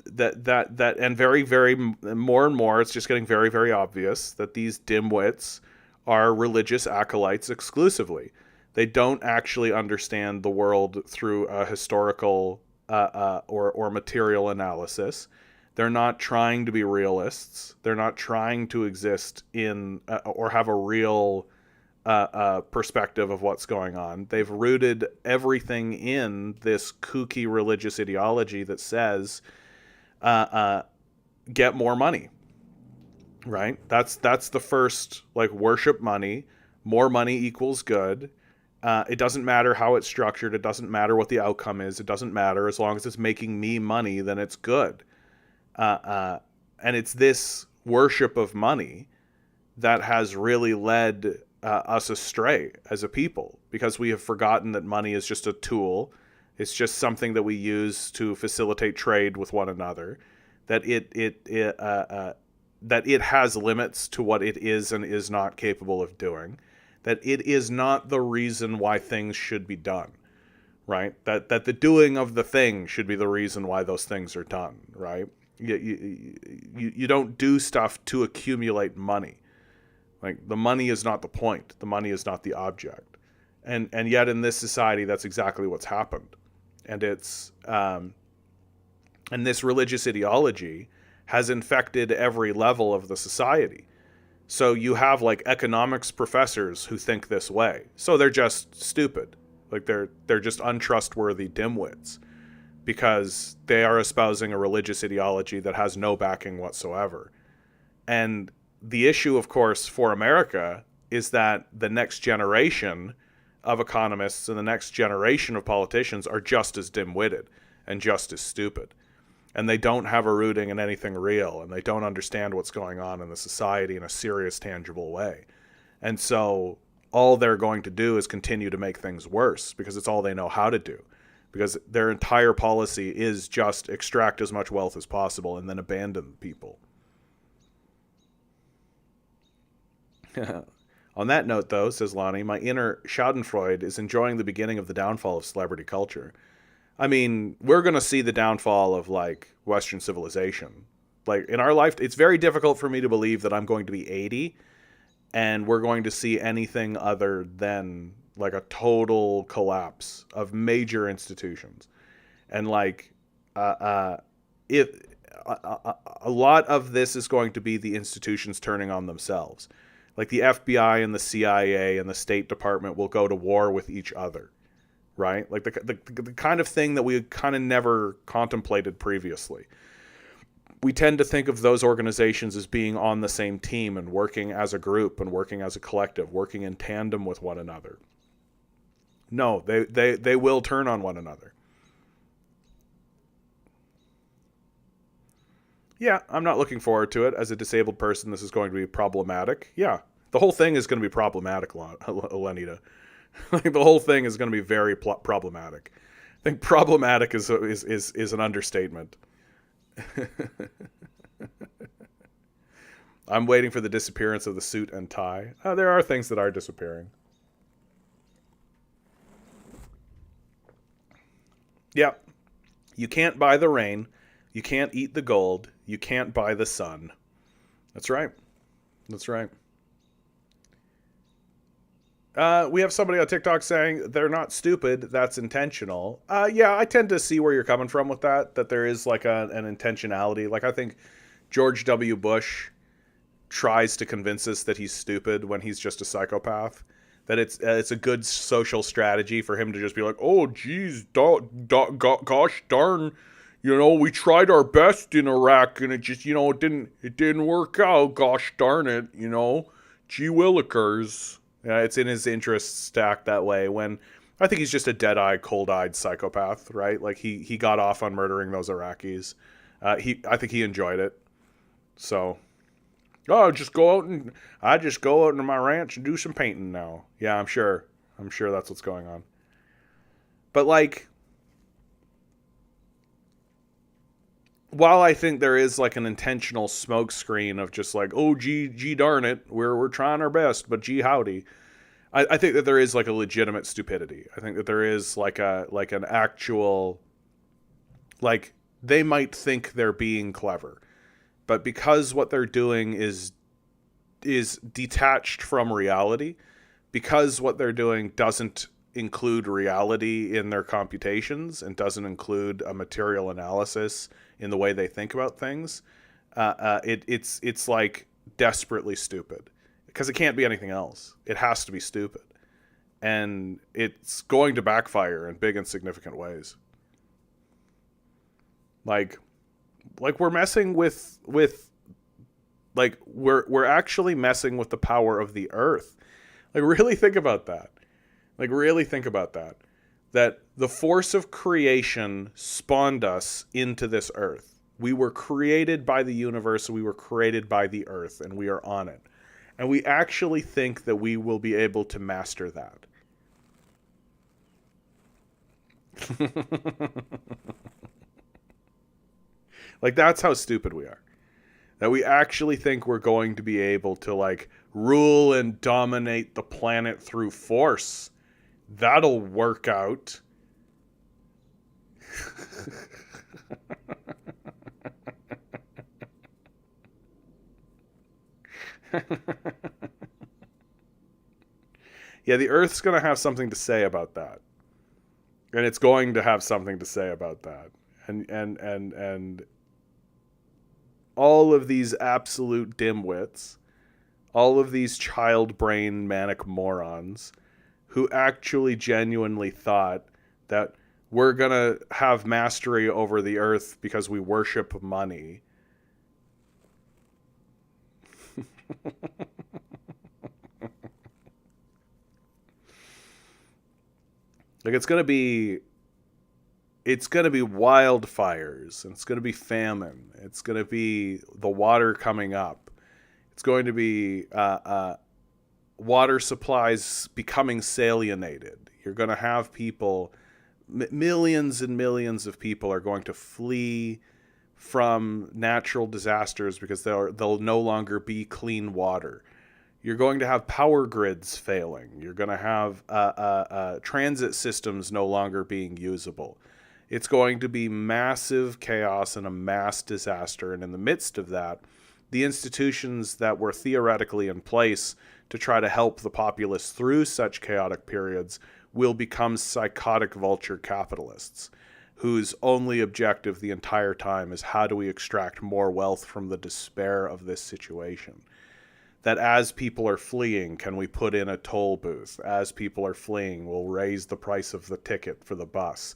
that and very, very more and more, it's just getting very, very obvious that these dimwits are religious acolytes exclusively. They don't actually understand the world through a historical or material analysis. They're not trying to be realists. They're not trying to exist in or have a real perspective of what's going on. They've rooted everything in this kooky religious ideology that says, get more money. Right? That's the first, like, worship money. More money equals good. It doesn't matter how it's structured. It doesn't matter what the outcome is. It doesn't matter as long as it's making me money, then it's good. Uh, uh, and it's this worship of money that has really led us astray as a people, because we have forgotten that money is just a tool. It's just something that we use to facilitate trade with one another. That that it has limits to what it is and is not capable of doing. That it is not the reason why things should be done, right? That the doing of the thing should be the reason why those things are done, right? You don't do stuff to accumulate money. Like, the money is not the point. The money is not the object. And yet in this society, that's exactly what's happened. And it's and this religious ideology has infected every level of the society. So you have like economics professors who think this way. So they're just stupid. Like they're just untrustworthy dimwits, because they are espousing a religious ideology that has no backing whatsoever. And the issue, of course, for America is that the next generation of economists and the next generation of politicians are just as dim-witted and just as stupid. And they don't have a rooting in anything real, and they don't understand what's going on in the society in a serious, tangible way. And so all they're going to do is continue to make things worse, because it's all they know how to do. Because their entire policy is just extract as much wealth as possible and then abandon people. On that note, though, says Lonnie, my inner Schadenfreude is enjoying the beginning of the downfall of celebrity culture. I mean, we're going to see the downfall of, like, Western civilization. Like, in our life, it's very difficult for me to believe that I'm going to be 80 and we're going to see anything other than, like, a total collapse of major institutions. And, like, if a lot of this is going to be the institutions turning on themselves. Like, the FBI and the CIA and the State Department will go to war with each other, right? Like the kind of thing that we kind of never contemplated previously. We tend to think of those organizations as being on the same team and working as a group and working as a collective, working in tandem with one another. No, they will turn on one another. Yeah, I'm not looking forward to it. As a disabled person, this is going to be problematic. Yeah, the whole thing is going to be problematic, Lenita. Like, the whole thing is going to be very problematic. I think problematic is an understatement. I'm waiting for the disappearance of the suit and tie. There are things that are disappearing. Yeah, you can't buy the rain. You can't eat the gold. You can't buy the sun. That's right. That's right. We have somebody on TikTok saying they're not stupid. That's intentional. Yeah, I tend to see where you're coming from with that. That there is like an intentionality. Like, I think George W. Bush tries to convince us that he's stupid when he's just a psychopath. That it's a good social strategy for him to just be like, oh, geez, gosh darn, we tried our best in Iraq and it just, it didn't work out. Gosh darn it, gee willikers. It's in his interests to act that way when I think he's just a dead-eyed, cold-eyed psychopath, right? Like, he got off on murdering those Iraqis. I think he enjoyed it. So, I just go out into my ranch and do some painting now. Yeah, I'm sure that's what's going on. But, like, while I think there is like an intentional smokescreen of just like, oh, gee darn it, we're trying our best, but gee howdy, I think that there is like a legitimate stupidity. I think that there is like an actual, like, they might think they're being clever, but because what they're doing is detached from reality, because what they're doing doesn't include reality in their computations and doesn't include a material analysis in the way they think about things, it's like desperately stupid, because it can't be anything else. It has to be stupid, and it's going to backfire in big and significant ways. Like we're messing with like we're actually messing with the power of the earth. Like, really think about that. Like, really think about that. That the force of creation spawned us into this earth. We were created by the universe, we were created by the earth, and we are on it. And we actually think that we will be able to master that. Like, that's how stupid we are. That we actually think we're going to be able to, like, rule and dominate the planet through force. That'll work out. Yeah, the Earth's going to have something to say about that. And it's going to have something to say about that. And all of these absolute dimwits, all of these child brain manic morons who actually genuinely thought that we're going to have mastery over the earth because we worship money. Like, it's going to be wildfires, and it's going to be famine. It's going to be the water coming up. It's going to be water supplies becoming salinated. You're going to have people, millions and millions of people are going to flee from natural disasters because they'll no longer be clean water. You're going to have power grids failing. You're going to have transit systems no longer being usable. It's going to be massive chaos and a mass disaster. And in the midst of that, the institutions that were theoretically in place to try to help the populace through such chaotic periods will become psychotic vulture capitalists whose only objective the entire time is how do we extract more wealth from the despair of this situation. That as people are fleeing, can we put in a toll booth? As people are fleeing, we'll raise the price of the ticket for the bus.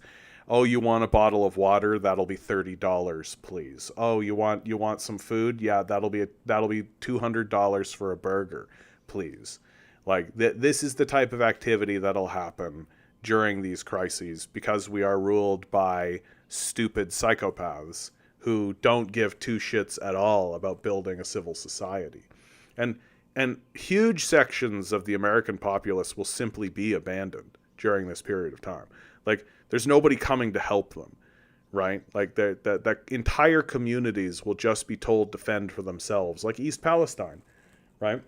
Oh, you want a bottle of water? That'll be $30, please. Oh, you want some food? Yeah, that'll be $200 for a burger, please. Like, this is the type of activity that'll happen during these crises because we are ruled by stupid psychopaths who don't give two shits at all about building a civil society. And huge sections of the American populace will simply be abandoned during this period of time. Like, there's nobody coming to help them, right? Like, that entire communities will just be told to fend for themselves, like East Palestine, right?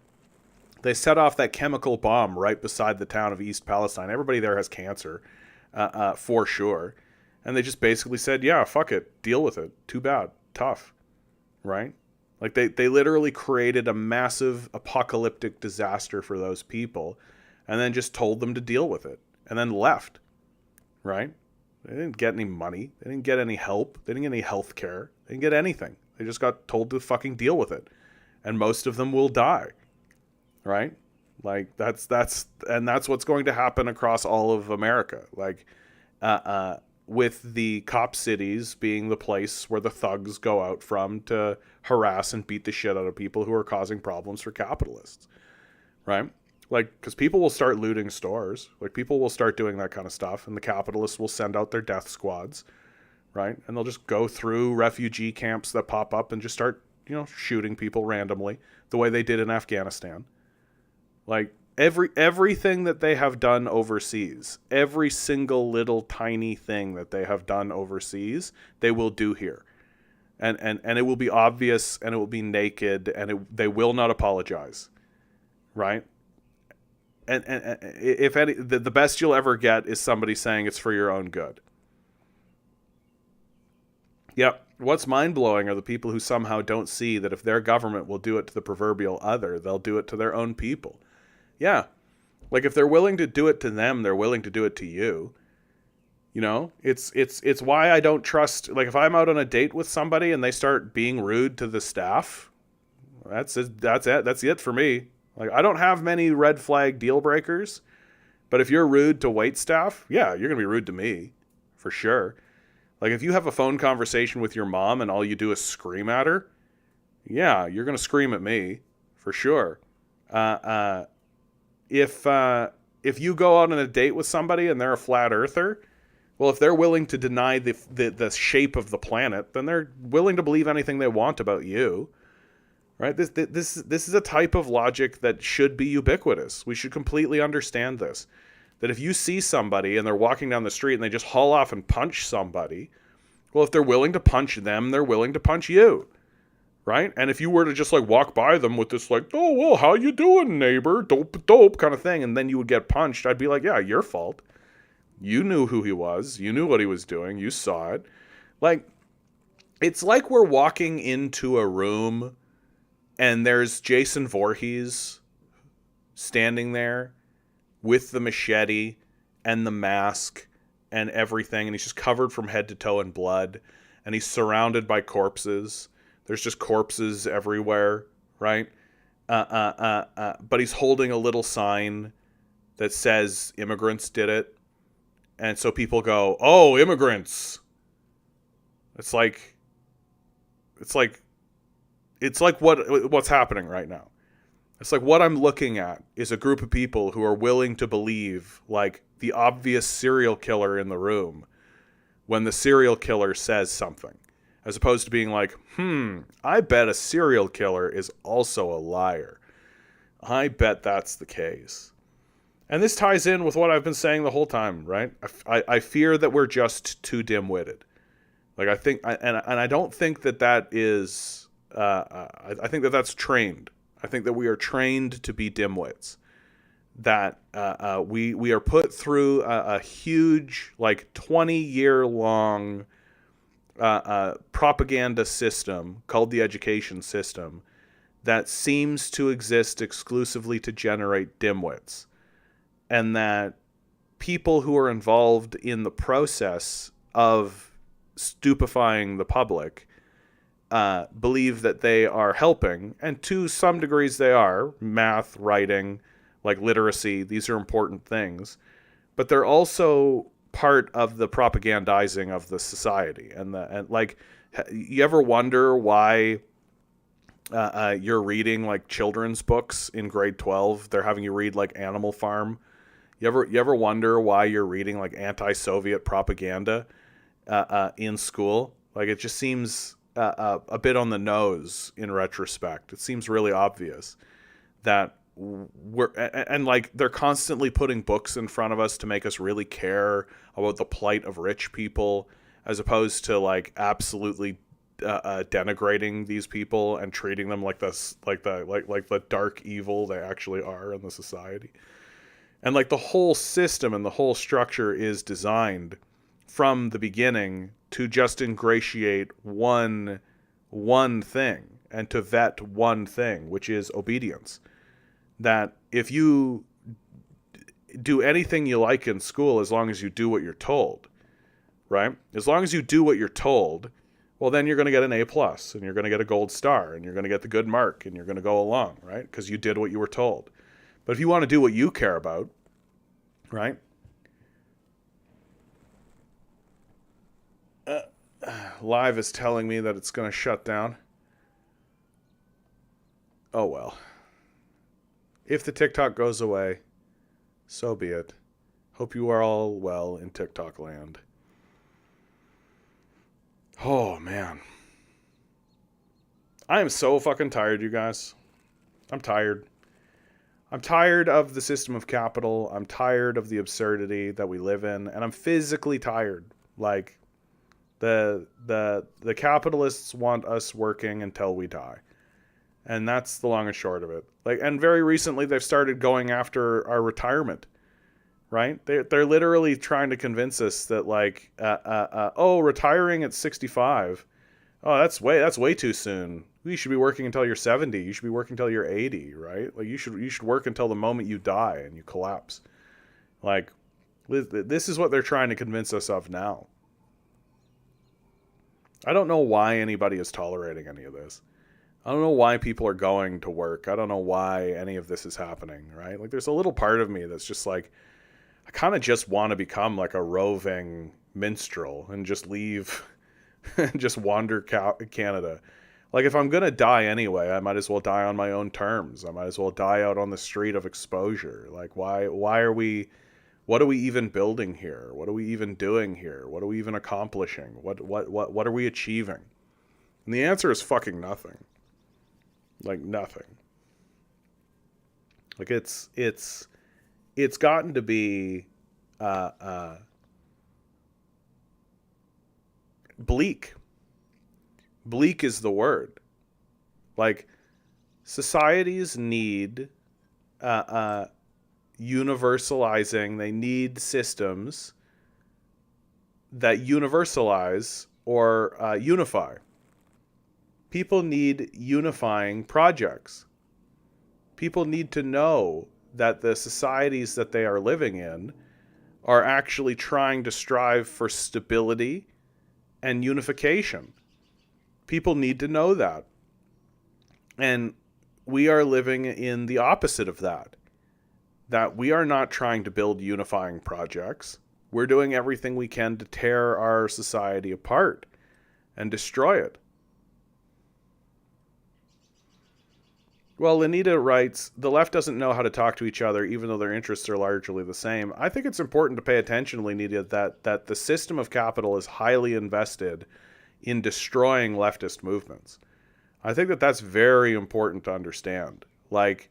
They set off that chemical bomb right beside the town of East Palestine. Everybody there has cancer, for sure. And they just basically said, yeah, fuck it, deal with it. Too bad, tough, right? Like, they literally created a massive apocalyptic disaster for those people and then just told them to deal with it and then left, right? They didn't get any money. They didn't get any help. They didn't get any health care. They didn't get anything. They just got told to fucking deal with it. And most of them will die, right? Like, that's what's going to happen across all of America. Like, with the cop cities being the place where the thugs go out from to harass and beat the shit out of people who are causing problems for capitalists, right? Like, because people will start looting stores. Like, people will start doing that kind of stuff, and the capitalists will send out their death squads, right? And they'll just go through refugee camps that pop up and just start, shooting people randomly, the way they did in Afghanistan. Like, everything that they have done overseas, every single little tiny thing that they have done overseas, they will do here. And it will be obvious, and it will be naked, and they will not apologize, right? And if any, the best you'll ever get is somebody saying it's for your own good. Yep. What's mind-blowing are the people who somehow don't see that if their government will do it to the proverbial other, they'll do it to their own people. Yeah. Like, if they're willing to do it to them, they're willing to do it to you. It's why I don't trust, like, if I'm out on a date with somebody and they start being rude to the staff, that's it for me. Like, I don't have many red flag deal breakers, but if you're rude to wait staff, yeah, you're going to be rude to me, for sure. Like, if you have a phone conversation with your mom and all you do is scream at her, yeah, you're going to scream at me, for sure. If if you go out on a date with somebody and they're a flat earther, well, if they're willing to deny the shape of the planet, then they're willing to believe anything they want about you, right? This is a type of logic that should be ubiquitous. We should completely understand this. That if you see somebody and they're walking down the street and they just haul off and punch somebody, well, if they're willing to punch them, they're willing to punch you, right? And if you were to just like walk by them with this like, oh, well, how you doing, neighbor? Dope kind of thing, and then you would get punched, I'd be like, yeah, your fault. You knew who he was. You knew what he was doing. You saw it. Like, it's like we're walking into a room and there's Jason Voorhees standing there with the machete and the mask and everything, and he's just covered from head to toe in blood, and he's surrounded by corpses. There's just corpses everywhere, right? But he's holding a little sign that says immigrants did it. And so people go, oh, immigrants. It's like what's happening right now. It's like what I'm looking at is a group of people who are willing to believe like the obvious serial killer in the room when the serial killer says something, as opposed to being like, I bet a serial killer is also a liar. I bet that's the case. And this ties in with what I've been saying the whole time, right? I fear that we're just too dim-witted. Like I think, and I don't think that is. I think that that's trained. I think that we are trained to be dimwits. That we are put through a huge, like 20-year-long propaganda system called the education system that seems to exist exclusively to generate dimwits. And that people who are involved in the process of stupefying the public believe that they are helping, and to some degrees they are. Math, writing, like literacy, these are important things. But they're also part of the propagandizing of the society. And like, you ever wonder why you're reading like children's books in grade 12? They're having you read like Animal Farm. You ever wonder why you're reading like anti-Soviet propaganda in school? Like, it just seems a bit on the nose in retrospect. It seems really obvious that and like they're constantly putting books in front of us to make us really care about the plight of rich people, as opposed to like absolutely denigrating these people and treating them like this, like the dark evil they actually are in the society. And like the whole system and the whole structure is designed from the beginning to just ingratiate one thing and to vet one thing, which is obedience. That if you do anything you like in school, as long as you do what you're told, right? As long as you do what you're told, well, then you're going to get an A+, and you're going to get a gold star, and you're going to get the good mark, and you're going to go along, right? Because you did what you were told. But if you want to do what you care about, right? Live is telling me that it's going to shut down. Oh, well. If the TikTok goes away, so be it. Hope you are all well in TikTok land. Oh, man. I am so fucking tired, you guys. I'm tired. I'm tired of the system of capital. I'm tired of the absurdity that we live in. And I'm physically tired. Like, the capitalists want us working until we die. And that's the long and short of it. Like, and very recently they've started going after our retirement, right? They're literally trying to convince us that like, retiring at 65, oh, that's way too soon. You should be working until you're 70. You should be working until you're 80, right? Like you should work until the moment you die and you collapse. Like, this is what they're trying to convince us of now. I don't know why anybody is tolerating any of this. I don't know why people are going to work. I don't know why any of this is happening, right? Like, there's a little part of me that's just like, I kind of just want to become like a roving minstrel and just leave and just wander Canada. Like, if I'm gonna die anyway, I might as well die on my own terms. I might as well die out on the street of exposure. Like, why are we, what are we even building here? What are we even doing here? What are we even accomplishing? What are we achieving? And the answer is fucking nothing. Like, nothing. Like, it's gotten to be bleak. Bleak is the word. Like, societies need universalizing. They need systems that universalize or unify. People need unifying projects. People need to know that the societies that they are living in are actually trying to strive for stability and unification. People need to know that. And we are living in the opposite of that. That we are not trying to build unifying projects. We're doing everything we can to tear our society apart and destroy it. Well, Lenita writes, the left doesn't know how to talk to each other, even though their interests are largely the same. I think it's important to pay attention, Lenita, that the system of capital is highly invested in destroying leftist movements. I think that that's very important to understand. Like,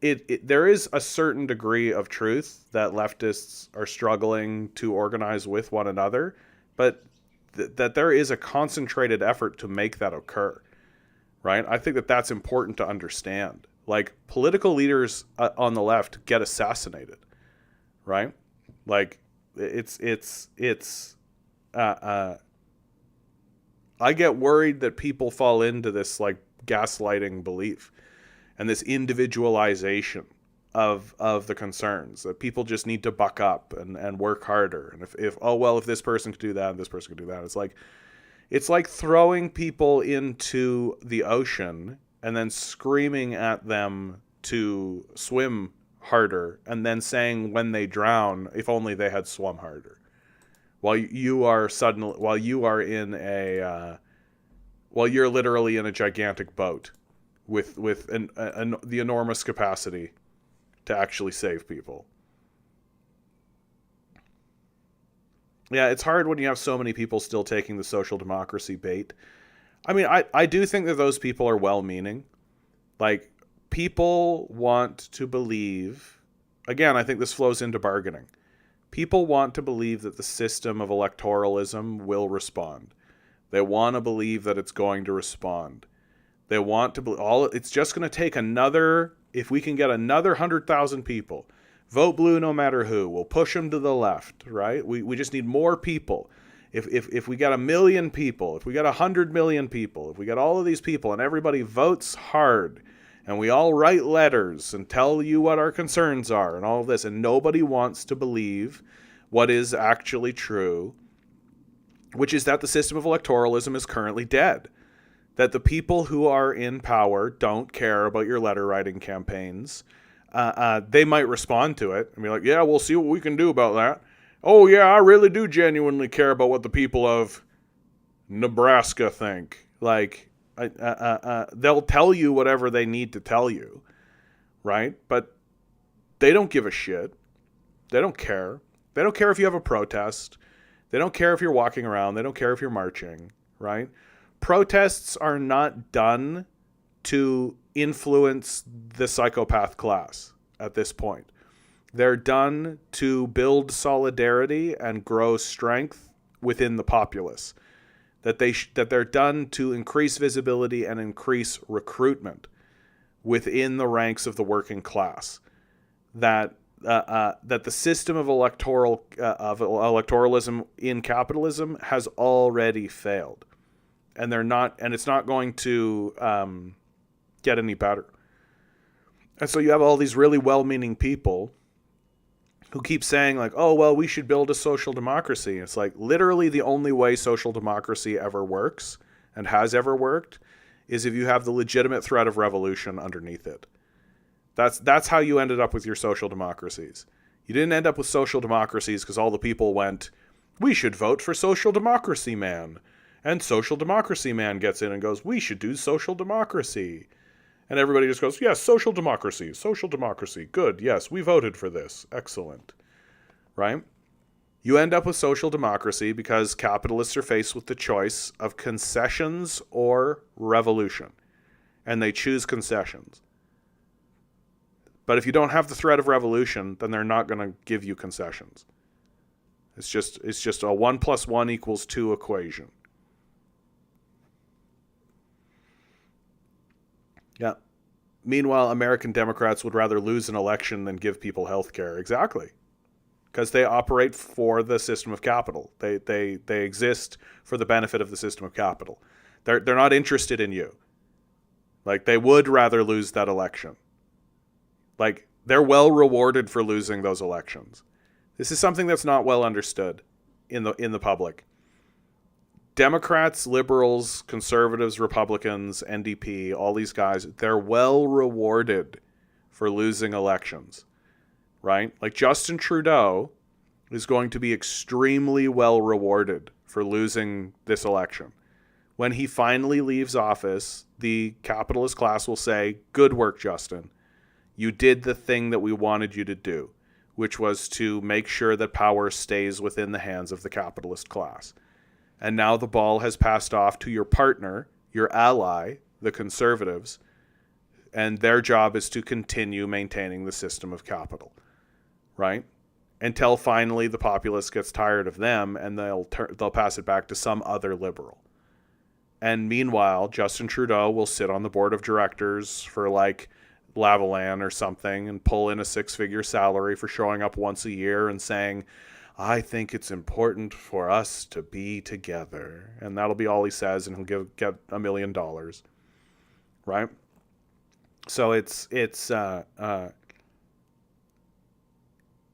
there is a certain degree of truth that leftists are struggling to organize with one another, but that there is a concentrated effort to make that occur. Right? I think that that's important to understand. Like, political leaders on the left get assassinated, right? Like, I get worried that people fall into this, like, gaslighting belief and this individualization of the concerns, that people just need to buck up and work harder. And if oh, well, if this person could do that and this person could do that, it's like throwing people into the ocean and then screaming at them to swim harder and then saying when they drown, if only they had swum harder. While you're literally in a gigantic boat with the enormous capacity to actually save people. Yeah, it's hard when you have so many people still taking the social democracy bait. I mean, I do think that those people are well-meaning. Like, people want to believe... Again, I think this flows into bargaining. People want to believe that the system of electoralism will respond. They want to believe that it's going to respond. They want to... It's just going to take another... If we can get another 100,000 people... Vote blue no matter who. We'll push them to the left, right? We just need more people. If we got 1 million people, if we got 100 million people, if we got all of these people and everybody votes hard and we all write letters and tell you what our concerns are and all of this, and nobody wants to believe what is actually true, which is that the system of electoralism is currently dead. That the people who are in power don't care about your letter writing campaigns. They might respond to it and be like, yeah, we'll see what we can do about that. Oh, yeah, I really do genuinely care about what the people of Nebraska think. Like, they'll tell you whatever they need to tell you, right? But they don't give a shit. They don't care. They don't care if you have a protest. They don't care if you're walking around. They don't care if you're marching, right? Protests are not done to influence the psychopath class at this point. They're done to build solidarity and grow strength within the populace. That they're done to increase visibility and increase recruitment within the ranks of the working class. That the system of electoralism in capitalism has already failed, and it's not going to get any better. And so you have all these really well-meaning people who keep saying, like, oh, well, we should build a social democracy. It's like, literally the only way social democracy ever works and has ever worked is if you have the legitimate threat of revolution underneath it. That's how you ended up with your social democracies. You didn't end up with social democracies because all the people went, we should vote for social democracy, man. And social democracy man gets in and goes, we should do social democracy. And everybody just goes, yes, social democracy, good, yes, we voted for this, excellent, right? You end up with social democracy because capitalists are faced with the choice of concessions or revolution, and they choose concessions. But if you don't have the threat of revolution, then they're not going to give you concessions. It's just a 1 + 1 = 2 equation. Yeah. Meanwhile, American Democrats would rather lose an election than give people health care. Exactly. Because they operate for the system of capital. They exist for the benefit of the system of capital. They're not interested in you. Like, they would rather lose that election. Like, they're well rewarded for losing those elections. This is something that's not well understood in the public. Democrats, liberals, conservatives, Republicans, NDP, all these guys, they're well rewarded for losing elections, right? Like Justin Trudeau is going to be extremely well rewarded for losing this election. When he finally leaves office, the capitalist class will say, good work, Justin. You did the thing that we wanted you to do, which was to make sure that power stays within the hands of the capitalist class. And now the ball has passed off to your partner, your ally, the conservatives, and their job is to continue maintaining the system of capital, right? Until finally the populace gets tired of them and they'll pass it back to some other liberal. And meanwhile, Justin Trudeau will sit on the board of directors for like Lavalan or something and pull in a 6-figure salary for showing up once a year and saying, I think it's important for us to be together. And that'll be all he says, and he'll get $1 million. Right? So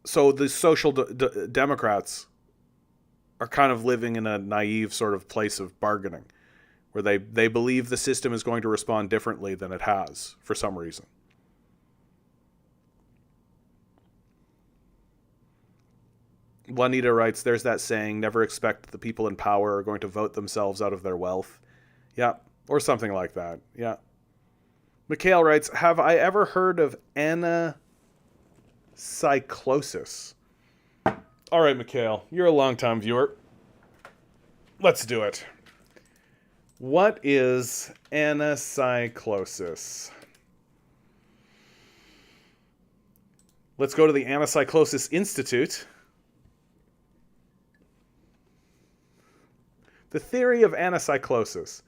so the social democrats are kind of living in a naive sort of place of bargaining, where they believe the system is going to respond differently than it has for some reason. Juanita writes, there's that saying, never expect the people in power are going to vote themselves out of their wealth. Yeah, or something like that. Yeah. Mikhail writes, have I ever heard of anacyclosis? All right, Mikhail, you're a longtime viewer. Let's do it. What is anacyclosis? Let's go to the Anacyclosis Institute. The theory of anacyclosis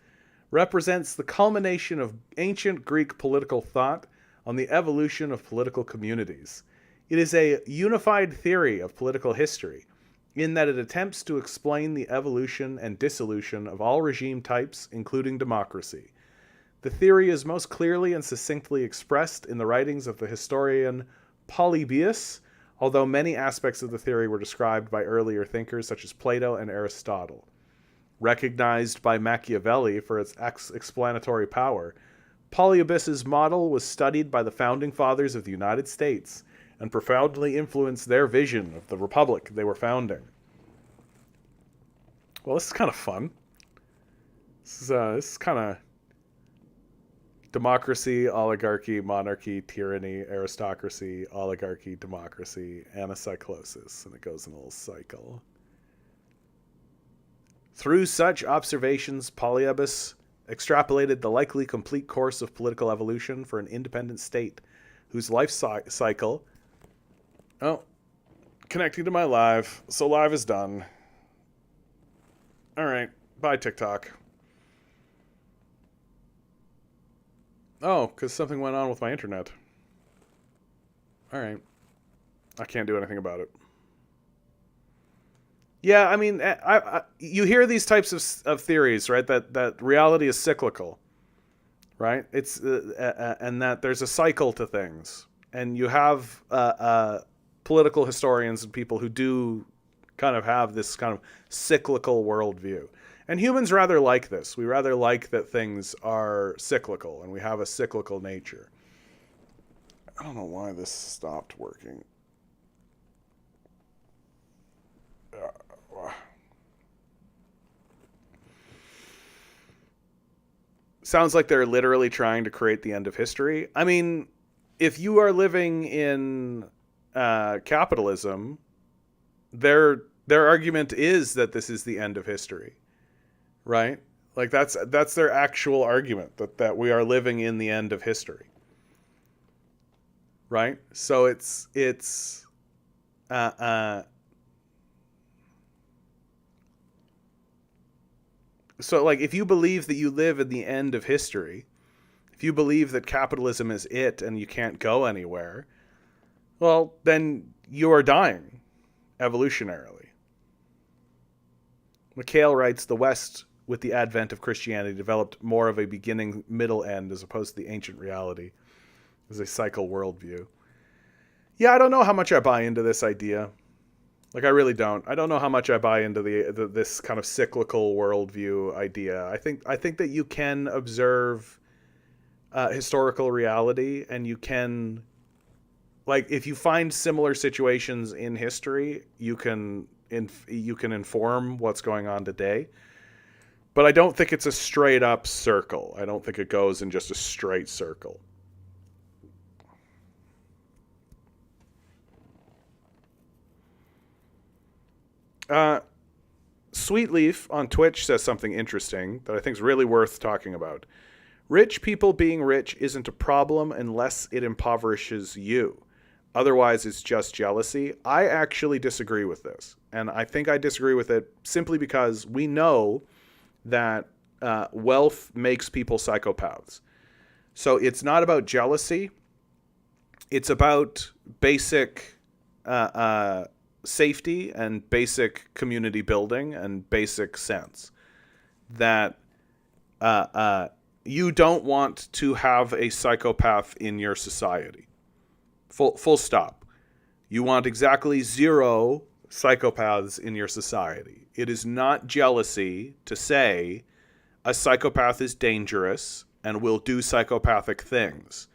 represents the culmination of ancient Greek political thought on the evolution of political communities. It is a unified theory of political history, in that it attempts to explain the evolution and dissolution of all regime types, including democracy. The theory is most clearly and succinctly expressed in the writings of the historian Polybius, although many aspects of the theory were described by earlier thinkers such as Plato and Aristotle. Recognized by Machiavelli for its explanatory power, Polybius's model was studied by the founding fathers of the United States and profoundly influenced their vision of the republic they were founding. Well, this is kind of fun. This is kind of democracy, oligarchy, monarchy, tyranny, aristocracy, oligarchy, democracy, anacyclosis, and it goes in a little cycle. Through such observations, Polybius extrapolated the likely complete course of political evolution for an independent state, whose life cycle... Oh, connecting to my live. So live is done. All right. Bye, TikTok. Oh, because something went on with my internet. All right. I can't do anything about it. Yeah, I mean, you hear these types of theories, right? That reality is cyclical, right? It's and that there's a cycle to things, and you have political historians and people who do kind of have this kind of cyclical worldview. And humans rather like this. We rather like that things are cyclical and we have a cyclical nature. I don't know why this stopped working. sounds like they're literally trying to create the end of history. I mean, if you are living in capitalism, their argument is that this is the end of history, right? Like that's their actual argument, that we are living in the end of history, right? So it's uh, uh, so like if you believe that you live in the end of history, if you believe that capitalism is it and you can't go anywhere, well, then you are dying evolutionarily. McHale writes, the West, with the advent of Christianity, developed more of a beginning, middle, end as opposed to the ancient reality as a cycle worldview. Yeah, I don't know how much I buy into this idea. Like, I really don't. I don't know how much I buy into this kind of cyclical worldview idea. I think that you can observe historical reality, and you can, like, if you find similar situations in history, you can inform what's going on today. But I don't think it's a straight up circle. I don't think it goes in just a straight circle. Sweetleaf on Twitch says something interesting that I think is really worth talking about. Rich people being rich isn't a problem unless it impoverishes you. Otherwise, it's just jealousy. I actually disagree with this. And I think I disagree with it simply because we know that wealth makes people psychopaths. So it's not about jealousy. It's about basic safety and basic community building and basic sense that you don't want to have a psychopath in your society. Full stop. You want exactly 0 psychopaths in your society. It is not jealousy to say a psychopath is dangerous and will do psychopathic things,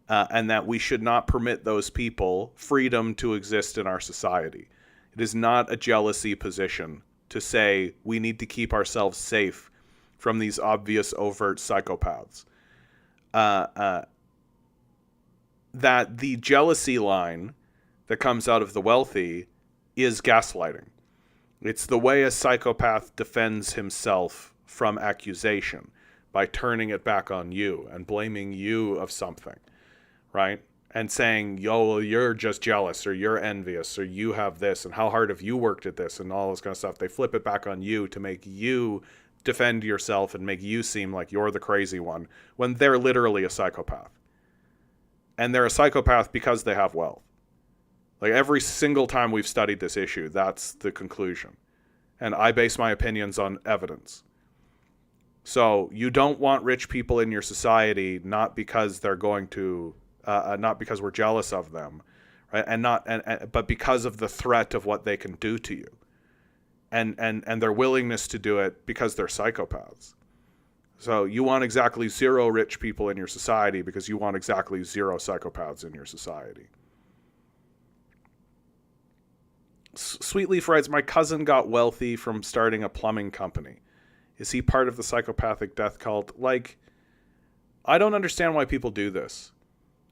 and that we should not permit those people freedom to exist in our society. It is not a jealousy position to say we need to keep ourselves safe from these obvious overt psychopaths. That the jealousy line that comes out of the wealthy is gaslighting. It's the way a psychopath defends himself from accusation, by turning it back on you and blaming you of something, right? And saying, yo, you're just jealous, or you're envious, or you have this, and how hard have you worked at this, and all this kind of stuff. They flip it back on you to make you defend yourself and make you seem like you're the crazy one, when they're literally a psychopath. And they're a psychopath because they have wealth. Like, every single time we've studied this issue, that's the conclusion. And I base my opinions on evidence. So you don't want rich people in your society, not because they're going to, not because we're jealous of them, right? But because of the threat of what they can do to you, and their willingness to do it because they're psychopaths. So you want exactly 0 rich people in your society because you want exactly 0 psychopaths in your society. Sweetleaf writes, my cousin got wealthy from starting a plumbing company. Is he part of the psychopathic death cult? Like, I don't understand why people do this.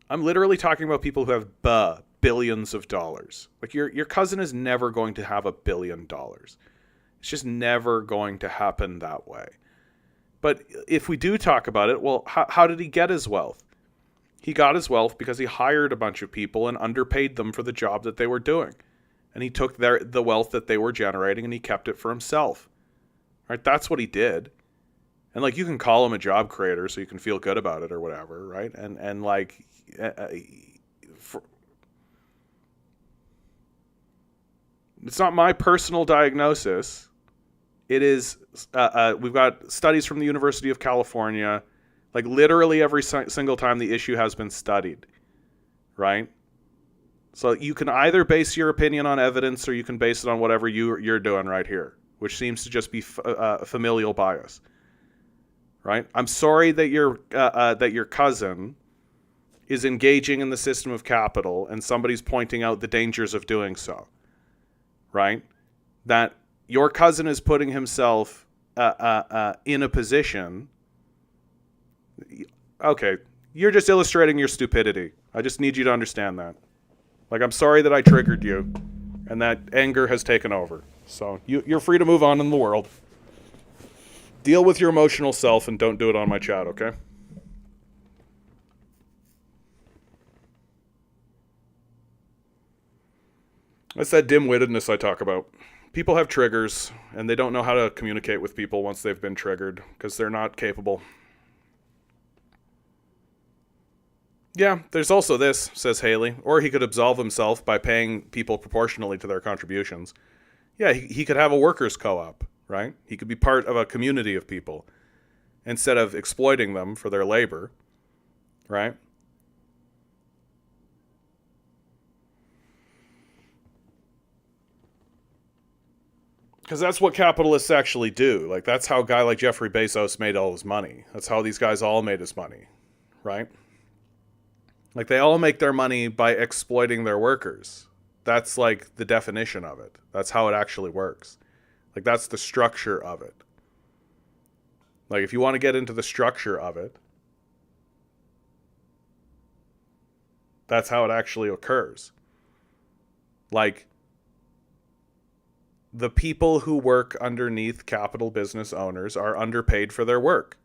I'm literally talking about people who have billions of dollars. Like, your cousin is never going to have $1 billion. It's just never going to happen that way. But if we do talk about it, well, how did he get his wealth? He got his wealth because he hired a bunch of people and underpaid them for the job that they were doing. And he took the wealth that they were generating and he kept it for himself. Right? That's what he did. And, like, you can call him a job creator so you can feel good about it or whatever, right? And like, it's not my personal diagnosis. It is, we've got studies from the University of California, like literally every single time the issue has been studied, right? So you can either base your opinion on evidence or you can base it on whatever you're doing right here, which seems to just be familial bias, right? I'm sorry that your cousin is engaging in the system of capital and somebody's pointing out the dangers of doing so, right? That your cousin is putting himself in a position Okay, you're just illustrating your stupidity. I just need you to understand that. Like, I'm sorry that I triggered you, and that anger has taken over. So you're free to move on in the world. Deal with your emotional self and don't do it on my chat, okay? That's that dim-wittedness I talk about. People have triggers, and they don't know how to communicate with people once they've been triggered, because they're not capable. Yeah, there's also this, says Haley. Or he could absolve himself by paying people proportionally to their contributions. Yeah, he could have a workers' co-op, right? He could be part of a community of people instead of exploiting them for their labor, right? Because that's what capitalists actually do. Like, that's how a guy like Jeffrey Bezos made all his money. That's how these guys all made his money, right? Like, they all make their money by exploiting their workers. That's like the definition of it. That's how it actually works. Like, that's the structure of it. Like, if you want to get into the structure of it, that's how it actually occurs. Like, the people who work underneath capital business owners are underpaid for their work.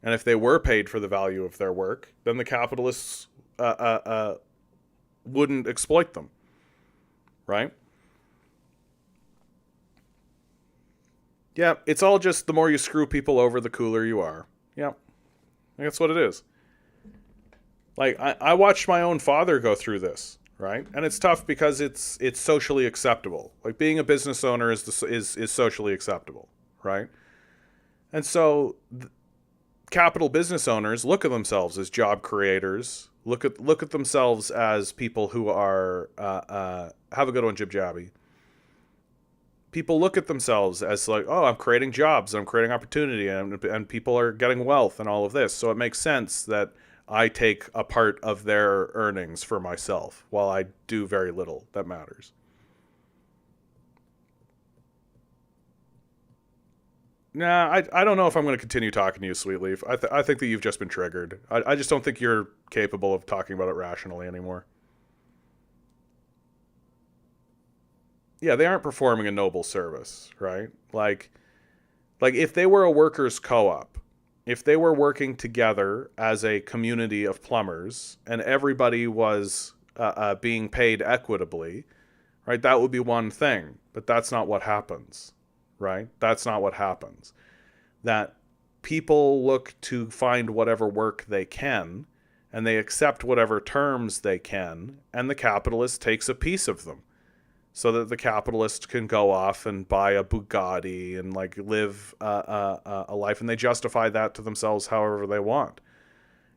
And if they were paid for the value of their work, then the capitalists wouldn't exploit them, right? Yeah, it's all just the more you screw people over, the cooler you are. Yeah, that's what it is. Like, I watched my own father go through this, right? And it's tough because it's socially acceptable. Like, being a business owner is socially acceptable, right? And so capital business owners look at themselves as job creators. Look at themselves as people who are have a good one, Jib Jabby. People look at themselves as like, oh, I'm creating jobs, I'm creating opportunity, and people are getting wealth and all of this. So it makes sense that I take a part of their earnings for myself while I do very little that matters. Nah, I don't know if I'm going to continue talking to you, Sweetleaf. I think that you've just been triggered. I just don't think you're capable of talking about it rationally anymore. Yeah, they aren't performing a noble service, right? Like if they were a workers' co-op, if they were working together as a community of plumbers and everybody was being paid equitably, right? That would be one thing, but that's not what happens, right? That's not what happens. That people look to find whatever work they can, and they accept whatever terms they can, and the capitalist takes a piece of them, so that the capitalist can go off and buy a Bugatti and like live a life, and they justify that to themselves however they want.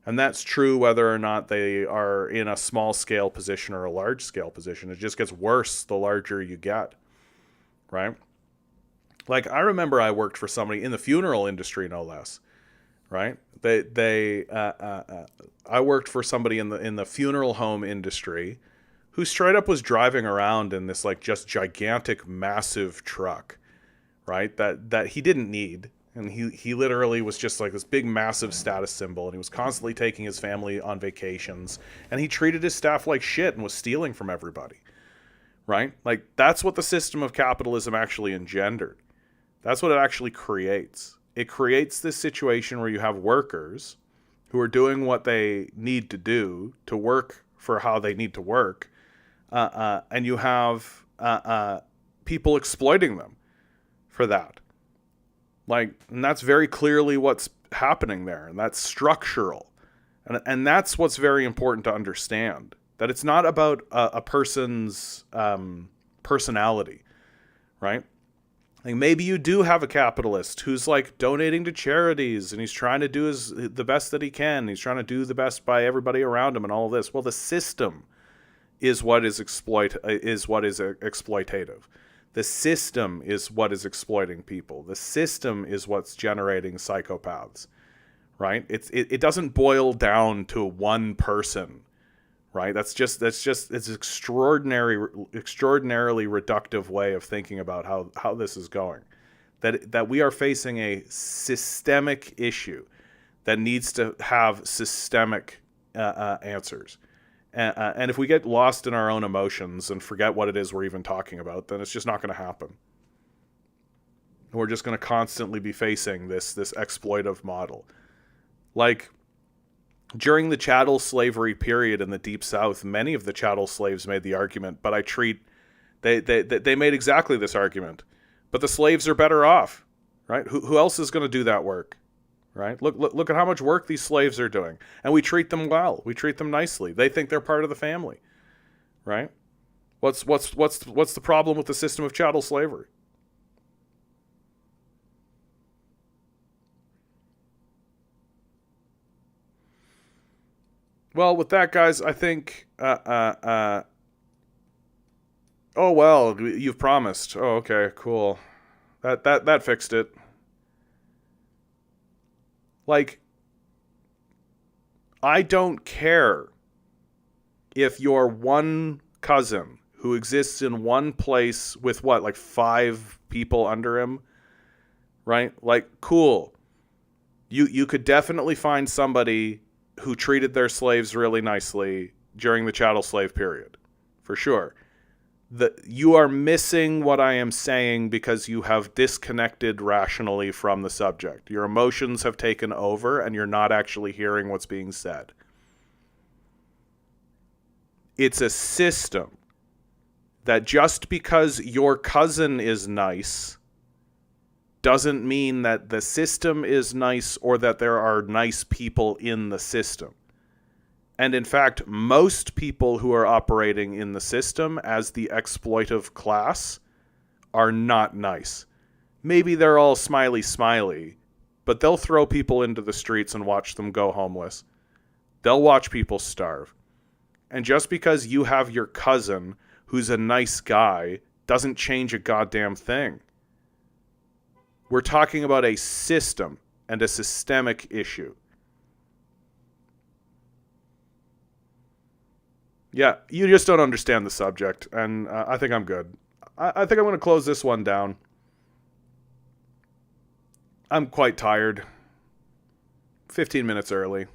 And that's true whether or not they are in a small scale position or a large scale position. It just gets worse the larger you get, right? Like, I remember I worked for somebody in the funeral industry, no less, right? I worked for somebody in the funeral home industry who straight up was driving around in this like just gigantic, massive truck, right? That he didn't need. And he literally was just like this big, massive status symbol. And he was constantly taking his family on vacations. And he treated his staff like shit and was stealing from everybody, right? Like, that's what the system of capitalism actually engendered. That's what it actually creates. It creates this situation where you have workers who are doing what they need to do to work for how they need to work. And you have people exploiting them for that. Like, and that's very clearly what's happening there, and that's structural. And that's what's very important to understand, that it's not about a person's personality, right? Like, maybe you do have a capitalist who's like donating to charities and he's trying to do the best that he can. He's trying to do the best by everybody around him and all of this. Well, the system is what is exploitative. The system is what is exploiting people. The system is what's generating psychopaths, right? It doesn't boil down to one person, right? It's extraordinarily reductive way of thinking about how this is going. That we are facing a systemic issue that needs to have systemic answers. And if we get lost in our own emotions and forget what it is we're even talking about, then it's just not going to happen. We're just going to constantly be facing this exploitive model. Like, during the chattel slavery period in the Deep South, many of the chattel slaves made the argument, but they made exactly this argument. But the slaves are better off, right? Who else is going to do that work, right? Look at how much work these slaves are doing. And we treat them well. We treat them nicely. They think they're part of the family, right? What's the problem with the system of chattel slavery? Well, with that, guys, I think. Oh well, you've promised. Oh, okay, cool. That fixed it. Like, I don't care if your one cousin who exists in one place with what, like 5 people under him, right? Like, cool. You could definitely find somebody who treated their slaves really nicely during the chattel slave period, for sure. You are missing what I am saying because you have disconnected rationally from the subject. Your emotions have taken over and you're not actually hearing what's being said. It's a system that just because your cousin is nice doesn't mean that the system is nice or that there are nice people in the system. And in fact, most people who are operating in the system as the exploitive class are not nice. Maybe they're all smiley, but they'll throw people into the streets and watch them go homeless. They'll watch people starve. And just because you have your cousin who's a nice guy doesn't change a goddamn thing. We're talking about a system and a systemic issue. Yeah, you just don't understand the subject, and I think I'm good. I think I'm going to close this one down. I'm quite tired. 15 minutes early.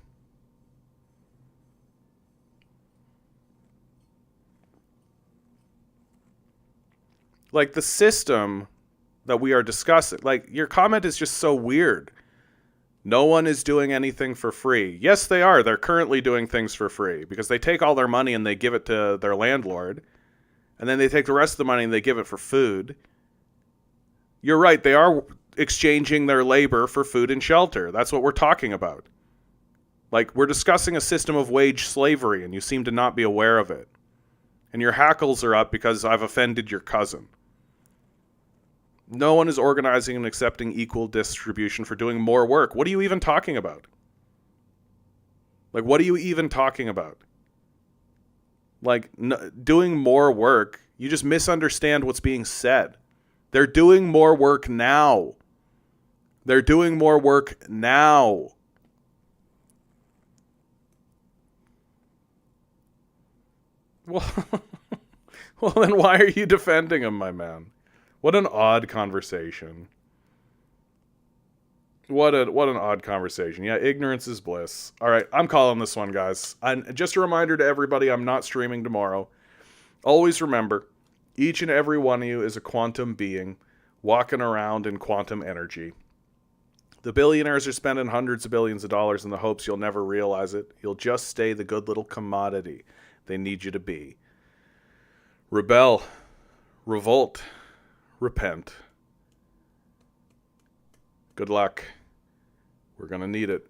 Like, the system that we are discussing, like, your comment is just so weird. No one is doing anything for free. Yes, they are. They're currently doing things for free because they take all their money and they give it to their landlord. And then they take the rest of the money and they give it for food. You're right. They are exchanging their labor for food and shelter. That's what we're talking about. Like, we're discussing a system of wage slavery and you seem to not be aware of it. And your hackles are up because I've offended your cousin. No one is organizing and accepting equal distribution for doing more work. What are you even talking about? Like, what are you even talking about? Like, doing more work, you just misunderstand what's being said. They're doing more work now. They're doing more work now. Well, well, then why are you defending him, my man? What an odd conversation. What an odd conversation. Yeah, ignorance is bliss. All right, I'm calling this one, guys. And just a reminder to everybody, I'm not streaming tomorrow. Always remember, each and every one of you is a quantum being walking around in quantum energy. The billionaires are spending hundreds of billions of dollars in the hopes you'll never realize it. You'll just stay the good little commodity they need you to be. Rebel. Revolt. Repent. Good luck. We're going to need it.